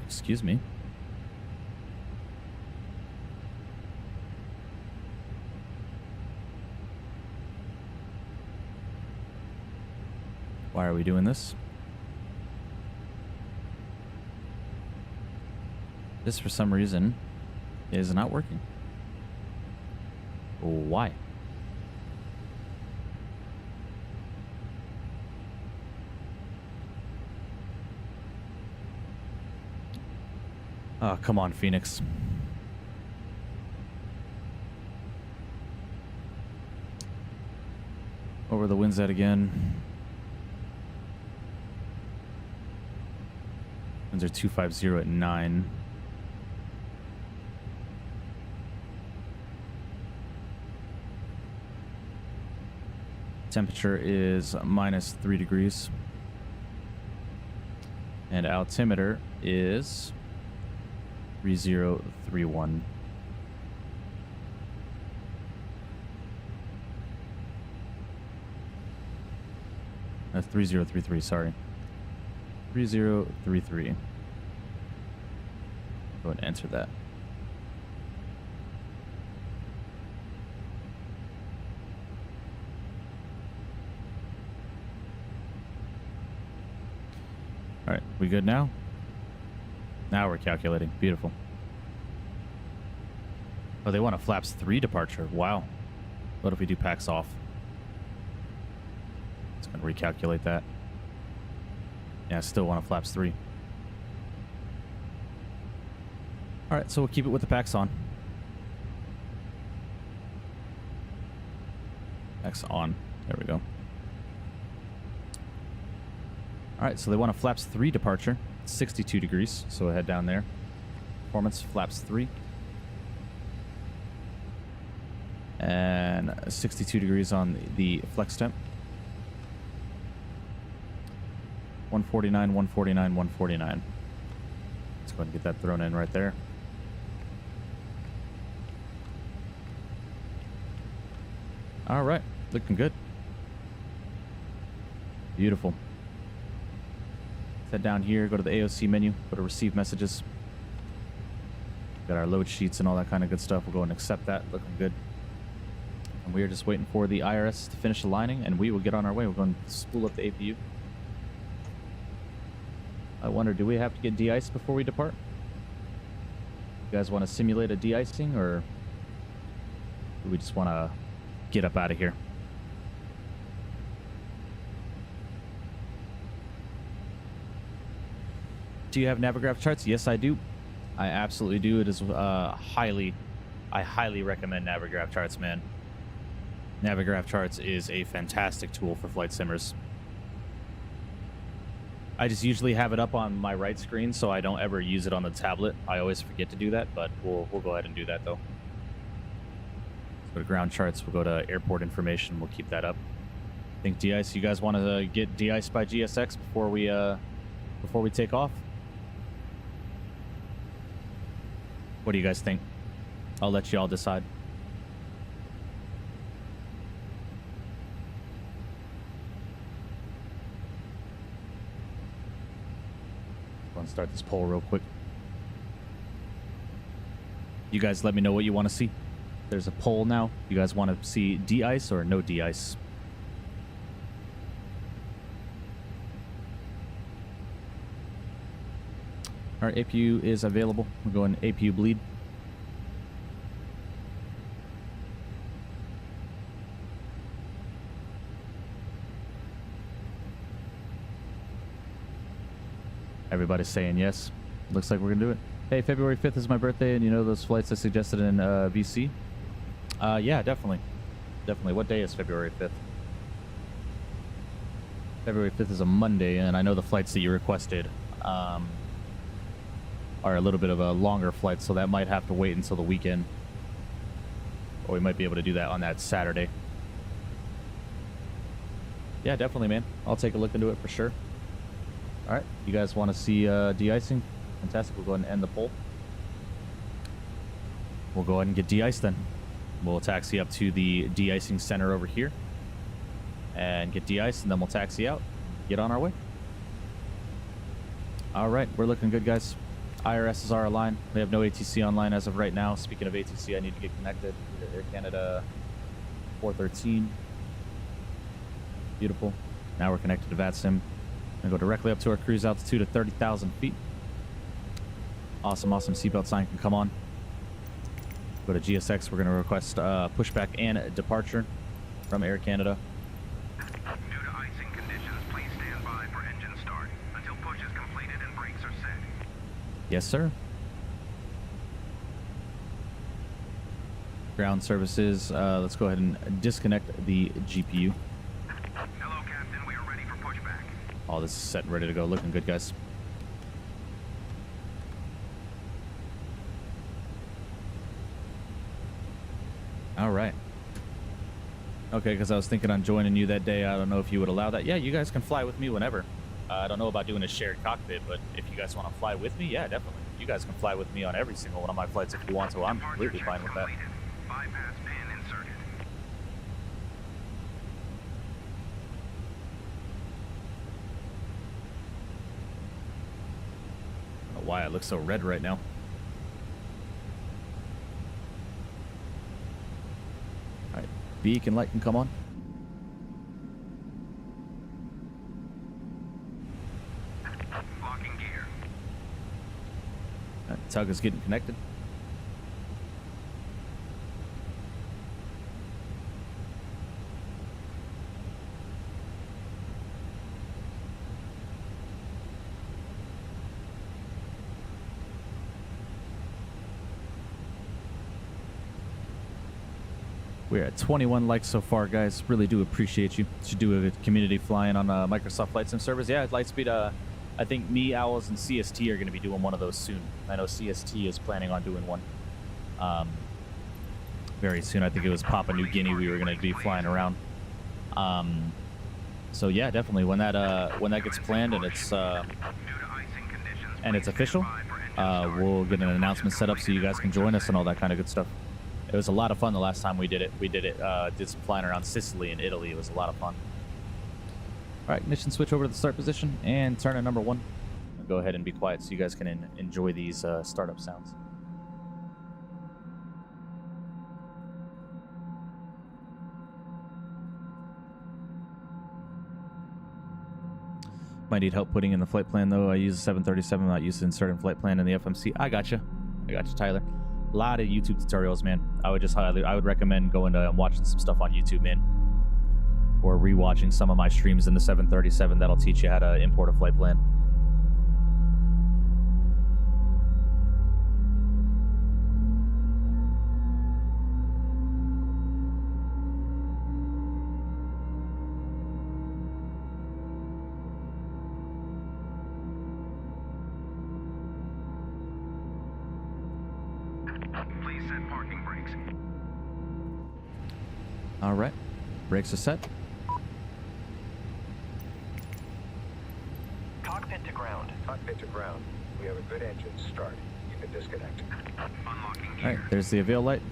Excuse me. Why are we doing this? This, for some reason, is not working. Why? Oh, come on, Phoenix. Over the winds at again. Winds are 250 at 9. Temperature is -3 degrees. And altimeter is 3031. 3033, sorry. 3033. Go ahead and enter that. All right, we good now? Now we're calculating. Beautiful. Oh, they want a flaps 3 departure. Wow. What if we do packs off? It's going to recalculate that. Yeah, I still want a flaps 3. All right, so we'll keep it with the packs on. Packs on. There we go. All right, so they want a flaps 3 departure. 62 degrees, so we'll head down there. Performance, flaps 3. And 62 degrees on the flex temp. 149, 149, 149. Let's go ahead and get that thrown in right there. All right, looking good. Beautiful. Head down here, go to the AOC menu, go to receive messages. Got our load sheets and all that kind of good stuff. We'll go and accept that. Looking good. And we are just waiting for the IRS to finish aligning, and we will get on our way. We're going to spool up the APU. I wonder, do we have to get de-iced before we depart? You guys want to simulate a de-icing, or do we just want to get up out of here? Do you have Navigraph charts? Yes, I do. I absolutely do. It is I highly recommend Navigraph charts, man. Navigraph charts is a fantastic tool for flight simmers. I just usually have it up on my right screen, so I don't ever use it on the tablet. I always forget to do that, but we'll go ahead and do that though. Let's go to ground charts. We'll go to airport information. We'll keep that up. I think de-ice. You guys want to get de-iced by GSX before we take off? What do you guys think? I'll let you all decide. Go and start this poll real quick. You guys let me know what you want to see. There's a poll now. You guys want to see de-ice or no de-ice? Our APU is available. We're going APU bleed. Everybody's saying yes. Looks like we're gonna do it. Hey, February 5th is my birthday, and you know those flights I suggested in VC? Yeah, definitely. Definitely. What day is February 5th? February 5th is a Monday, and I know the flights that you requested are a little bit of a longer flight, so that might have to wait until the weekend. Or we might be able to do that on that Saturday. Yeah, definitely, man. I'll take a look into it for sure. All right, you guys want to see de-icing? Fantastic. We'll go ahead and end the poll. We'll go ahead and get de-iced then. We'll taxi up to the de-icing center over here and get de-iced, and then we'll taxi out, get on our way. All right, we're looking good, guys. IRSs are aligned. We have no ATC online as of right now. Speaking of ATC, I need to get connected to Air Canada 413. Beautiful. Now we're connected to VATSIM. Gonna go directly up to our cruise altitude of 30,000 feet. Awesome, awesome. Seatbelt sign can come on. Go to GSX. We're gonna request pushback and departure from Air Canada. Due to icing conditions, please stand by for engine start until push is completed and brakes are set. Yes, sir. Ground services. Let's go ahead and disconnect the GPU. Hello, Captain. We are ready for pushback. All this is set and ready to go. Looking good, guys. All right. Okay, because I was thinking on joining you that day. I don't know if you would allow that. Yeah, you guys can fly with me whenever. I don't know about doing a shared cockpit, but if you guys want to fly with me, yeah, definitely. You guys can fly with me on every single one of my flights if you want to. I'm completely fine with that. Bypass pin inserted. I don't know why it looks so red right now. Beacon light can come on. Locking gear. Tug is getting connected. We're at 21 likes so far, guys. Really do appreciate you. Should do a community flying on Microsoft Flight Sim servers. Yeah, Lightspeed. I think me, Owls, and CST are going to be doing one of those soon. I know CST is planning on doing one very soon. I think it was Papua New Guinea we were going to be flying around. So yeah, definitely when that gets planned and it's official, we'll get an announcement set up so you guys can join us and all that kind of good stuff. It was a lot of fun the last time we did it. Did some flying around Sicily and Italy. It was a lot of fun. All right, ignition switch over to the start position and turn on number 1. I'll go ahead and be quiet so you guys can enjoy these startup sounds. Might need help putting in the flight plan though. I use a 737. I'm not used to inserting flight plan in the FMC. I gotcha, Tyler. A lot of YouTube tutorials, man. I would recommend going to watching some stuff on YouTube, man, or rewatching some of my streams in the 737. That'll teach you how to import a flight plan. Please set parking brakes. All right, brakes are set. Cockpit to ground. Cockpit to ground. We have a good engine start. You can disconnect. Unlocking All gear. right, there's the avail light.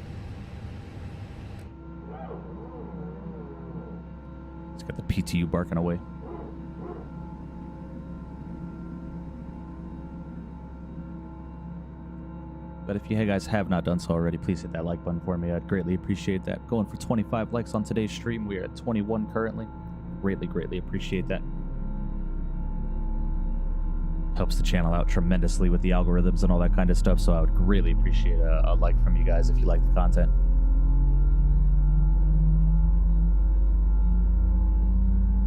It's got the PTU barking away. But if you guys have not done so already, please hit that like button for me. I'd greatly appreciate that. Going for 25 likes on today's stream. We are at 21 currently. Greatly appreciate that. Helps the channel out tremendously with the algorithms and all that kind of stuff. So I would greatly appreciate a like from you guys if you like the content.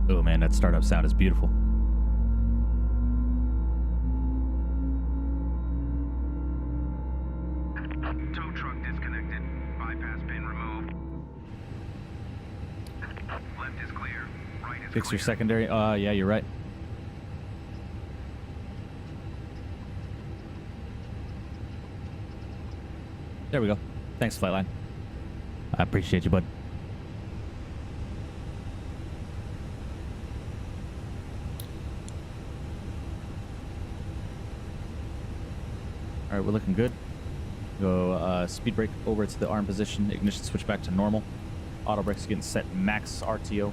Oh man, that startup sound is beautiful. Tow truck disconnected. Bypass pin removed. Left is clear. Right is Fix your clear. secondary. Yeah, you're right. There we go. Thanks, Flightline. I appreciate you, bud. All right, we're looking good. Go speed brake over to the arm position. Ignition switch back to normal. Auto brakes getting set max RTO.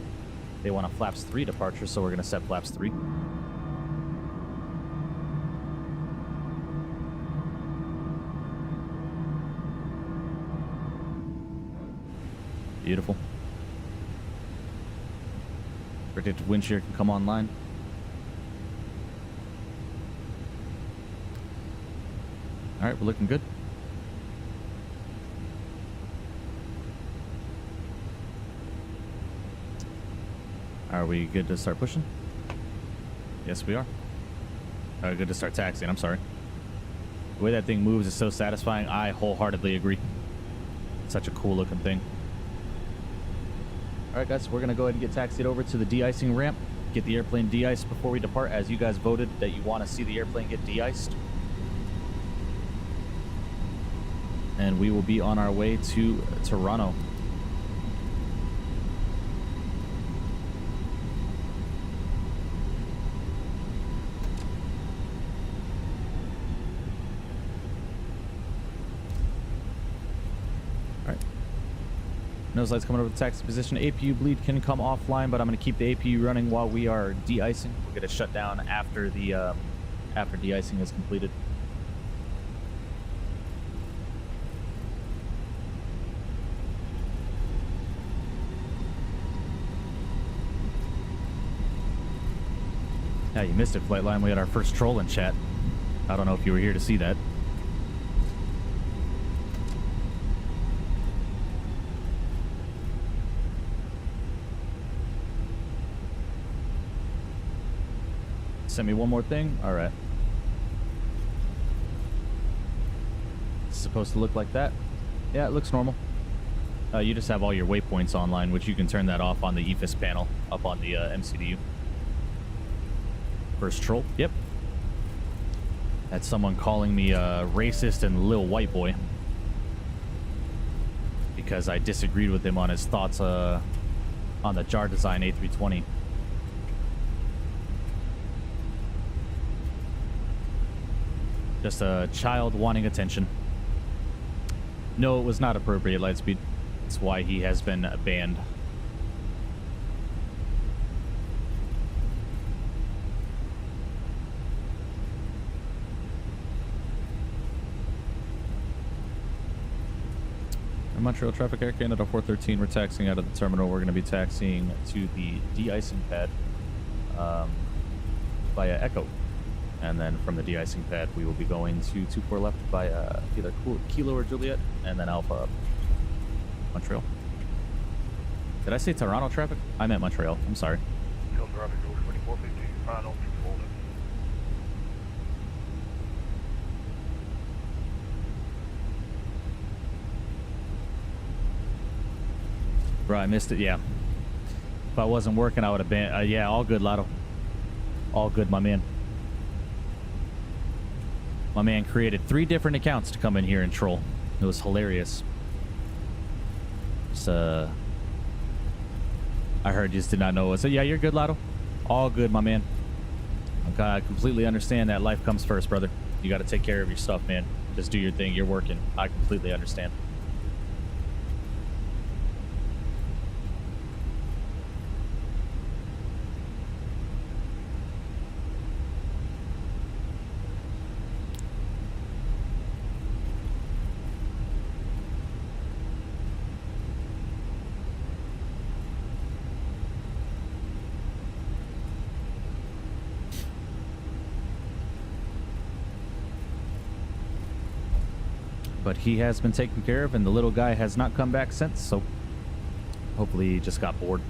They want a flaps 3 departure, so we're going to set flaps 3. Beautiful. Predicted wind shear can come online. All right, we're looking good. Are we good to start pushing? Yes, we are. Good to start taxiing. I'm sorry. The way that thing moves is so satisfying. I wholeheartedly agree. Such a cool looking thing. All right, guys, we're going to go ahead and get taxied over to the de-icing ramp. Get the airplane de-iced before we depart, as you guys voted that you want to see the airplane get de-iced. And we will be on our way to Toronto. Nose lights coming over the taxi position. APU bleed can come offline, but I'm going to keep the APU running while we are de-icing. We'll get it shut down after the after de-icing is completed. Yeah, you missed it, Flightline. We had our first troll in chat. I don't know if you were here to see that. Send me one more thing. All right. It's supposed to look like that. Yeah, it looks normal. You just have all your waypoints online, which you can turn that off on the EFIS panel up on the MCDU. First troll. Yep. That's someone calling me racist and lil white boy because I disagreed with him on his thoughts on the jar design A320. Just a child wanting attention. No, it was not appropriate, Lightspeed. That's why he has been banned. Montreal traffic, Air Canada 413. We're taxiing out of the terminal. We're going to be taxiing to the de-icing pad via Echo. And then from the de-icing pad, we will be going to 24 left via either Kilo or Juliet, and then Alpha Montreal. Did I say Toronto traffic? I meant Montreal. I'm sorry. Traffic 2450, final, hold it. Bro, I missed it. Yeah. If I wasn't working, I would have been. Yeah, all good, Lotto. All good, my man. My man created 3 different accounts to come in here and troll. It was hilarious. Just, I heard you just did not know it. So yeah, you're good, Lotto. All good, my man. I completely understand that life comes first, brother. You got to take care of your stuff, man. Just do your thing. You're working. I completely understand. But he has been taken care of, and the little guy has not come back since, so hopefully he just got bored.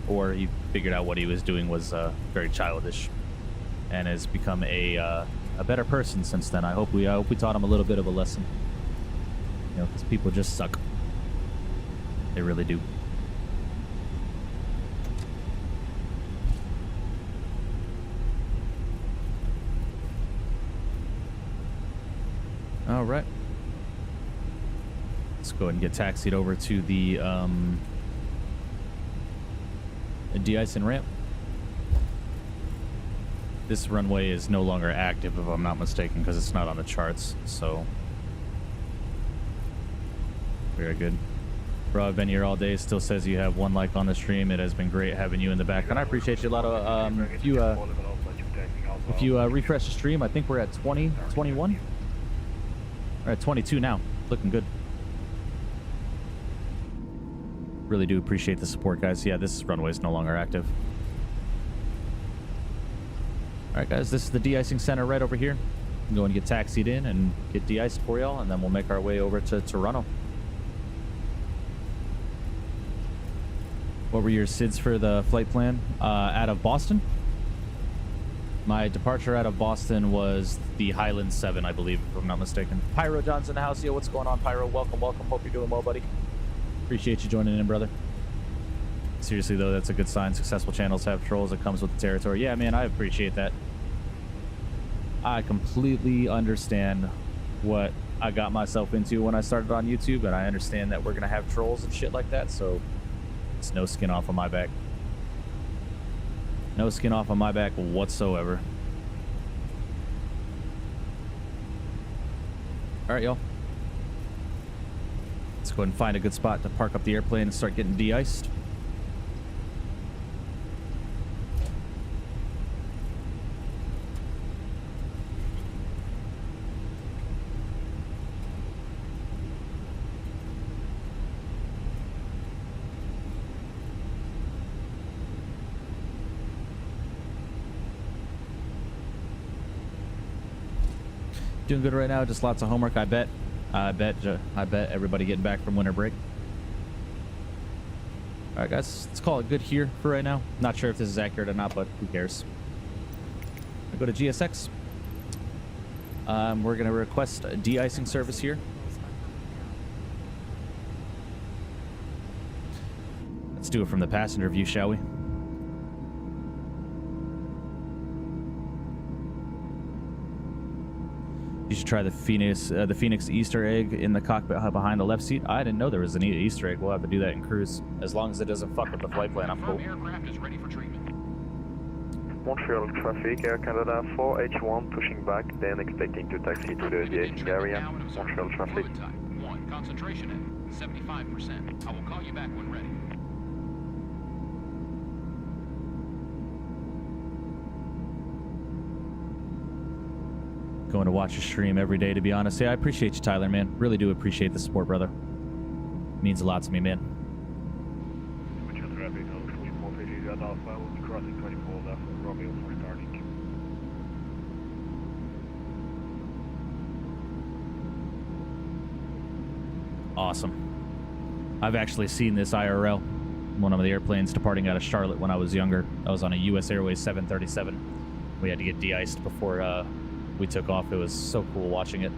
Or he figured out what he was doing was very childish and has become a better person since then. I hope we taught him a little bit of a lesson. You know, because people just suck. They really do. All right. Let's go ahead and get taxied over to the de-icing ramp. This runway is no longer active, if I'm not mistaken, because it's not on the charts, so very good. Bro, I've been here all day. Still says you have 1 like on the stream. It has been great having you in the back, and I appreciate you a lot. Of if you refresh the stream, I think we're at 20, 21. We're at 22 now. Looking good. Really do appreciate the support, guys. Yeah, this runway is no longer active. All right, guys, this is the de-icing center right over here. I'm going to get taxied in and get de-iced for y'all, and then we'll make our way over to Toronto. What were your SIDs for the flight plan? Out of Boston? My departure out of Boston was the Highland 7, I believe, if I'm not mistaken. Pyro John's in the house. Yo, what's going on, Pyro? Welcome, welcome. Hope you're doing well, buddy. Appreciate you joining in, brother. Seriously, though, that's a good sign. Successful channels have trolls. It comes with the territory. Yeah, man, I appreciate that. I completely understand what I got myself into when I started on YouTube, and I understand that we're going to have trolls and shit like that, so it's no skin off of my back. No skin off of my back whatsoever. All right, y'all. Let's go ahead and find a good spot to park up the airplane and start getting de-iced. Doing good right now. Just lots of homework. I bet everybody getting back from winter break. All right, guys. Let's call it good here for right now. Not sure if this is accurate or not, but who cares? I go to GSX. We're gonna request a de-icing service here. Let's do it from the passenger view, shall we? You should try the Phoenix Easter egg in the cockpit behind the left seat. I didn't know there was an Easter egg. We'll have to do that in cruise. As long as it doesn't fuck with the flight plan, I'm cool. Aircraft is ready for treatment. Montreal traffic, Air Canada 4H1 pushing back, then expecting to taxi to the de-icing area. Montreal traffic. Fluid type 1, concentration at 75%. I will call you back when ready. Going to watch your stream every day, to be honest. Yeah, I appreciate you, Tyler, man. Really do appreciate the support, brother. Means a lot to me, man. Montreal traffic, Alpha, will be crossing 24 left, Romeo for starting. Awesome. I've actually seen this IRL. One of the airplanes departing out of Charlotte when I was younger. I was on a US Airways 737. We had to get de-iced before we took off. It was so cool watching it.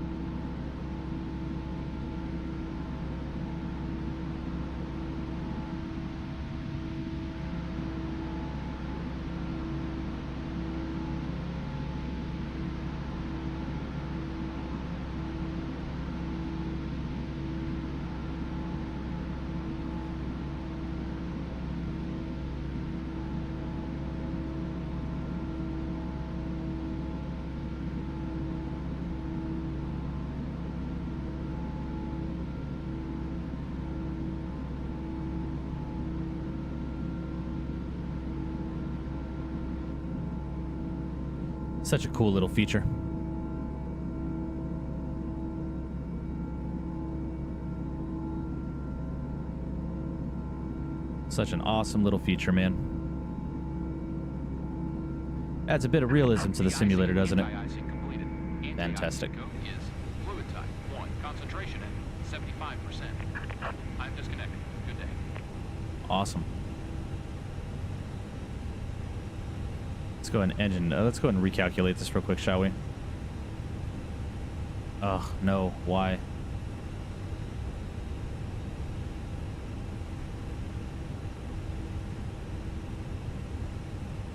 Such a cool little feature. Such an awesome little feature, man. Adds a bit of realism to the simulator, doesn't it? Fantastic. Fluid type 1, concentration at 75%. I'm disconnected. Good day. Awesome. Let's go ahead and let's go ahead and recalculate this real quick, shall we? Oh, no. Why?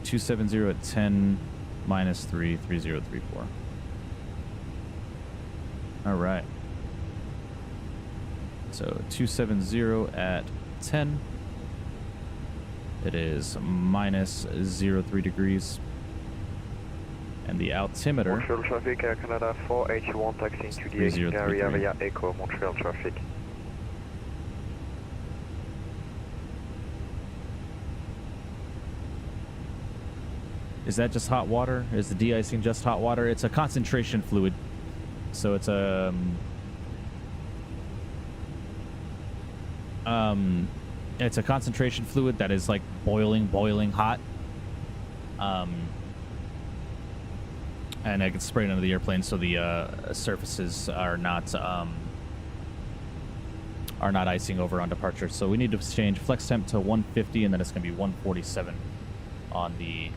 $270 at 10 minus 3, 3034. All right. So 270 at 10. It is minus 03 degrees. And the altimeter... Montreal traffic, Air Canada 4H1 taxiing to the icing area via Echo, Montreal traffic. Is that just hot water? Is the de-icing just hot water? It's a concentration fluid. So it's a... it's a concentration fluid that is like boiling hot. And I can spray it into the airplane so the surfaces are not icing over on departure. So we need to change flex temp to 150, and then it's going to be 147 on the...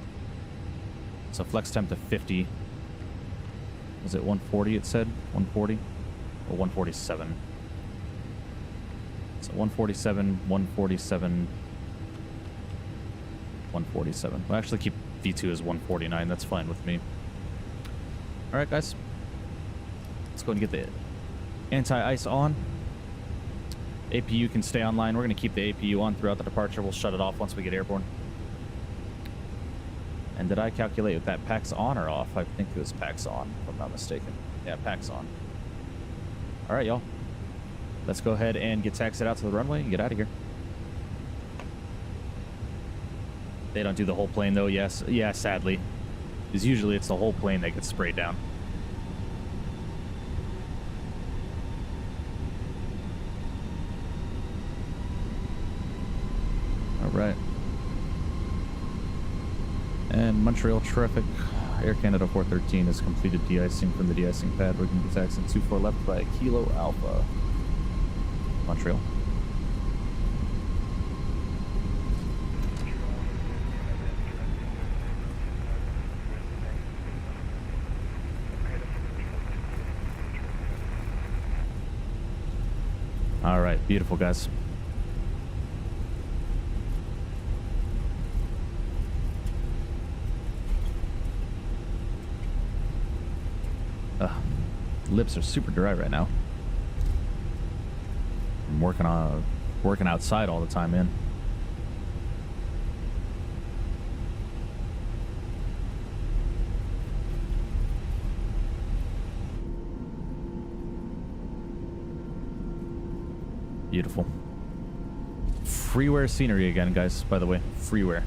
So flex temp to 50. Was it 140 it said? 140? Or 147? So 147, 147, 147. We'll actually keep V2 as 149. That's fine with me. All right, guys. Let's go and get the anti-ice on. APU can stay online. We're going to keep the APU on throughout the departure. We'll shut it off once we get airborne. And did I calculate if that PAC's on or off? I think it was PAC's on, if I'm not mistaken. Yeah, PAC's on. All right, y'all. Let's go ahead and get taxied out to the runway and get out of here. They don't do the whole plane, though. Yes. Yeah, sadly. Because usually it's the whole plane that gets sprayed down. All right. And Montreal traffic, Air Canada 413 has completed de-icing from the de-icing pad. Rigging the taxi 24 left by Kilo Alpha. Montreal. All right, beautiful guys. Lips are super dry right now. I'm working outside all the time, man. Beautiful. Freeware scenery again, guys, by the way. Freeware.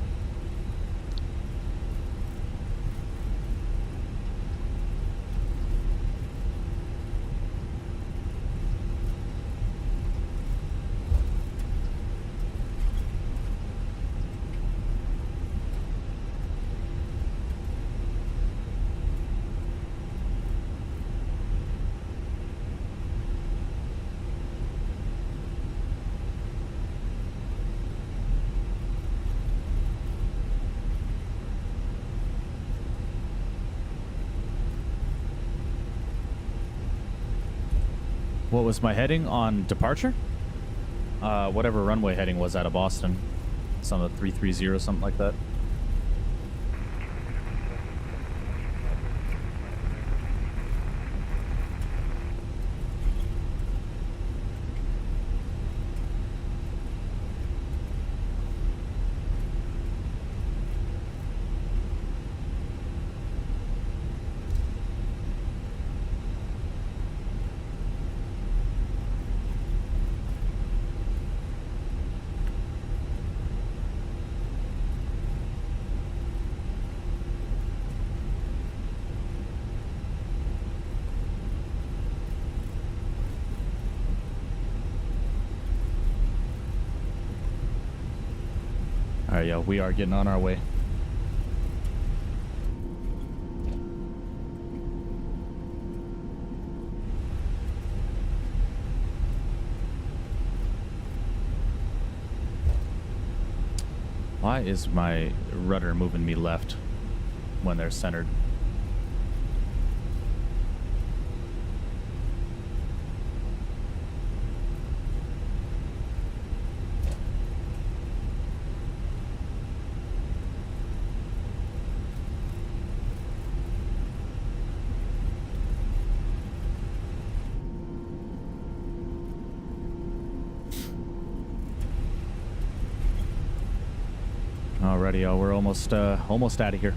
What was my heading on departure? Whatever runway heading was out of Boston. It's on the 330, something like that. Alright, yeah, we are getting on our way. Why is my rudder moving me left when they're centered? Alrighty, y'all, we're almost out of here.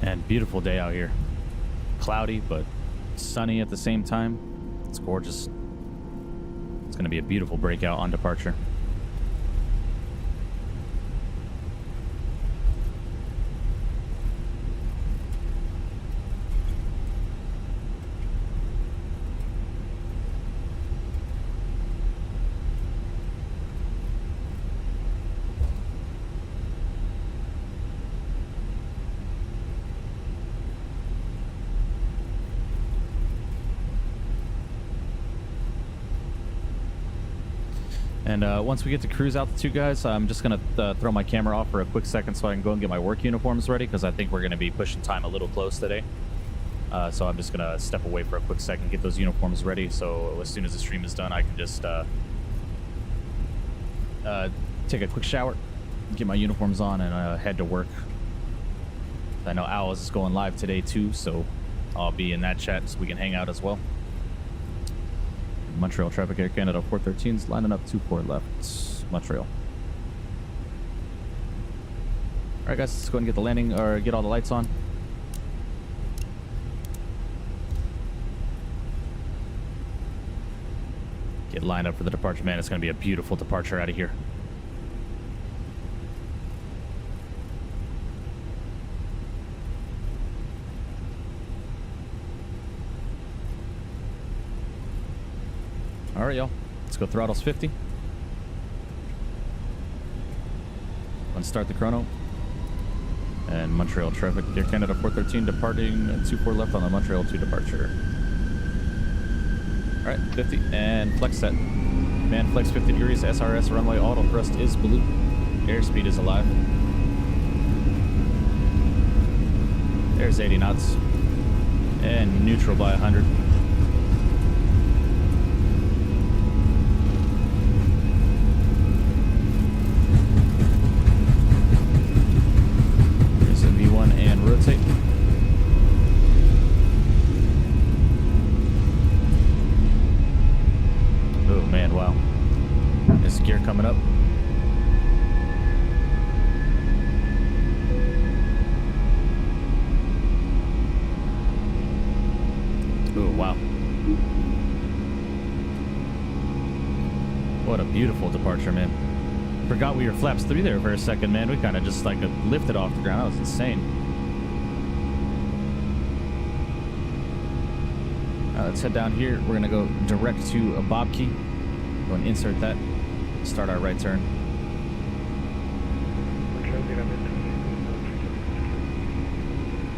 And beautiful day out here. Cloudy, but sunny at the same time. It's gorgeous. It's going to be a beautiful breakout on departure. And once we get to cruise altitude, guys, I'm just going to throw my camera off for a quick second so I can go and get my work uniforms ready, because I think we're going to be pushing time a little close today. So I'm just gonna step away for a quick second, get those uniforms ready. So as soon as the stream is done, I can just take a quick shower, get my uniforms on, and head to work. I know Owls is going live today too, so I'll be in that chat so we can hang out as well. Montreal traffic, Air Canada 413's lining up 24 left, Montreal. All right, guys, let's go ahead and get the landing, or get all the lights on. Get lined up for the departure, man. It's going to be a beautiful departure out of here. All right, y'all. Let's go throttles 50. Let's start the chrono. And Montreal traffic, Air Canada 413 departing at 24 left on the Montreal 2 departure. All right, 50 and flex set. Man, flex 50 degrees, SRS runway auto thrust is blue. Airspeed is alive. There's 80 knots. And neutral by 100. There's a V1 and rotate. Oh man, wow. There's gear coming up. Oh wow. What a beautiful departure, man. Forgot we were flaps 3 there for a second, man. We kind of just like lifted off the ground. That was insane. Let's head down here. We're gonna go direct to a bob key. Go and insert that. Start our right turn.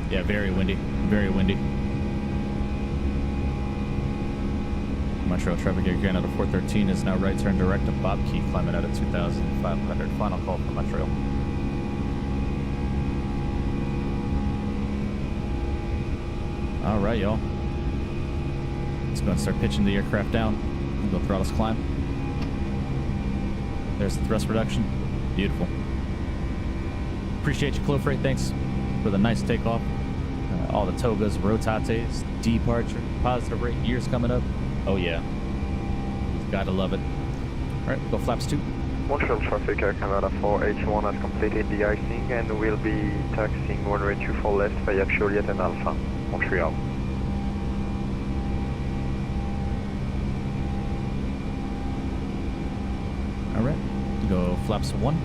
Yeah, very windy. Very windy. Montreal traffic, Air Canada 413 is now right turn direct to bob key, climbing out at 2,500. Final call for Montreal. All right, y'all. Let's go and start pitching the aircraft down. We'll go throttles climb. There's the thrust reduction. Beautiful. Appreciate you, Clo Freight. Thanks for the nice takeoff. All the togas, rotates, departure, positive rate, years coming up. Oh yeah. Gotta love it. All right, we'll go flaps 2. Montreal traffic, Air Canada 4H1 has completed the icing and will be taxiing runway 24 left via Juliet and Alpha, Montreal. All right, go flaps 1.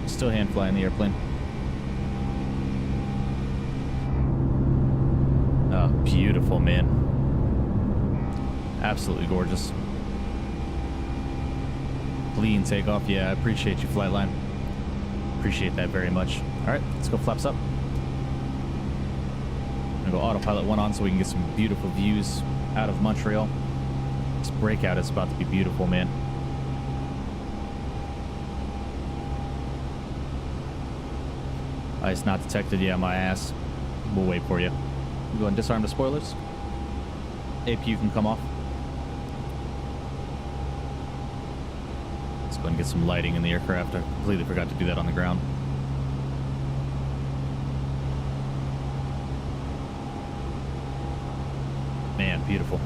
Still hand flying the airplane. Oh, beautiful, man. Absolutely gorgeous. Clean takeoff. Yeah, I appreciate you, Flightline. Appreciate that very much. All right, let's go flaps up. I'm gonna go autopilot 1 on so we can get some beautiful views out of Montreal. This breakout is about to be beautiful, man. Ice not detected. Yeah, my ass. We'll wait for you. Go and disarm the spoilers. APU can come off. Let's go and get some lighting in the aircraft. I completely forgot to do that on the ground. Man, beautiful.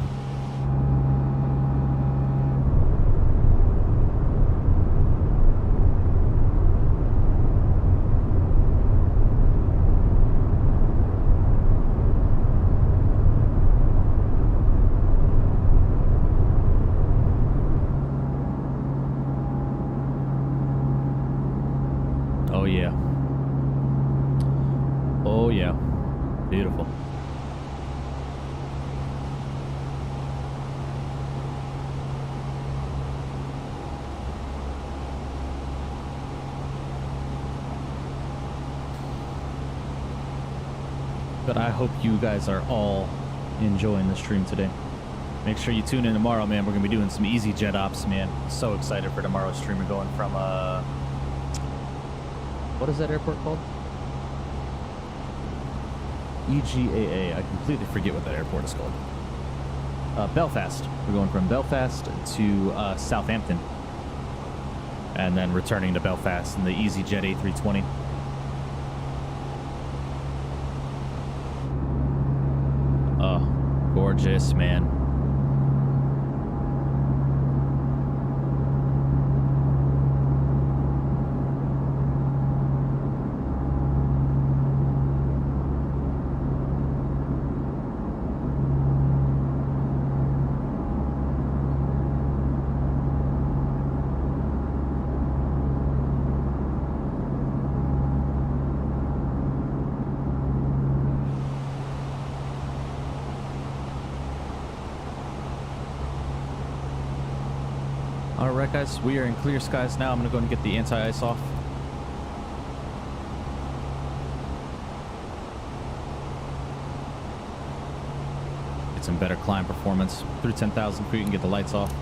Oh yeah. Oh yeah. Beautiful. But I hope you guys are all enjoying the stream today. Make sure you tune in tomorrow, man. We're gonna be doing some easy jet ops, man. So excited for tomorrow's stream. We're going from what is that airport called? EGAA. I completely forget what that airport is called. Belfast. We're going from Belfast to Southampton. And then returning to Belfast in the EasyJet A320. Oh, gorgeous, man. Alright guys, we are in clear skies now. I'm going to go and get the anti-ice off. Get some better climb performance. Through 10,000 feet and get the lights off.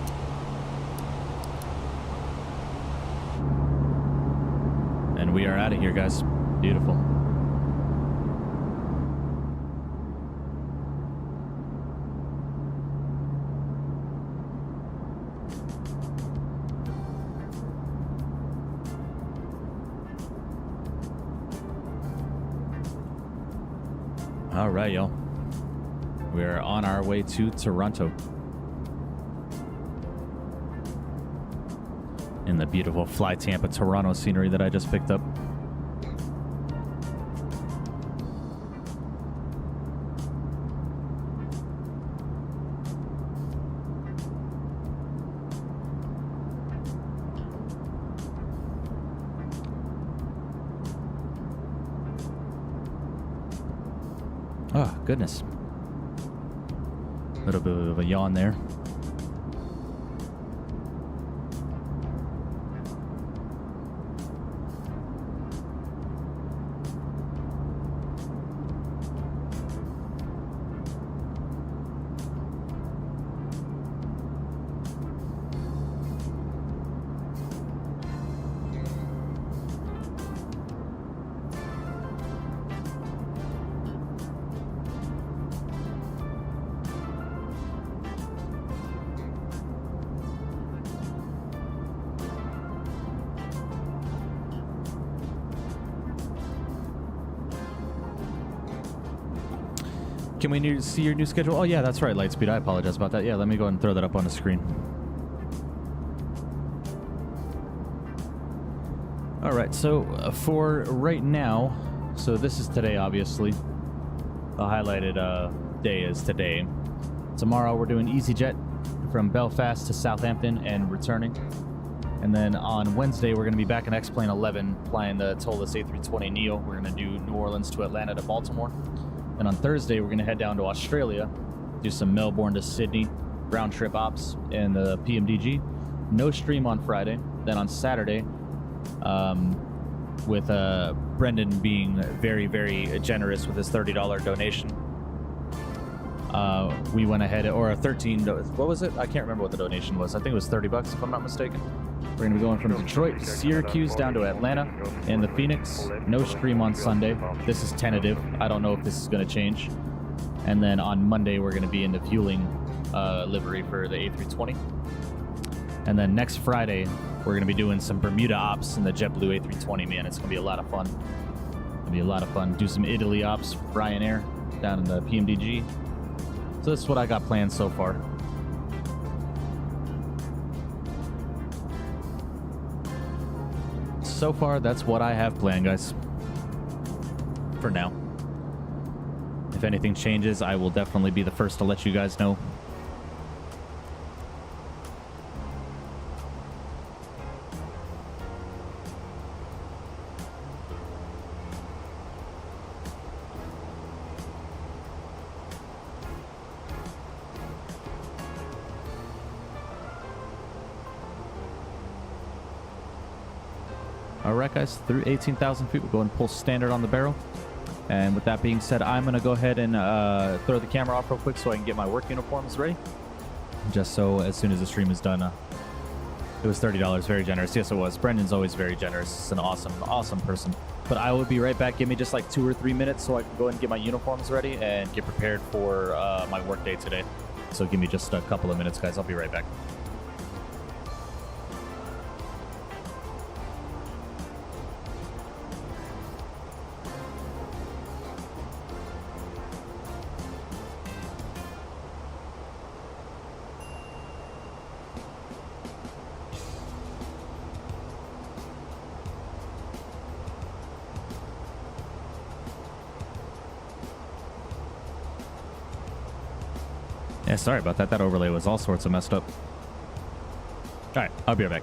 And we are out of here, guys. Beautiful. All right, y'all. We're on our way to Toronto. In the beautiful Fly Tampa Toronto scenery that I just picked up. Oh, goodness. A little bit of a yawn there. Can we see your new schedule? Oh, yeah, that's right, Lightspeed. I apologize about that. Yeah, let me go ahead and throw that up on the screen. All right, so for right now, so this is today, obviously. The highlighted day is today. Tomorrow, we're doing EasyJet from Belfast to Southampton and returning. And then on Wednesday, we're going to be back in X-Plane 11, flying the ToLiss A320 Neo. We're going to do New Orleans to Atlanta to Baltimore. And on Thursday, we're going to head down to Australia, do some Melbourne to Sydney, round trip ops in the PMDG. No stream on Friday. Then on Saturday, with Brendan being very, very generous with his $30 donation, we went ahead, or a 13, what was it? I can't remember what the donation was. I think it was $30 if I'm not mistaken. We're going to be going from Detroit, Syracuse down to Atlanta and the Phoenix. No stream on Sunday. This is tentative. I don't know if this is going to change. And then on Monday, we're going to be in the fueling livery for the A320. And then next Friday, we're going to be doing some Bermuda ops in the JetBlue A320, man. It's going to be a lot of fun. It's going to be a lot of fun. Do some Italy ops with Ryanair down in the PMDG. So this is what I got planned so far. So far, that's what I have planned, guys. For now. If anything changes, I will definitely be the first to let you guys know. Alright guys, through 18,000 feet, we'll go and pull standard on the barrel. And with that being said, I'm going to go ahead and throw the camera off real quick so I can get my work uniforms ready. Just so as soon as the stream is done, it was $30, very generous. Yes, it was. Brendan's always very generous. He's an awesome, awesome person. But I will be right back. Give me just like 2 or 3 minutes so I can go ahead and get my uniforms ready and get prepared for my work day today. So give me just a couple of minutes, guys. I'll be right back. Yeah, sorry about that. That overlay was all sorts of messed up. All right, I'll be right back.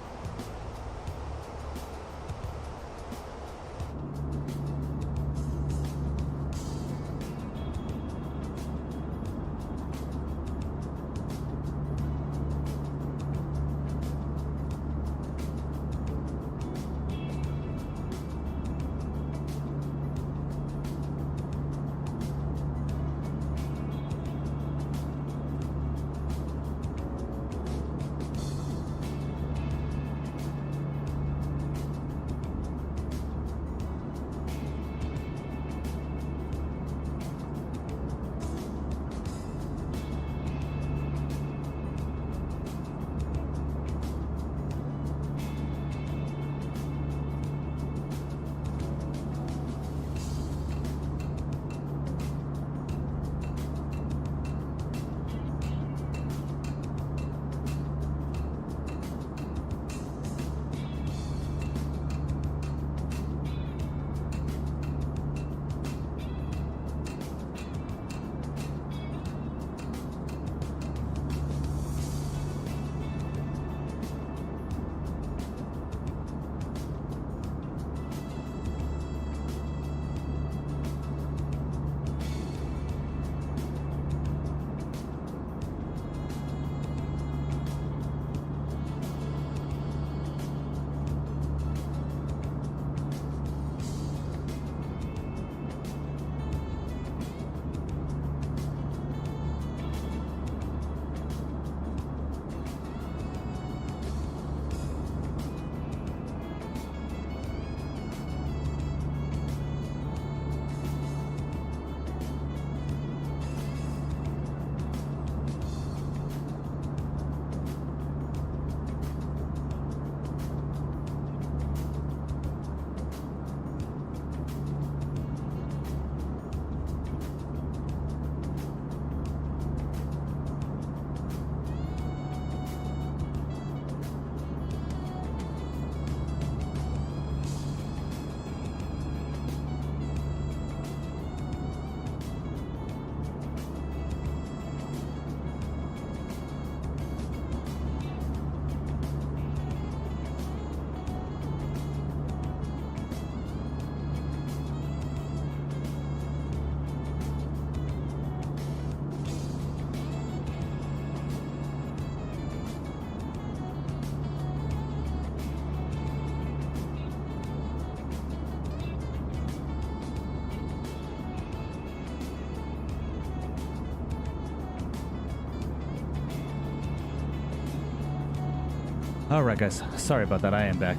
All right, guys. Sorry about that. I am back.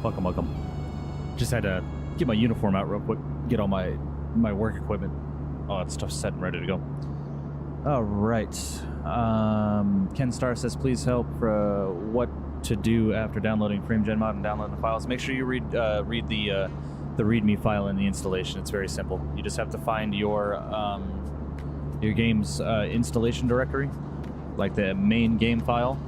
Welcome, welcome. Just had to get my uniform out real quick, get all my work equipment, all that stuff set and ready to go. All right. Ken Starr says, please help what to do after downloading FrameGen mod and downloading the files. Make sure you read the README file in the installation. It's very simple. You just have to find your game's installation directory, like the main game file.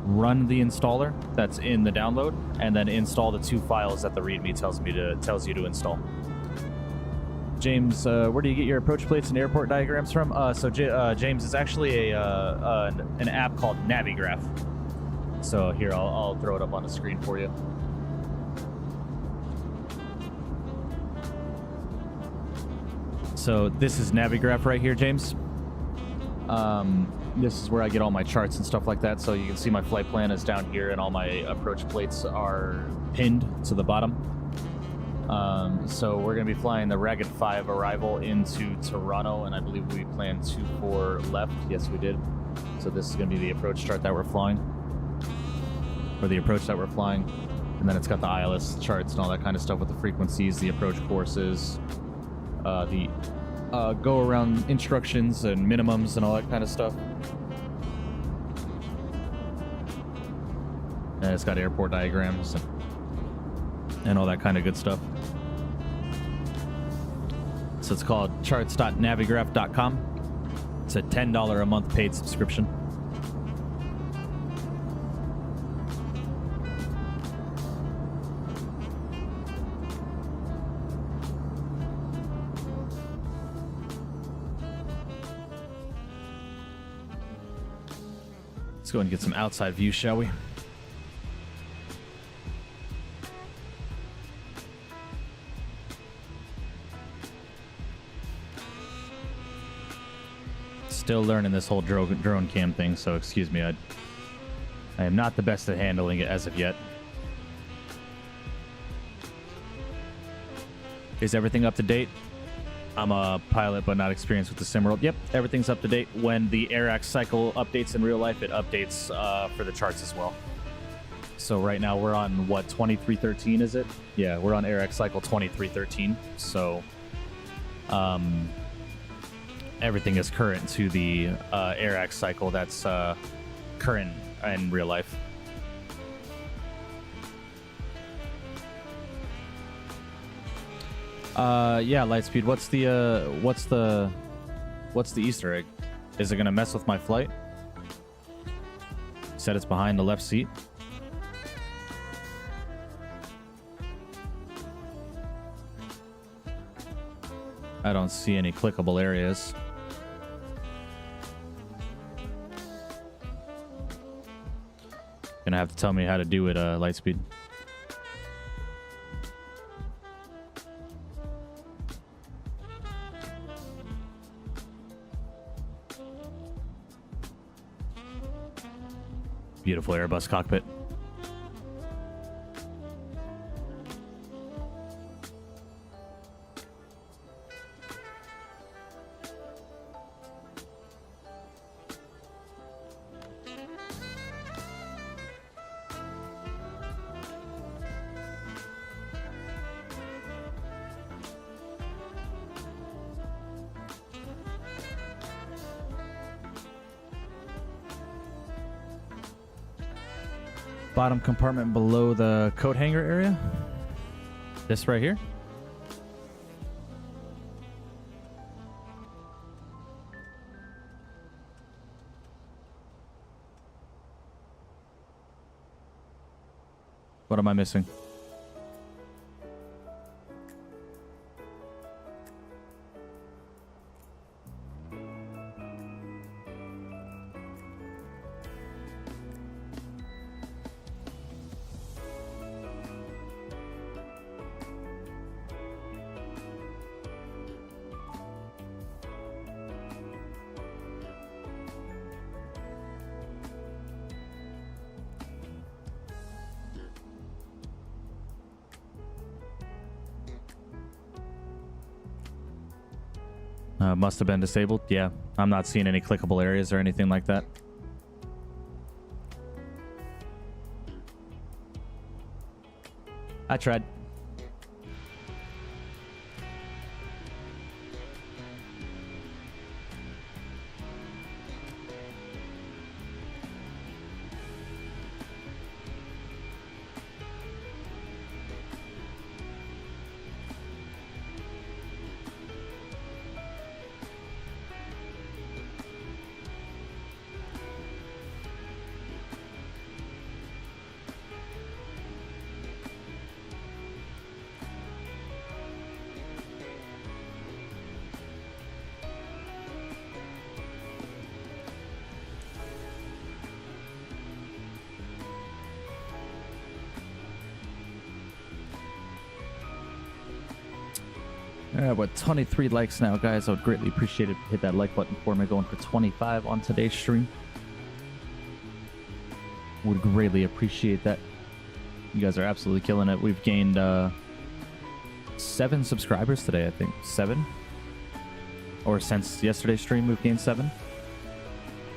Run the installer that's in the download, and then install the 2 files that the README tells you to install. James, where do you get your approach plates and airport diagrams from? James, it's actually an app called Navigraph. So here, I'll throw it up on the screen for you. So this is Navigraph right here, James. This is where I get all my charts and stuff like that. So you can see my flight plan is down here, and all my approach plates are pinned to the bottom. So we're going to be flying the Ragged 5 arrival into Toronto, and I believe we planned 24 left. Yes, we did. So this is going to be the approach chart that we're flying, or the approach that we're flying. And then it's got the ILS charts and all that kind of stuff with the frequencies, the approach courses, the go around instructions and minimums and all that kind of stuff. And it's got airport diagrams and all that kind of good stuff. So it's called charts.navigraph.com. It's a $10 a month paid subscription. Let's go and get some outside view, shall we? Still learning this whole drone cam thing, so excuse me. I am not the best at handling it as of yet. Is everything up to date? I'm a pilot, but not experienced with the SimWorld. Yep, everything's up to date. When the AirX cycle updates in real life, it updates for the charts as well. So right now we're on, what, 2313 is it? Yeah, we're on AirX cycle 2313. So everything is current to the AirX cycle that's current in real life. Yeah, Lightspeed. What's the Easter egg? Is it gonna mess with my flight? Said it's behind the left seat. I don't see any clickable areas. Gonna have to tell me how to do it, Lightspeed. Beautiful Airbus cockpit. Bottom compartment below the coat hanger area. This right here. What am I missing? Must have been disabled. Yeah, I'm not seeing any clickable areas or anything like that. I tried. Alright, we're at 23 likes now, guys. I would greatly appreciate it. Hit that like button for me. Going for 25 on today's stream. Would greatly appreciate that. You guys are absolutely killing it. We've gained 7 subscribers today, I think. 7? Or since yesterday's stream, we've gained 7.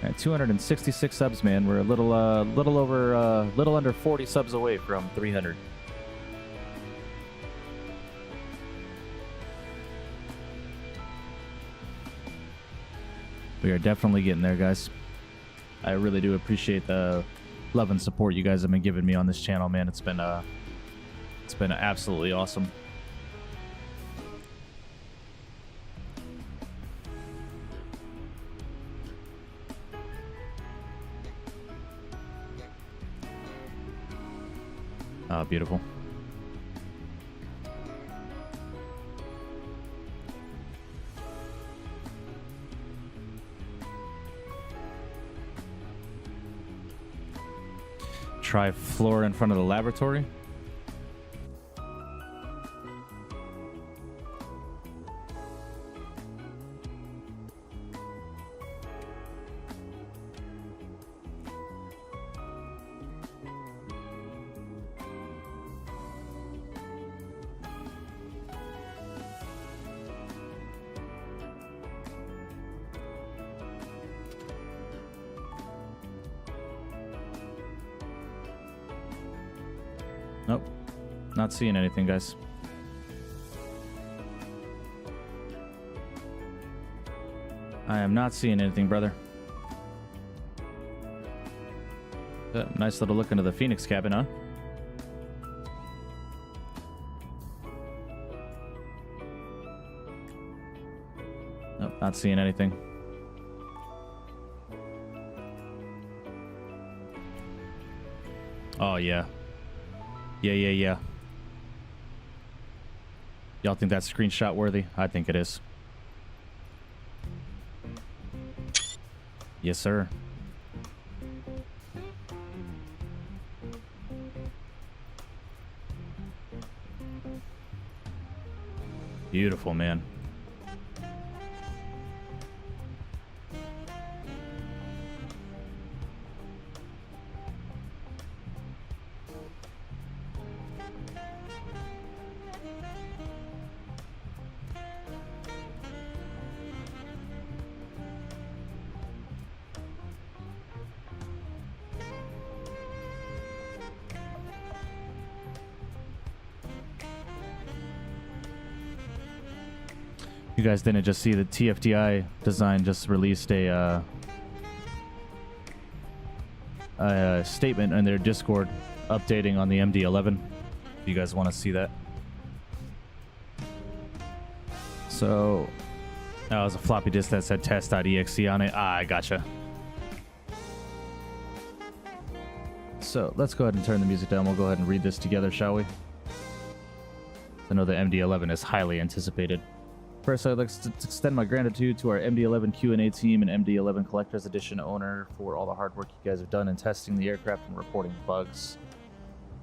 Alright, 266 subs, man. We're a little under 40 subs away from 300. We are definitely getting there, guys. I really do appreciate the love and support you guys have been giving me on this channel, man. It's been absolutely awesome. Oh, beautiful. Try floor in front of the laboratory. Nope. Not seeing anything, guys. I am not seeing anything, brother. Nice little look into the Phoenix cabin, huh? Nope, not seeing anything. Oh, yeah. Yeah. Y'all think that's screenshot worthy? I think it is. Yes, sir. Beautiful, man. You guys didn't just see the TFDI design just released a statement in their Discord updating on the MD-11. If you guys want to see that. So that was a floppy disk that said test.exe on it. Ah, I gotcha. So let's go ahead and turn the music down. We'll go ahead and read this together, shall we? I know the MD-11 is highly anticipated. First, I'd like to extend my gratitude to our MD-11 Q&A team and MD-11 Collector's Edition owner for all the hard work you guys have done in testing the aircraft and reporting bugs.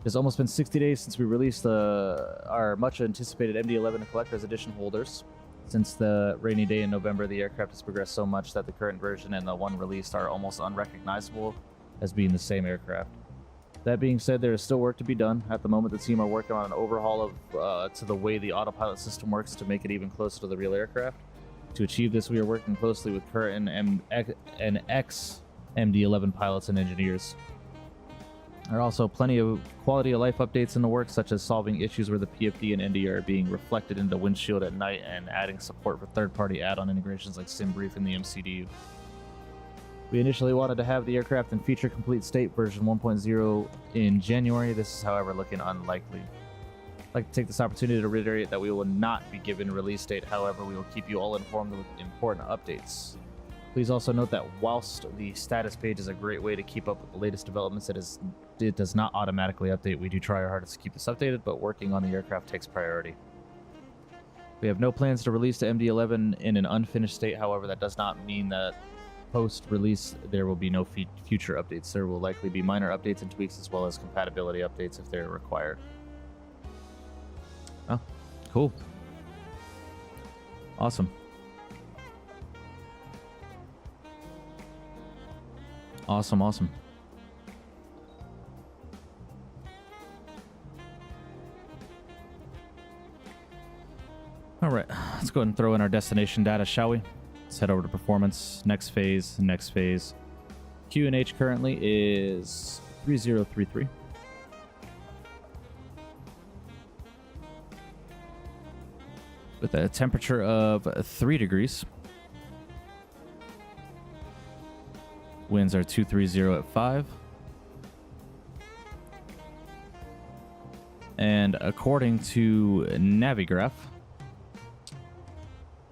It's almost been 60 days since we released our much-anticipated MD-11 Collector's Edition holders. Since the rainy day in November, the aircraft has progressed so much that the current version and the one released are almost unrecognizable as being the same aircraft. That being said, there is still work to be done. At the moment, the team are working on an overhaul of to the way the autopilot system works to make it even closer to the real aircraft. To achieve this, we are working closely with current and ex-MD-11 pilots and engineers. There are also plenty of quality of life updates in the works, such as solving issues where the PFD and ND are being reflected into the windshield at night and adding support for third-party add-on integrations like SimBrief and the MCDU. We initially wanted to have the aircraft in feature complete state version 1.0 in January. This is, however, looking unlikely. I'd like to take this opportunity to reiterate that we will not be given a release date. However, we will keep you all informed with important updates. Please also note that whilst the status page is a great way to keep up with the latest developments, it does not automatically update. We do try our hardest to keep this updated, but working on the aircraft takes priority. We have no plans to release the MD-11 in an unfinished state. However, that does not mean that post-release there will be no future updates. There will likely be minor updates and tweaks as well as compatibility updates if they're required. Oh, cool. Awesome. Awesome. All right, let's go ahead and throw in our destination data, shall we? Let's head over to performance, next phase. QNH currently is 3033. With a temperature of 3 degrees. Winds are 230 at 5. And according to Navigraph,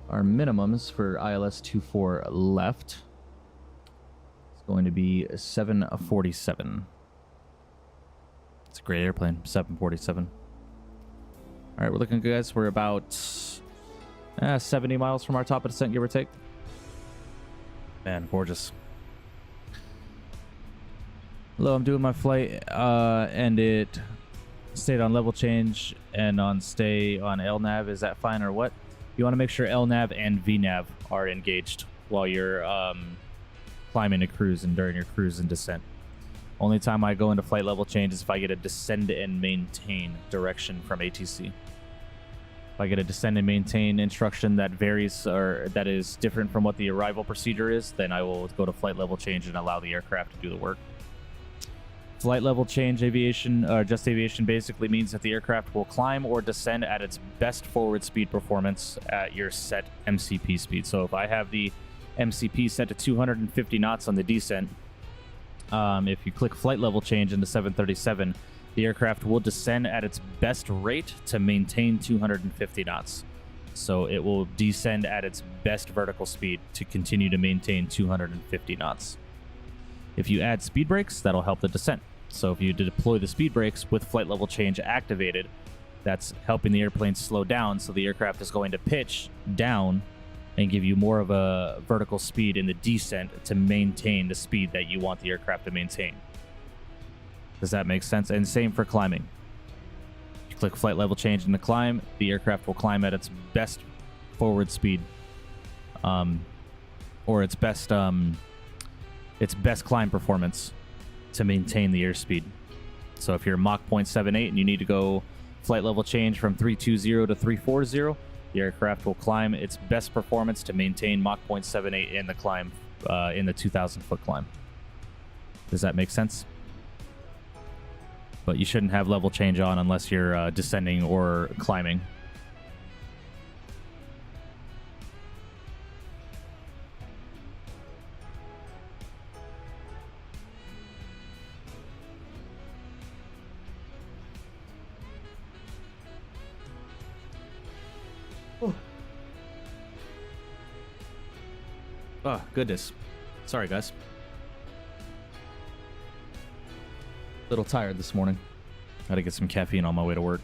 our minimums for ILS 24 left is going to be 747. It's a great airplane, 747. All right, we're looking good, guys. We're about 70 miles from our top of descent, give or take. Man, gorgeous. Hello, I'm doing my flight, and it stayed on level change and on stay on LNAV. Is that fine or what? You want to make sure LNAV and VNAV are engaged while you're climbing a cruise and during your cruise and descent. Only time I go into flight level change is if I get a descend and maintain direction from ATC. If I get a descend and maintain instruction that varies or that is different from what the arrival procedure is, then I will go to flight level change and allow the aircraft to do the work. Flight level change aviation, just aviation, basically means that the aircraft will climb or descend at its best forward speed performance at your set MCP speed. So if I have the MCP set to 250 knots on the descent, if you click flight level change in the 737, the aircraft will descend at its best rate to maintain 250 knots. So it will descend at its best vertical speed to continue to maintain 250 knots. If you add speed brakes, that'll help the descent. So if you deploy the speed brakes with flight level change activated, that's helping the airplane slow down, so the aircraft is going to pitch down and give you more of a vertical speed in the descent to maintain the speed that you want the aircraft to maintain. Does that make sense? And same for climbing. You click flight level change in the climb, the aircraft will climb at its best forward speed, or its best climb performance to maintain the airspeed. So if you're Mach 0.78 and you need to go flight level change from 320 to 340, the aircraft will climb its best performance to maintain Mach 0.78 in the climb, in the 2,000-foot climb. Does that make sense? But you shouldn't have level change on unless you're descending or climbing. Oh, goodness. Sorry, guys. Little tired this morning. Had to get some caffeine on my way to work.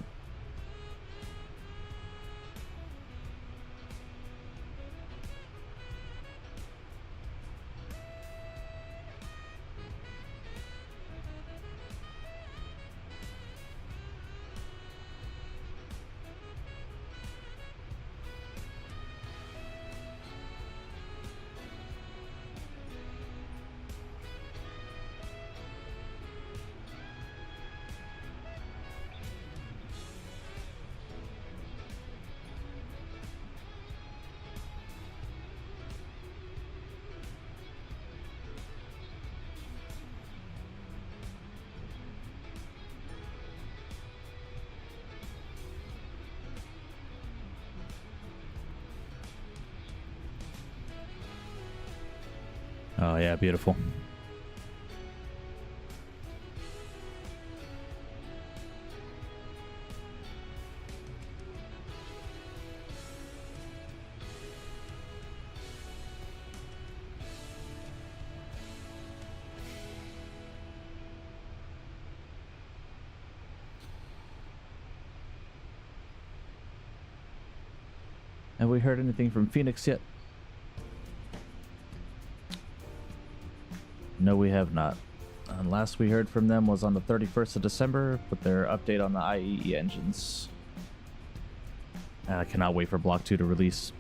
Oh, yeah, beautiful. Have we heard anything from Phoenix yet? No, we have not. And last we heard from them was on the 31st of December with their update on the IEE engines. I cannot wait for Block 2 to release.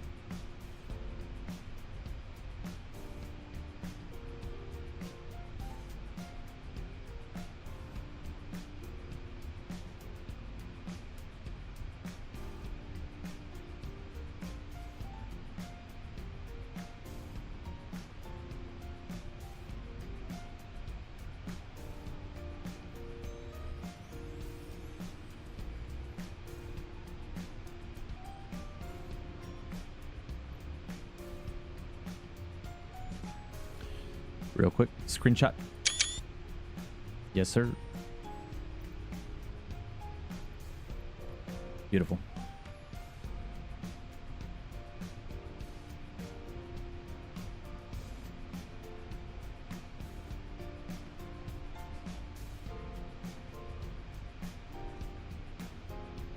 real quick. Screenshot. Yes, sir. Beautiful.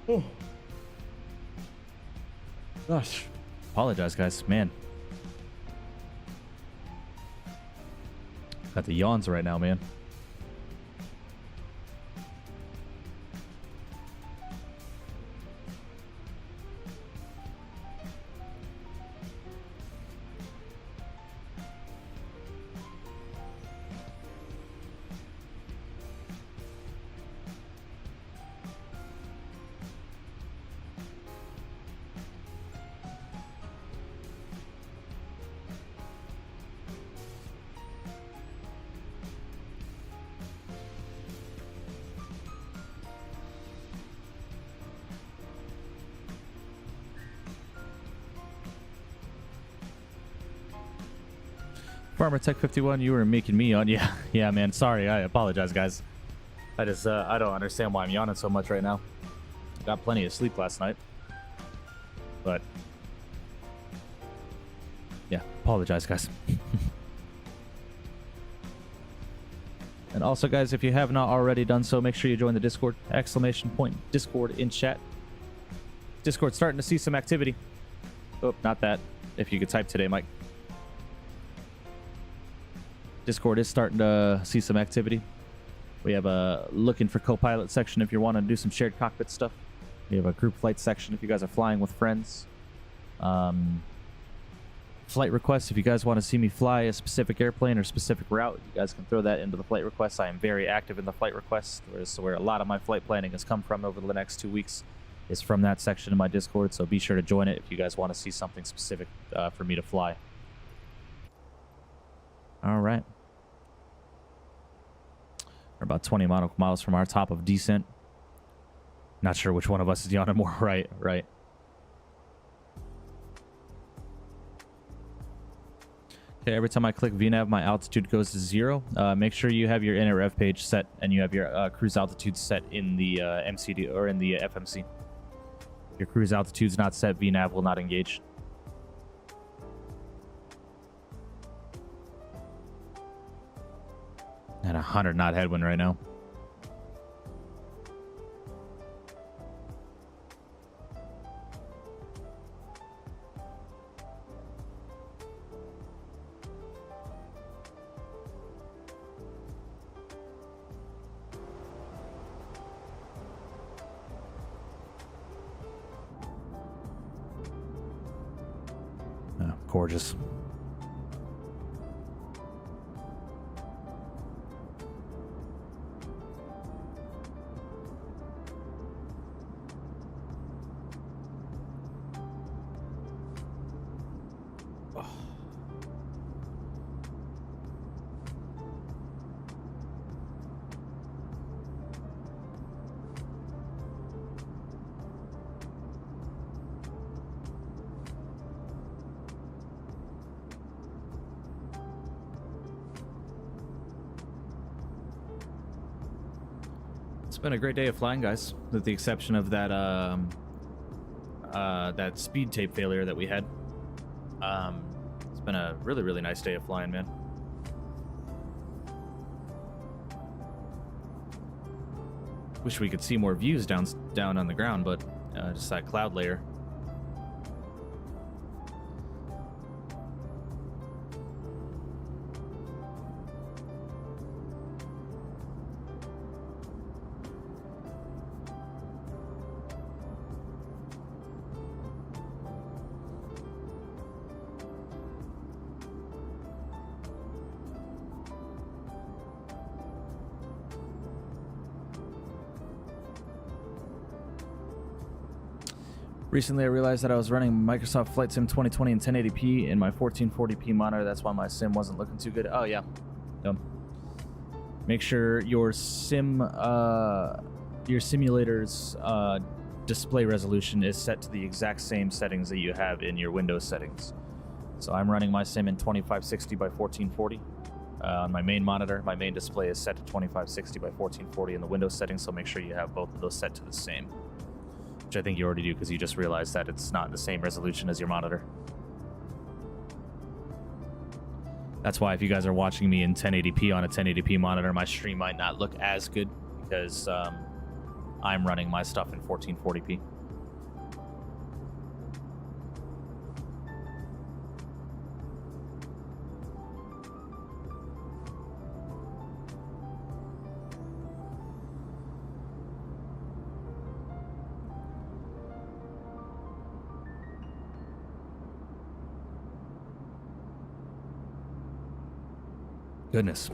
Oh. Gosh. Apologize, guys. Man. Got the yawns right now, man. Farmer Tech 51, you were making me on. Yeah, man. Sorry, I apologize, guys. I just I don't understand why I'm yawning so much right now. Got plenty of sleep last night, but yeah, apologize, guys. And also, guys, if you have not already done so, make sure you join the Discord. ! Discord in chat. Discord starting to see some activity. Oh, not that. If you could type today, Mike. Discord is starting to see some activity. We have a looking for co-pilot section if you want to do some shared cockpit stuff. We have a group flight section if you guys are flying with friends. Flight requests if you guys want to see me fly a specific airplane or specific route, you guys can throw that into the flight requests. I am very active in the flight requests, where a lot of my flight planning has come from over the next 2 weeks is from that section in my Discord, so be sure to join it if you guys want to see something specific for me to fly. All right. We're about 20 nautical miles from our top of descent. Not sure which one of us is yawning more. Right. Okay, every time I click VNAV, my altitude goes to 0. Make sure you have your inner rev page set and you have your cruise altitude set in the MCD or in the FMC. If your cruise altitude's not set, VNAV will not engage. At 100 knot headwind right now. Oh, gorgeous. It's been a great day of flying, guys, with the exception of that that speed tape failure that we had. It's been a really, really nice day of flying, man. Wish we could see more views down on the ground, but just that cloud layer. Recently, I realized that I was running Microsoft Flight Sim 2020 in 1080p in my 1440p monitor. That's why my sim wasn't looking too good. Oh, yeah. Make sure your simulator's display resolution is set to the exact same settings that you have in your Windows settings. So I'm running my sim in 2560 by 1440. on my main monitor. My main display is set to 2560 by 1440 in the Windows settings, so make sure you have both of those set to the same. Which I think you already do because you just realized that it's not the same resolution as your monitor. That's why if you guys are watching me in 1080p on a 1080p monitor, my stream might not look as good because I'm running my stuff in 1440p. Goodness.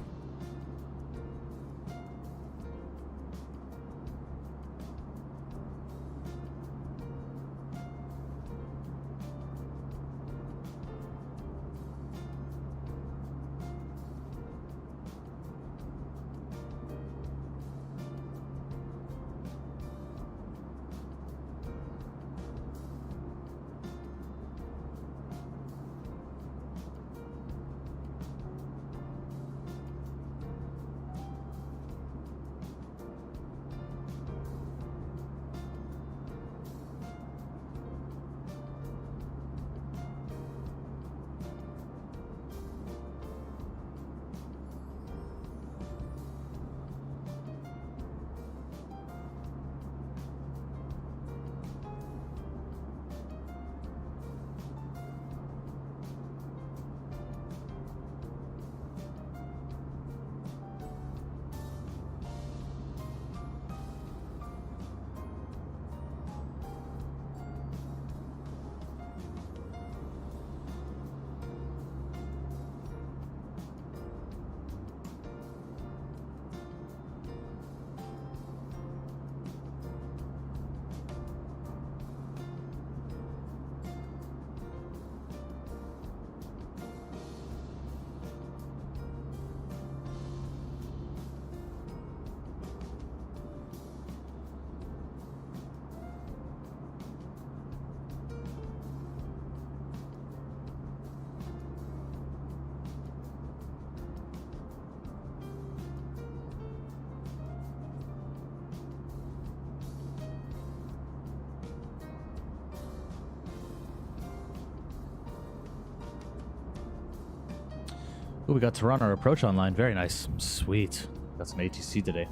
Ooh, we got Toronto approach online. Very nice. Sweet. Got some ATC today.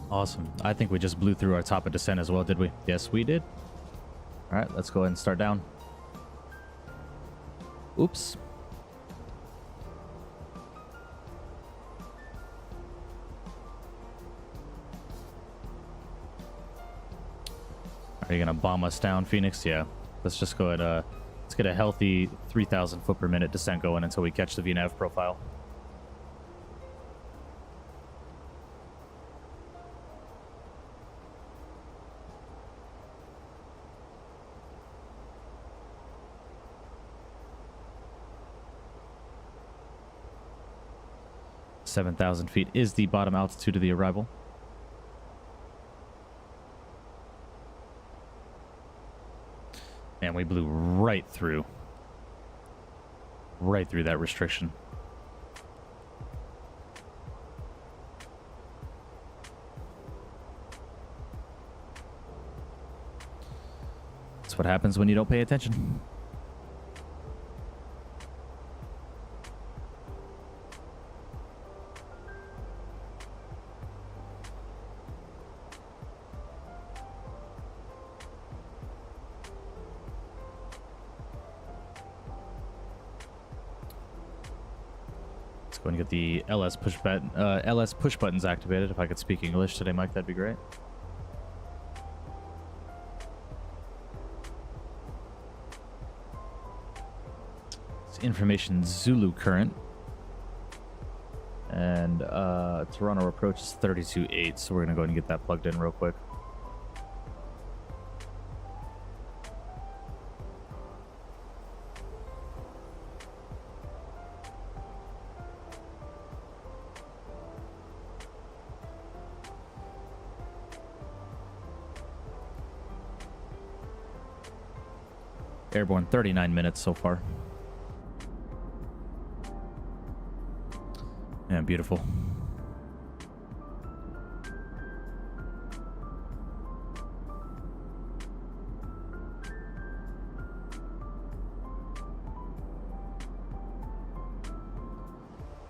Awesome. I think we just blew through our top of descent as well, did we? Yes, we did. All right, let's go ahead and start down. Oops. Are you gonna bomb us down, Phoenix? Yeah. Let's just go ahead. Let's get a healthy 3,000 foot per minute descent going until we catch the VNAV profile. (7,000 feet is the bottom altitude of the arrival. And we blew right through that restriction. That's what happens when you don't pay attention. Go and get the LS push buttons activated. If I could speak English today, Mike, that'd be great. It's information Zulu current. And Toronto approach is 32.8, so we're gonna go ahead and get that plugged in real quick. Airborne 39 minutes so far. Yeah, beautiful.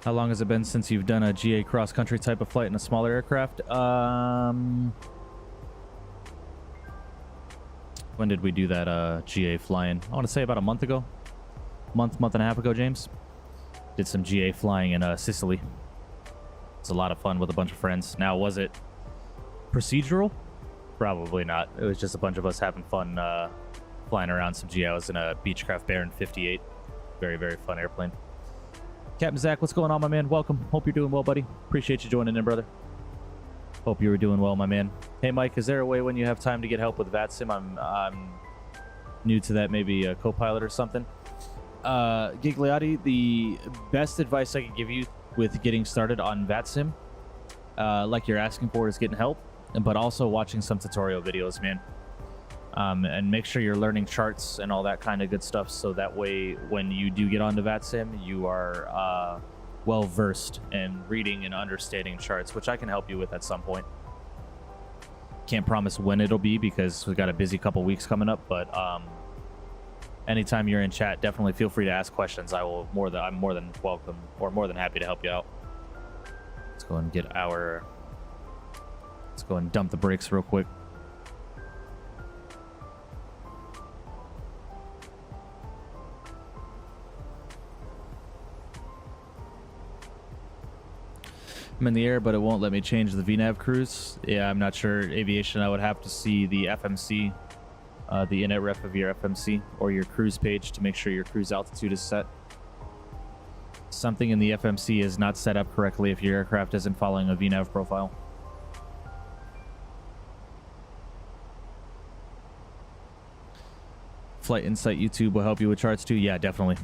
How long has it been since you've done a GA cross-country type of flight in a smaller aircraft? When did we do that GA flying? I want to say about a month ago. Month and a half ago, James. Did some GA flying in Sicily. It's a lot of fun with a bunch of friends. Now, was it procedural? Probably not. It was just a bunch of us having fun flying around some GA. I was in a Beechcraft Baron 58. Very, very fun airplane. Captain Zach, what's going on, my man? Welcome. Hope you're doing well, buddy. Appreciate you joining in, brother. Hope you were doing well, my man. Hey, Mike, is there a way when you have time to get help with VATSIM? I'm new to that, maybe a co-pilot or something. Gigliotti, the best advice I can give you with getting started on VATSIM, like you're asking for, is getting help, but also watching some tutorial videos, man. And make sure you're learning charts and all that kind of good stuff, so that way when you do get onto VATSIM, you are well versed in reading and understanding charts, which I can help you with at some point. Can't promise when it'll be because we've got a busy couple weeks coming up, but anytime you're in chat, definitely feel free to ask questions. I'm more than welcome, or more than happy to help you out. Let's go and dump the brakes real quick. I'm in the air, but it won't let me change the VNAV cruise. Yeah, I'm not sure. Aviation, I would have to see the FMC, the init ref of your FMC or your cruise page to make sure your cruise altitude is set. Something in the FMC is not set up correctly if your aircraft isn't following a VNAV profile. Flight Insight YouTube will help you with charts too. Yeah, definitely.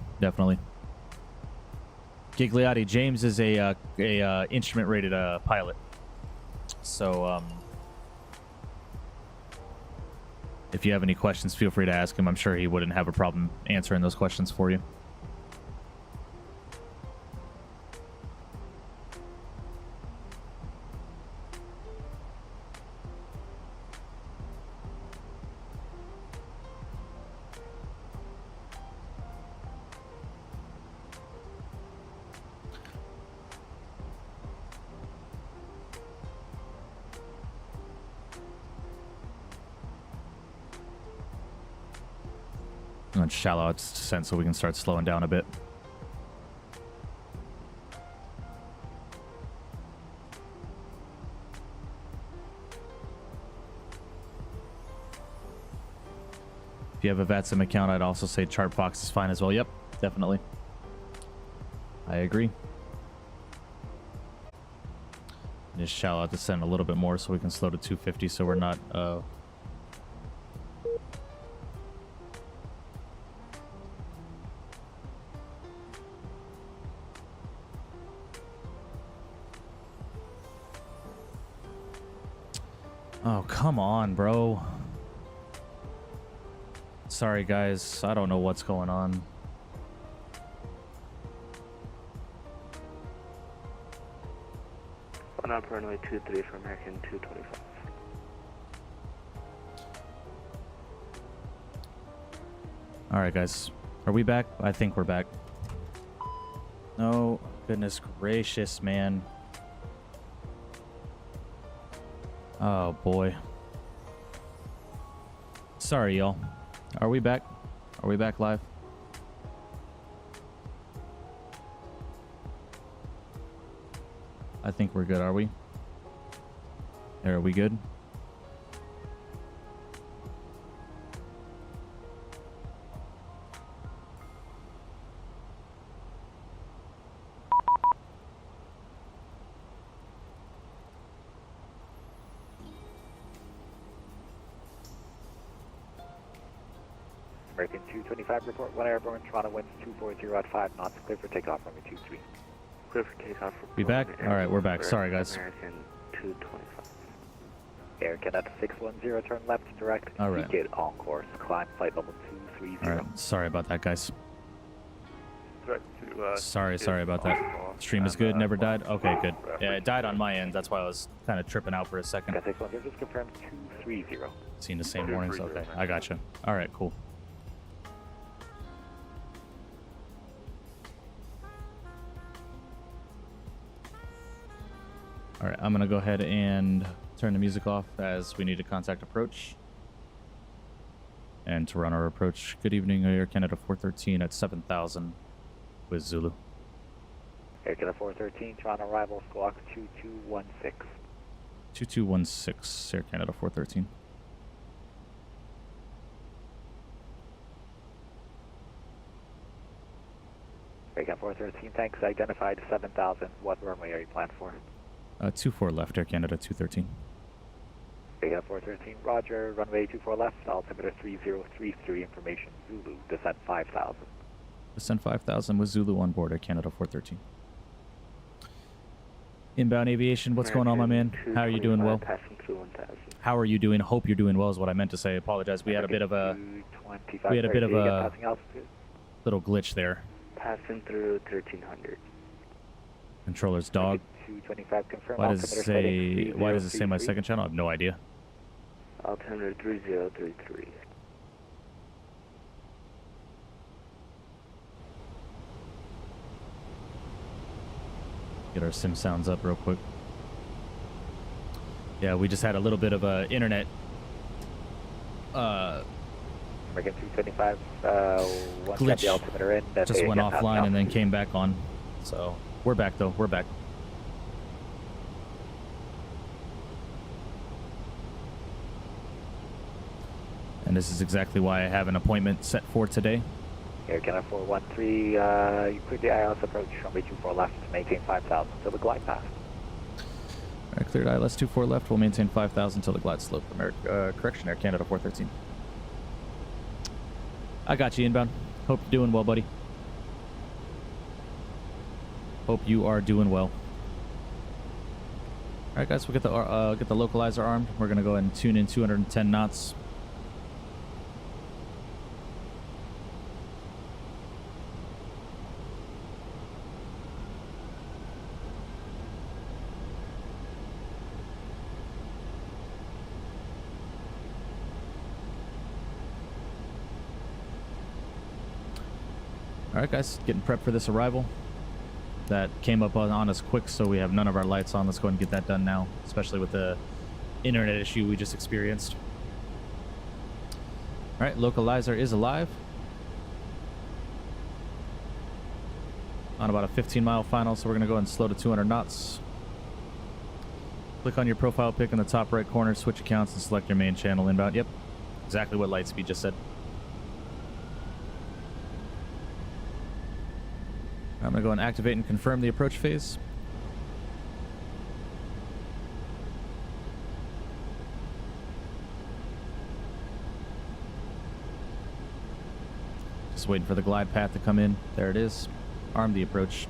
Gigliotti, James is a instrument rated pilot, so if you have any questions, feel free to ask him. I'm sure he wouldn't have a problem answering those questions for you. I'm going to shallow out descent so we can start slowing down a bit. If you have a VATSIM account, I'd also say Chartbox is fine as well. Yep, definitely. I agree. Just shallow out descent a little bit more so we can slow to 250 so we're not Oh, come on, bro. Sorry, guys. I don't know what's going on. One up runway 23 for American 225. All right, guys. Are we back? I think we're back. No, goodness gracious, man. Oh, boy. Sorry, y'all. Are we back? Are we back live? I think we're good, are we? Are we good? American 225 report, 1 airborne, Toronto winds 240 at 5 knots, clear for takeoff, runway 23. Clear for takeoff. We back? All right, we're back. Sorry, guys. American 225. Air Canada 610, turn left direct. All right. Get on course. Climb flight level 230. All right. Sorry about that, guys. Direct to, Sorry about that. Stream is good. Never died. Okay, good. Yeah, it died on my end. That's why I was kind of tripping out for a second. Canada 610, just confirm 230. Seen the same warnings. Okay, I gotcha. All right, cool. All right, I'm gonna go ahead and turn the music off as we need to contact approach. And to run our approach. Good evening, Air Canada 413 at 7,000 with Zulu. Air Canada 413, Toronto arrival, squawk 2216. 2216, Air Canada 413. Air Canada 413, thanks. Identified 7,000. What runway are you planned for? 24 left, Air Canada 213. Air Canada 413, roger. Runway 24 left, altimeter 3033, information Zulu, descent 5,000. Descent 5,000 with Zulu on board, Air Canada 413. Inbound aviation, what's going on, my man? How are you doing? Well? How are you doing? Hope you're doing well is what I meant to say. Apologize. We had a bit of a little glitch there. Passing through 1300. Controller's dog. 225 confirm. Why does it say my second channel? I have no idea. Altimeter 3033. Get our sim sounds up real quick. Yeah, we just had a little bit of a internet. American 225. Once Glitch. got the altimeter in, Just went offline and then came back on. So we're back though. We're back. And this is exactly why I have an appointment set for today. Air Canada 413, you cleared the ILS approach, runway 24 left, maintain 5,000 till the glide path. Alright, cleared ILS 24 left, we'll maintain 5,000 till the glide slope. Correction, Air Canada 413. I got you inbound. Hope you're doing well, buddy. Hope you are doing well. Alright guys, we'll get the localizer armed. We're gonna go ahead and tune in 210 knots. Alright guys, getting prepped for this arrival. That came up on us quick, so we have none of our lights on. Let's go ahead and get that done now, especially with the internet issue we just experienced. Alright, localizer is alive. On about a 15-mile final, so we're going to go ahead and slow to 200 knots. Click on your profile pic in the top right corner, switch accounts, and select your main channel inbound. Yep, exactly what Lightspeed just said. I'm going to go and activate and confirm the approach phase. Just waiting for the glide path to come in. There it is. Arm the approach.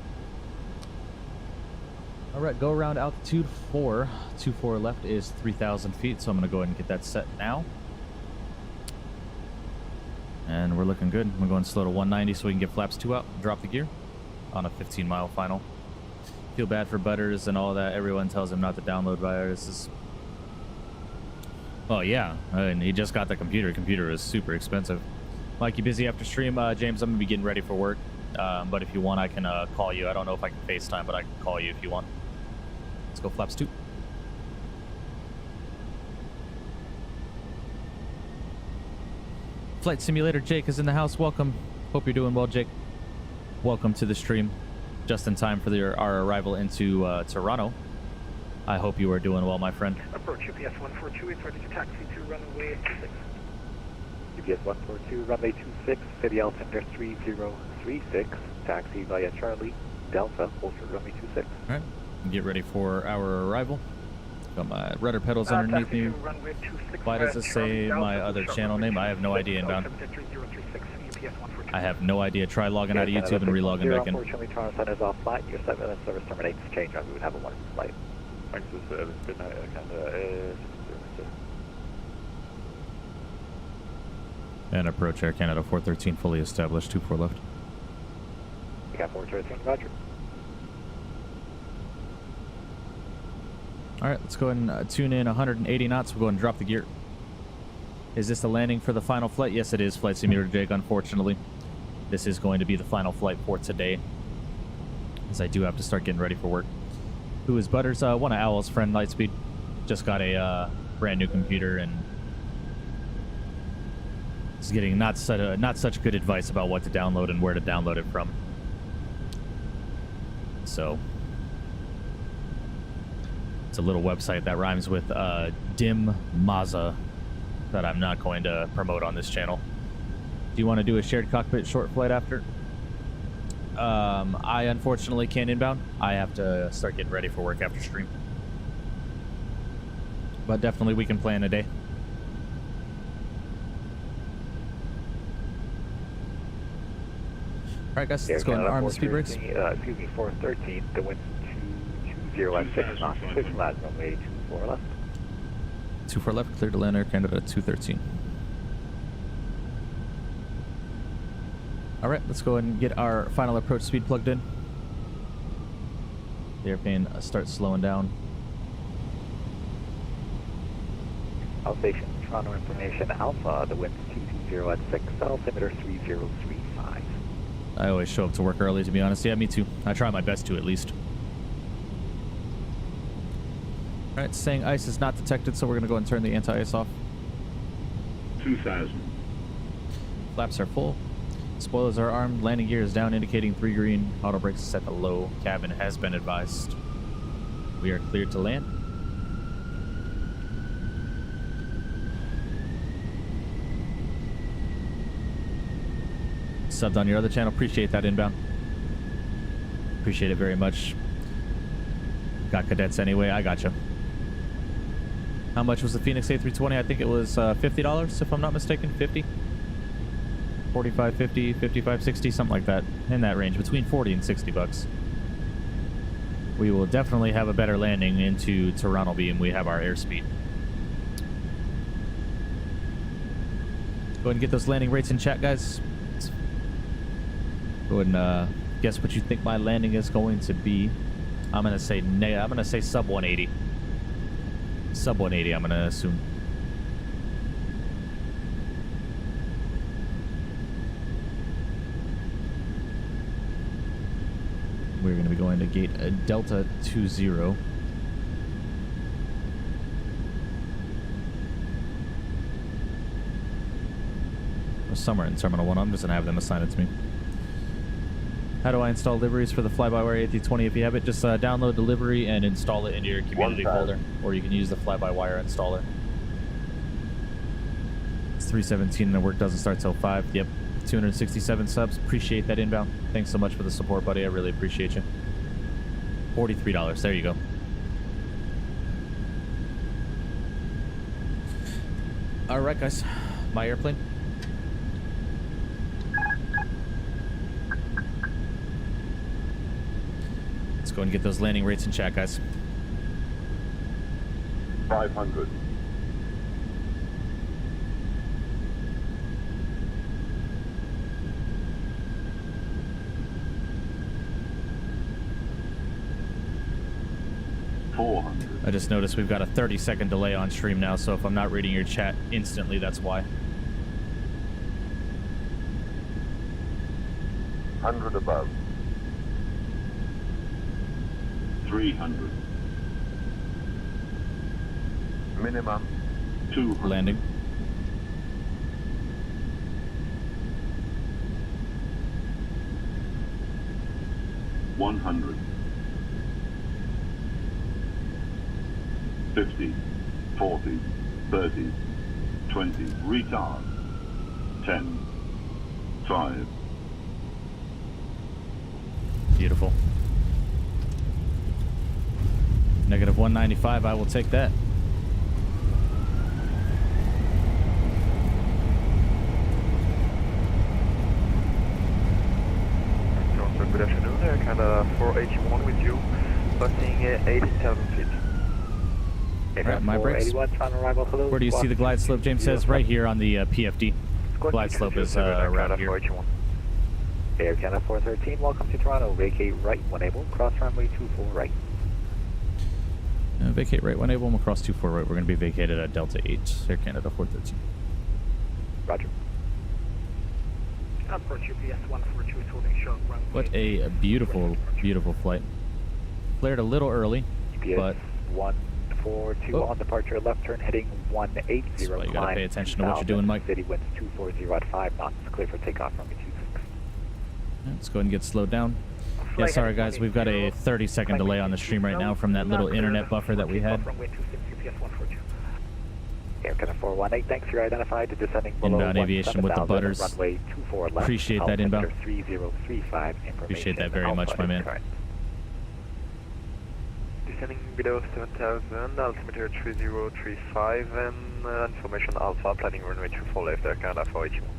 Alright, go around altitude 4. 24 left is 3,000 feet, so I'm going to go ahead and get that set now. And we're looking good. I'm going to go and slow to 190 so we can get flaps 2 out and drop the gear on a 15-mile final. Feel bad for Butters and all that. Everyone tells him not to download viruses. Oh yeah, and he just got the computer. Computer is super expensive. Mike, you busy after stream? James, I'm gonna be getting ready for work. But if you want, I can call you. I don't know if I can FaceTime, but I can call you if you want. Let's go flaps 2. Flight Simulator Jake is in the house. Welcome. Hope you're doing well, Jake. Welcome to the stream, just in time for our arrival into Toronto. I hope you are doing well, my friend. Approach UPS 142, ready to taxi to runway 26. UPS 142, runway 26, city altimeter 3036, taxi via Charlie, Delta, ultra runway 26. All right, get ready for our arrival. Got my rudder pedals underneath me. Why does this say my other channel name? I have no idea inbound. I have no idea. Try logging out of YouTube and relogging back in. Unfortunately, Toronto Center is offline. Your 7-minute service terminates. Change on. We would have a wonderful flight. Thanks for the service. Good night, Canada. And approach Air Canada 413 fully established, 24 left. Cat 413, roger. Alright, let's go ahead and tune in 180 knots. We'll go ahead and drop the gear. Is this the landing for the final flight? Yes, it is, Flight Simulator Jake, unfortunately. This is going to be the final flight for today, as I do have to start getting ready for work. Who is Butters? One of Owl's friend, Lightspeed. Just got a brand new computer and is getting not such good advice about what to download and where to download it from. So it's a little website that rhymes with Dim Maza that I'm not going to promote on this channel. Do you want to do a shared cockpit short flight after? I unfortunately can't inbound. I have to start getting ready for work after stream. But definitely we can plan a day. Alright guys, let's go ahead and arm the speed brakes. Excuse me, 413, the wind's 220 at 6 knots, 6 flat, runway 24 left. 24 left, clear to land Air Canada 213. Alright, let's go ahead and get our final approach speed plugged in. The airplane starts slowing down. Station Toronto information Alpha, the wind's 220 at 6, altimeter 3035. I always show up to work early, to be honest. Yeah, me too. I try my best to, at least. Alright, saying ice is not detected, so we're going to go and turn the anti-ice off. 2000. Flaps are full. Spoilers are armed. Landing gear is down, indicating 3 green. Auto brakes set to low. Cabin has been advised. We are cleared to land. Subbed on your other channel. Appreciate that inbound. Appreciate it very much. Got cadets anyway. I gotcha. How much was the Fenix A320? I think it was $50, if I'm not mistaken. 50? 45, 50, 55, 60, something like that. In that range, between 40 and 60 bucks. We will definitely have a better landing into Toronto beam. We have our airspeed. Go ahead and get those landing rates in chat, guys. Go ahead and guess what you think my landing is going to be. I'm gonna say sub 180. Sub 180, I'm gonna assume. We're gonna be going to gate Delta 20. Or somewhere in Terminal 1. I'm just gonna have them assign it to me. How do I install liveries for the fly-by-wire A320? If you have it, just download the livery and install it into your community folder. Or you can use the fly-by-wire installer. It's 317 and the work doesn't start till 5. Yep. 267 subs. Appreciate that inbound. Thanks so much for the support, buddy. I really appreciate you. $43. There you go. Alright, guys. My airplane. Let's go and get those landing rates in chat, guys. 500. 400. I just noticed we've got a 30-second delay on stream now, so if I'm not reading your chat instantly, that's why. 100 above. 300. Minimum 200. Landing. $100. 50, 40, 30, 20. Retard. 10, 5. Beautiful. Negative 195, I will take that. Good afternoon, Air Canada 481 with you, passing 87 feet. Alright, my brakes. Where do you see the glide slope? James says right here on the PFD. Glide slope is around here. Air Canada 413, welcome to Toronto. Vacate right when able. Cross runway 24 right. Vacate right when able. We'll cross 24 right. We're going to be vacated at Delta 8, Air Canada 413. Roger. Approach UPS 142 is holding short runway. What a beautiful, beautiful flight. Flared a little early, UPS but 142 on departure left turn heading 180. that's why you got to pay attention to what you're doing, Mike. City winds 240 at 5 knots. Clear for takeoff runway 26. Let's go ahead and get slowed down. Yeah, sorry guys, we've got a 30-second delay on the stream right now from that little internet buffer that we had. Air Canada 418, thanks. You're identified to descending below Inbound aviation with the butters. Runway 24 left. Appreciate that inbound. 3035. Appreciate that very much, my man. Descending below 7000, altimeter 3035, and information Alpha, planning runway 24 left, Air Canada 481.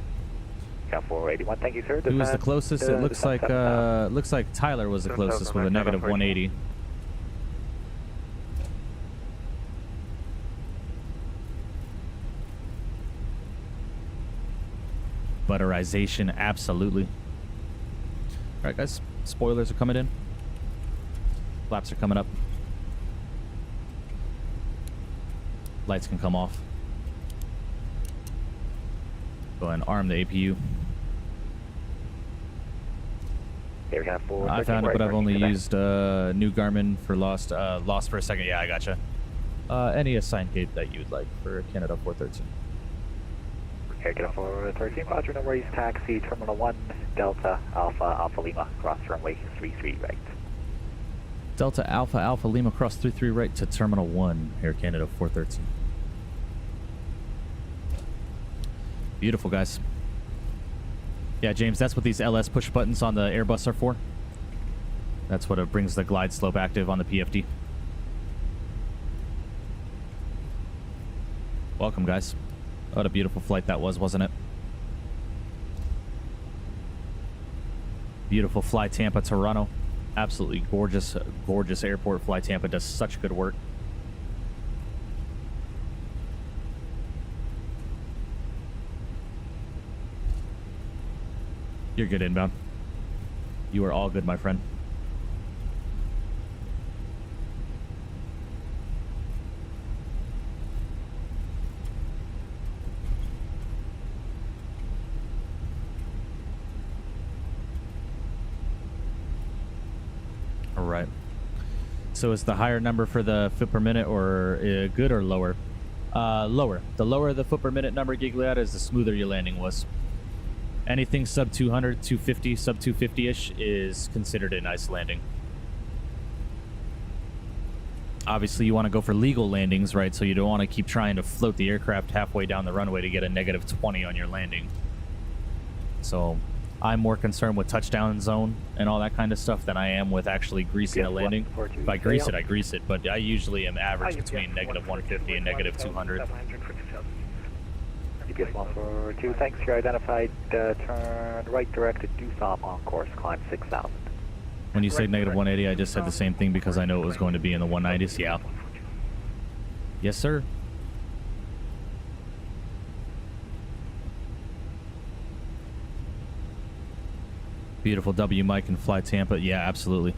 Count 481, thank you, sir. Who was the closest? It looks like Tyler was the closest with a negative 180. Butterization, absolutely. All right, guys. Spoilers are coming in. Flaps are coming up. Lights can come off. Go ahead and arm the APU. I found it, but I've only used new Garmin for lost. Lost for a second. Yeah, I gotcha. Any assigned gate that you'd like for Canada 413. Air Canada 413, roger, no worries, taxi, Terminal 1, Delta, Alpha Lima, cross runway 33 right. Delta Alpha Lima, cross 33 right to Terminal 1, Air Canada 413. Beautiful, guys. Yeah, James, that's what these LS push buttons on the Airbus are for. That's what brings the glide slope active on the PFD. Welcome, guys. What a beautiful flight that was, wasn't it? Beautiful fly Tampa, Toronto. Absolutely gorgeous, gorgeous airport. Fly Tampa does such good work. You're good inbound. You are all good, my friend. All right. So is the higher number for the foot per minute or good or lower? Lower. The lower the foot per minute number, Gigliotta, is the smoother your landing was. Anything sub 200, 250, sub 250-ish is considered a nice landing. Obviously, you want to go for legal landings, right? So you don't want to keep trying to float the aircraft halfway down the runway to get a negative 20 on your landing. So I'm more concerned with touchdown zone and all that kind of stuff than I am with actually greasing a landing. If I grease it, I grease it. But I usually am average between negative 150 and negative 200. UPS 142, thanks. You're identified. Turn right directed due south on course. Climb 6,000. When you say negative 180, I just said the same thing because I know it was going to be in the 190s. Yeah. Yes, sir. Beautiful W, Mike, and Fly Tampa. Yeah, absolutely.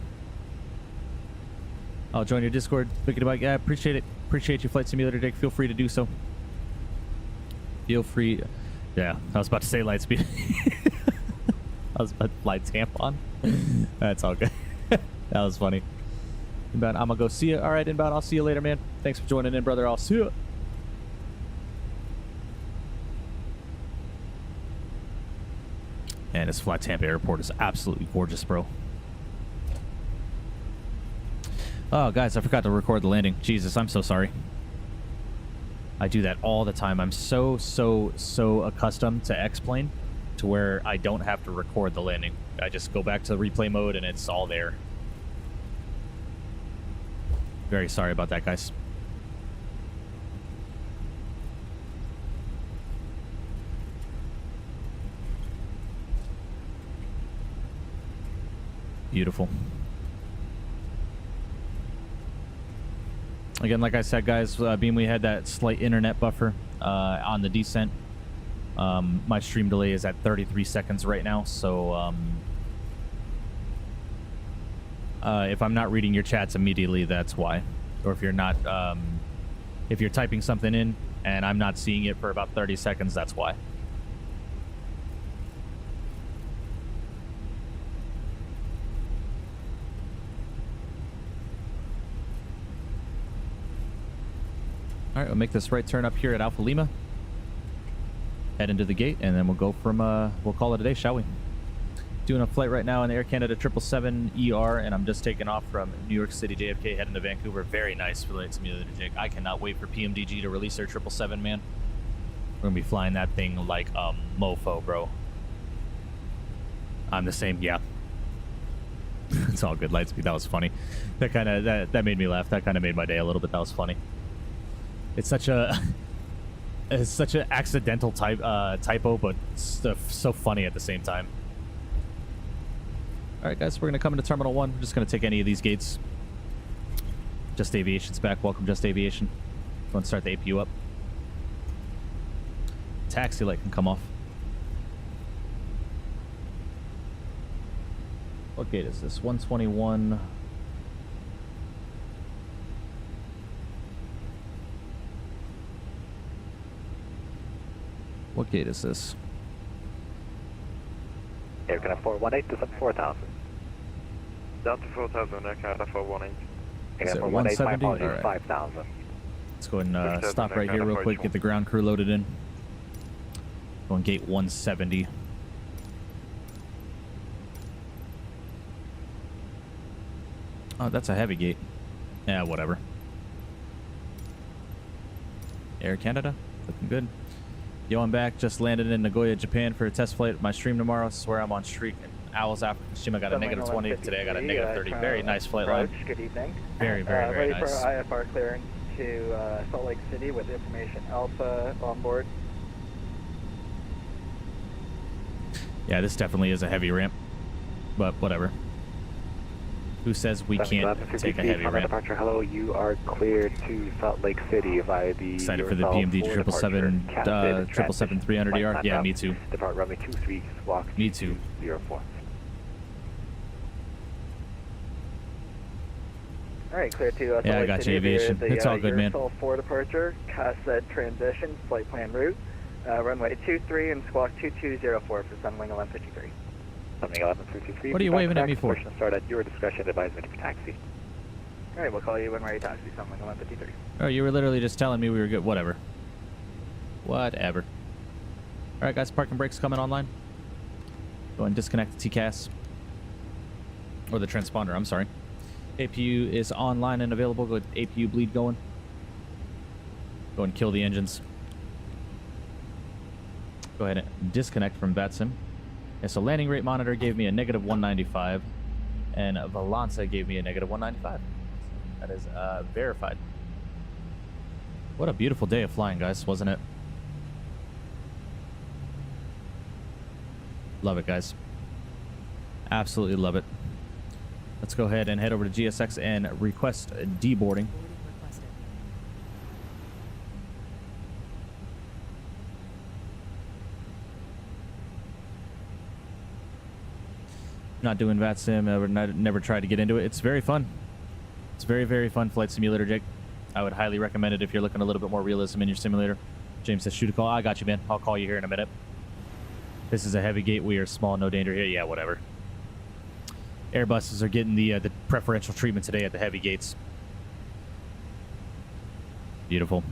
I'll join your Discord. Pick it up. Yeah, appreciate it. Appreciate your Flight Simulator, Dick. Feel free to do so. Feel free. Yeah, I was about to say Lightspeed. I was about to fly tampon. That's all good. That was funny. Inbound, I'm gonna go see you. All right, inbound, I'll see you later, man. Thanks for joining in, brother. I'll see you. And this Fly Tampa Airport is absolutely gorgeous, bro. Oh, guys, I forgot to record the landing. Jesus, I'm so sorry. I do that all the time. I'm so accustomed to X-Plane to where I don't have to record the landing. I just go back to the replay mode and it's all there. Very sorry about that, guys. Beautiful. Again, like I said, guys, being we had that slight internet buffer on the descent. My stream delay is at 33 seconds right now, so if I'm not reading your chats immediately, that's why. Or if you're not, if you're typing something in and I'm not seeing it for about 30 seconds, that's why. All right, we'll make this right turn up here at Alpha Lima. Head into the gate, and then we'll go from, we'll call it a day, shall we? Doing a flight right now in the Air Canada 777ER, and I'm just taking off from New York City, JFK, heading to Vancouver. Very nice flight simulator, Jake. I cannot wait for PMDG to release their 777, man. We're going to be flying that thing like a mofo, bro. I'm the same, yeah. It's all good, Lightspeed. That was funny. That kind of, that made me laugh. That kind of made my day a little bit. That was funny. It's such a... It's such an accidental typo, but so funny at the same time. All right, guys, we're going to come into Terminal 1. We're just going to take any of these gates. Just Aviation's back. Welcome, Just Aviation. Go and start the APU up. Taxi light can come off. What gate is this? 121... What gate is this? Air Canada 418 to 4000. Down to 4,000, Air Canada 418. Air Is it Canada 418, my 170? apologies, All right. 5000. Let's go ahead and stop right here real quick, get the ground crew loaded in. Going gate 170. Oh, that's a heavy gate. Yeah, whatever. Air Canada, looking good. Yo, I'm back. Just landed in Nagoya, Japan for a test flight. My stream tomorrow. Swear I'm on streak. And Owls Africa stream. I got a negative 20. Today I got a negative 30. Very nice flight line. Good evening. Very, very ready nice. for IFR clearance to Salt Lake City with information Alpha on board. Yeah, this definitely is a heavy ramp. But whatever. Who says we can't take a heavy ramp? Departure, hello, you are cleared to Salt Lake City via the Excited for the PMD 777-300ER? Yeah, me too. Depart runway 23, walk Me too. 04. Alright, clear to Salt Yeah, I Lake got City. you, Aviation. It's all good, man. 4 departure, CASED transition, flight plan route, runway 23 and squawk 2204 for Sunwing 1153. Sunwing 1153. What are you waving at me for? Start at your discretion, advisement for taxi. Alright, we'll call you when ready to taxi, Sunwing 1153. Oh, you were literally just telling me we were good. Whatever. Whatever. Alright, guys, parking brakes coming online. Go and disconnect the TCAS. Or the transponder, I'm sorry. APU is online and available. Go with APU bleed going. Go and kill the engines. Go ahead and disconnect from VATSIM. Yeah, so landing rate monitor gave me a negative 195, and Volanta gave me a negative 195. That is verified. What a beautiful day of flying, guys, wasn't it? Love it, guys. Absolutely love it. Let's go ahead and head over to GSX and request deboarding. Not doing VATSIM. Never tried to get into it. It's very fun. It's very, very fun flight simulator, Jake. I would highly recommend it if you're looking a little bit more realism in your simulator. James says, shoot a call. I got you, man. I'll call you here in a minute. This is a heavy gate. We are small. No danger here. Yeah, whatever. Airbuses are getting the preferential treatment today at the heavy gates. Beautiful.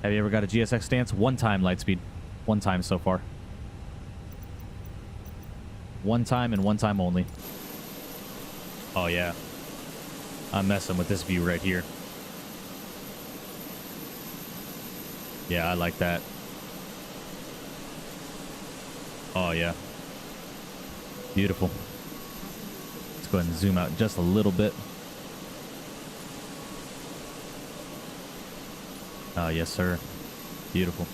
Have you ever got a GSX stance? One time, Lightspeed. One time so far. One time and one time only. Oh, yeah. I'm messing with this view right here. Yeah, I like that. Oh, yeah. Beautiful. Let's go ahead and zoom out just a little bit. Oh, yes, sir. Beautiful.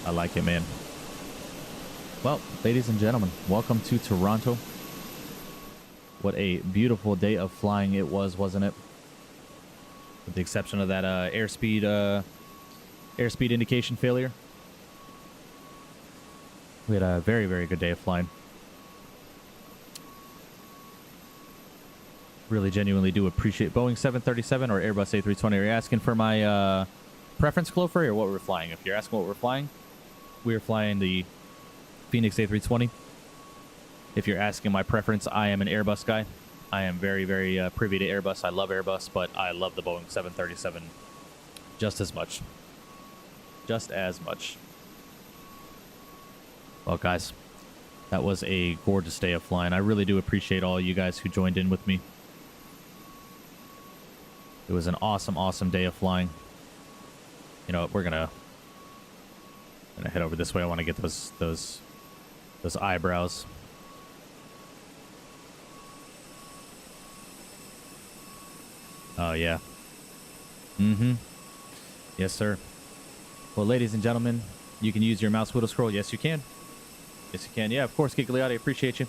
I like it, man. Well, ladies and gentlemen, welcome to Toronto. What a beautiful day of flying it was, wasn't it? With the exception of that airspeed airspeed indication failure. We had a very, very good day of flying. Really genuinely do appreciate Boeing 737 or Airbus A320. Are you asking for my preference, Clofer, or what we're flying? If you're asking what we're flying, we're flying the Fenix A320. If you're asking my preference, I am an Airbus guy. I am very, very privy to Airbus. I love Airbus, but I love the Boeing 737 just as much. Just as much. Well, guys, that was a gorgeous day of flying. I really do appreciate all you guys who joined in with me. It was an awesome, awesome day of flying. You know what, we're gonna head over this way. I want to get those eyebrows. Oh yeah. Mm-hmm. Yes, sir. Well, ladies and gentlemen, you can use your mouse wheel to scroll. Yes, you can. Yes, you can. Yeah, of course, Gigliotti, appreciate you.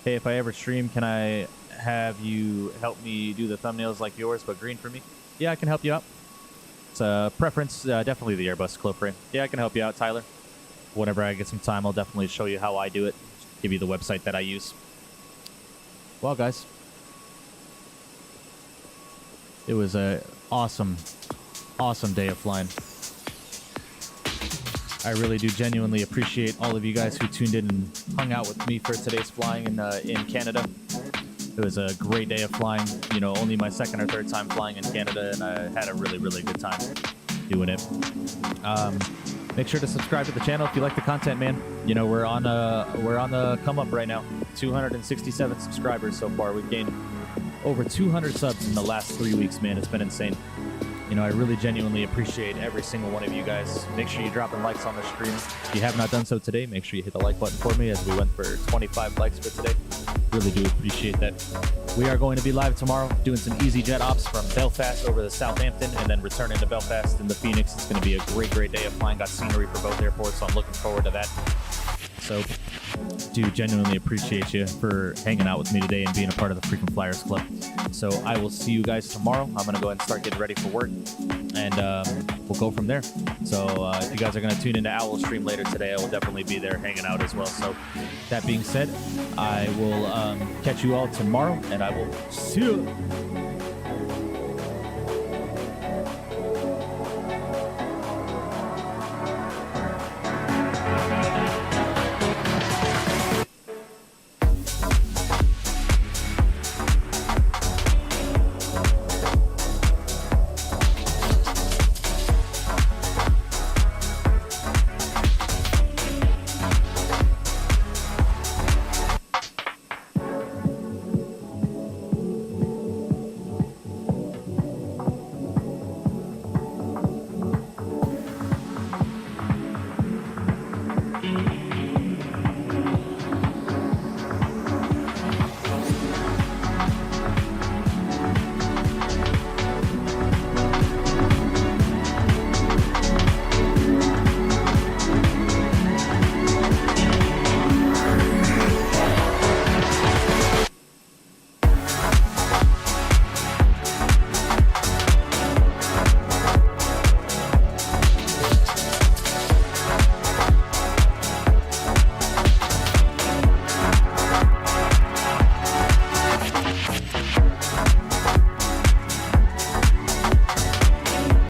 Hey, if I ever stream, can I have you help me do the thumbnails like yours, but green for me? Yeah, I can help you out. It's a preference, definitely the Airbus close frame. Yeah, I can help you out, Tyler. Whenever I get some time, I'll definitely show you how I do it. Give you the website that I use. Well, guys, it was a awesome, awesome day of flying. I really do genuinely appreciate all of you guys who tuned in and hung out with me for today's flying in Canada. It was a great day of flying. You know, only my second or third time flying in Canada, and I had a really, really good time doing it. Make sure to subscribe to the channel if you like the content, man. You know, we're on the come up right now. 267 subscribers so far. We've gained over 200 subs in the last 3 weeks, man. It's been insane. You know, I really genuinely appreciate every single one of you guys. Make sure you're dropping likes on the stream. If you have not done so today, make sure you hit the like button for me, as we went for 25 likes for today. Really do appreciate that. We are going to be live tomorrow doing some easy jet ops from Belfast over to Southampton and then returning to Belfast in the Phoenix. It's going to be a great, great day of flying. Got scenery for both airports, so I'm looking forward to that. So, do genuinely appreciate you for hanging out with me today and being a part of the Frequent Flyers Club. So I will see you guys tomorrow. I'm going to go ahead and start getting ready for work, and we'll go from there. So if you guys are going to tune into Owl stream later today, I will definitely be there hanging out as well. So that being said, I will catch you all tomorrow, and I will see you.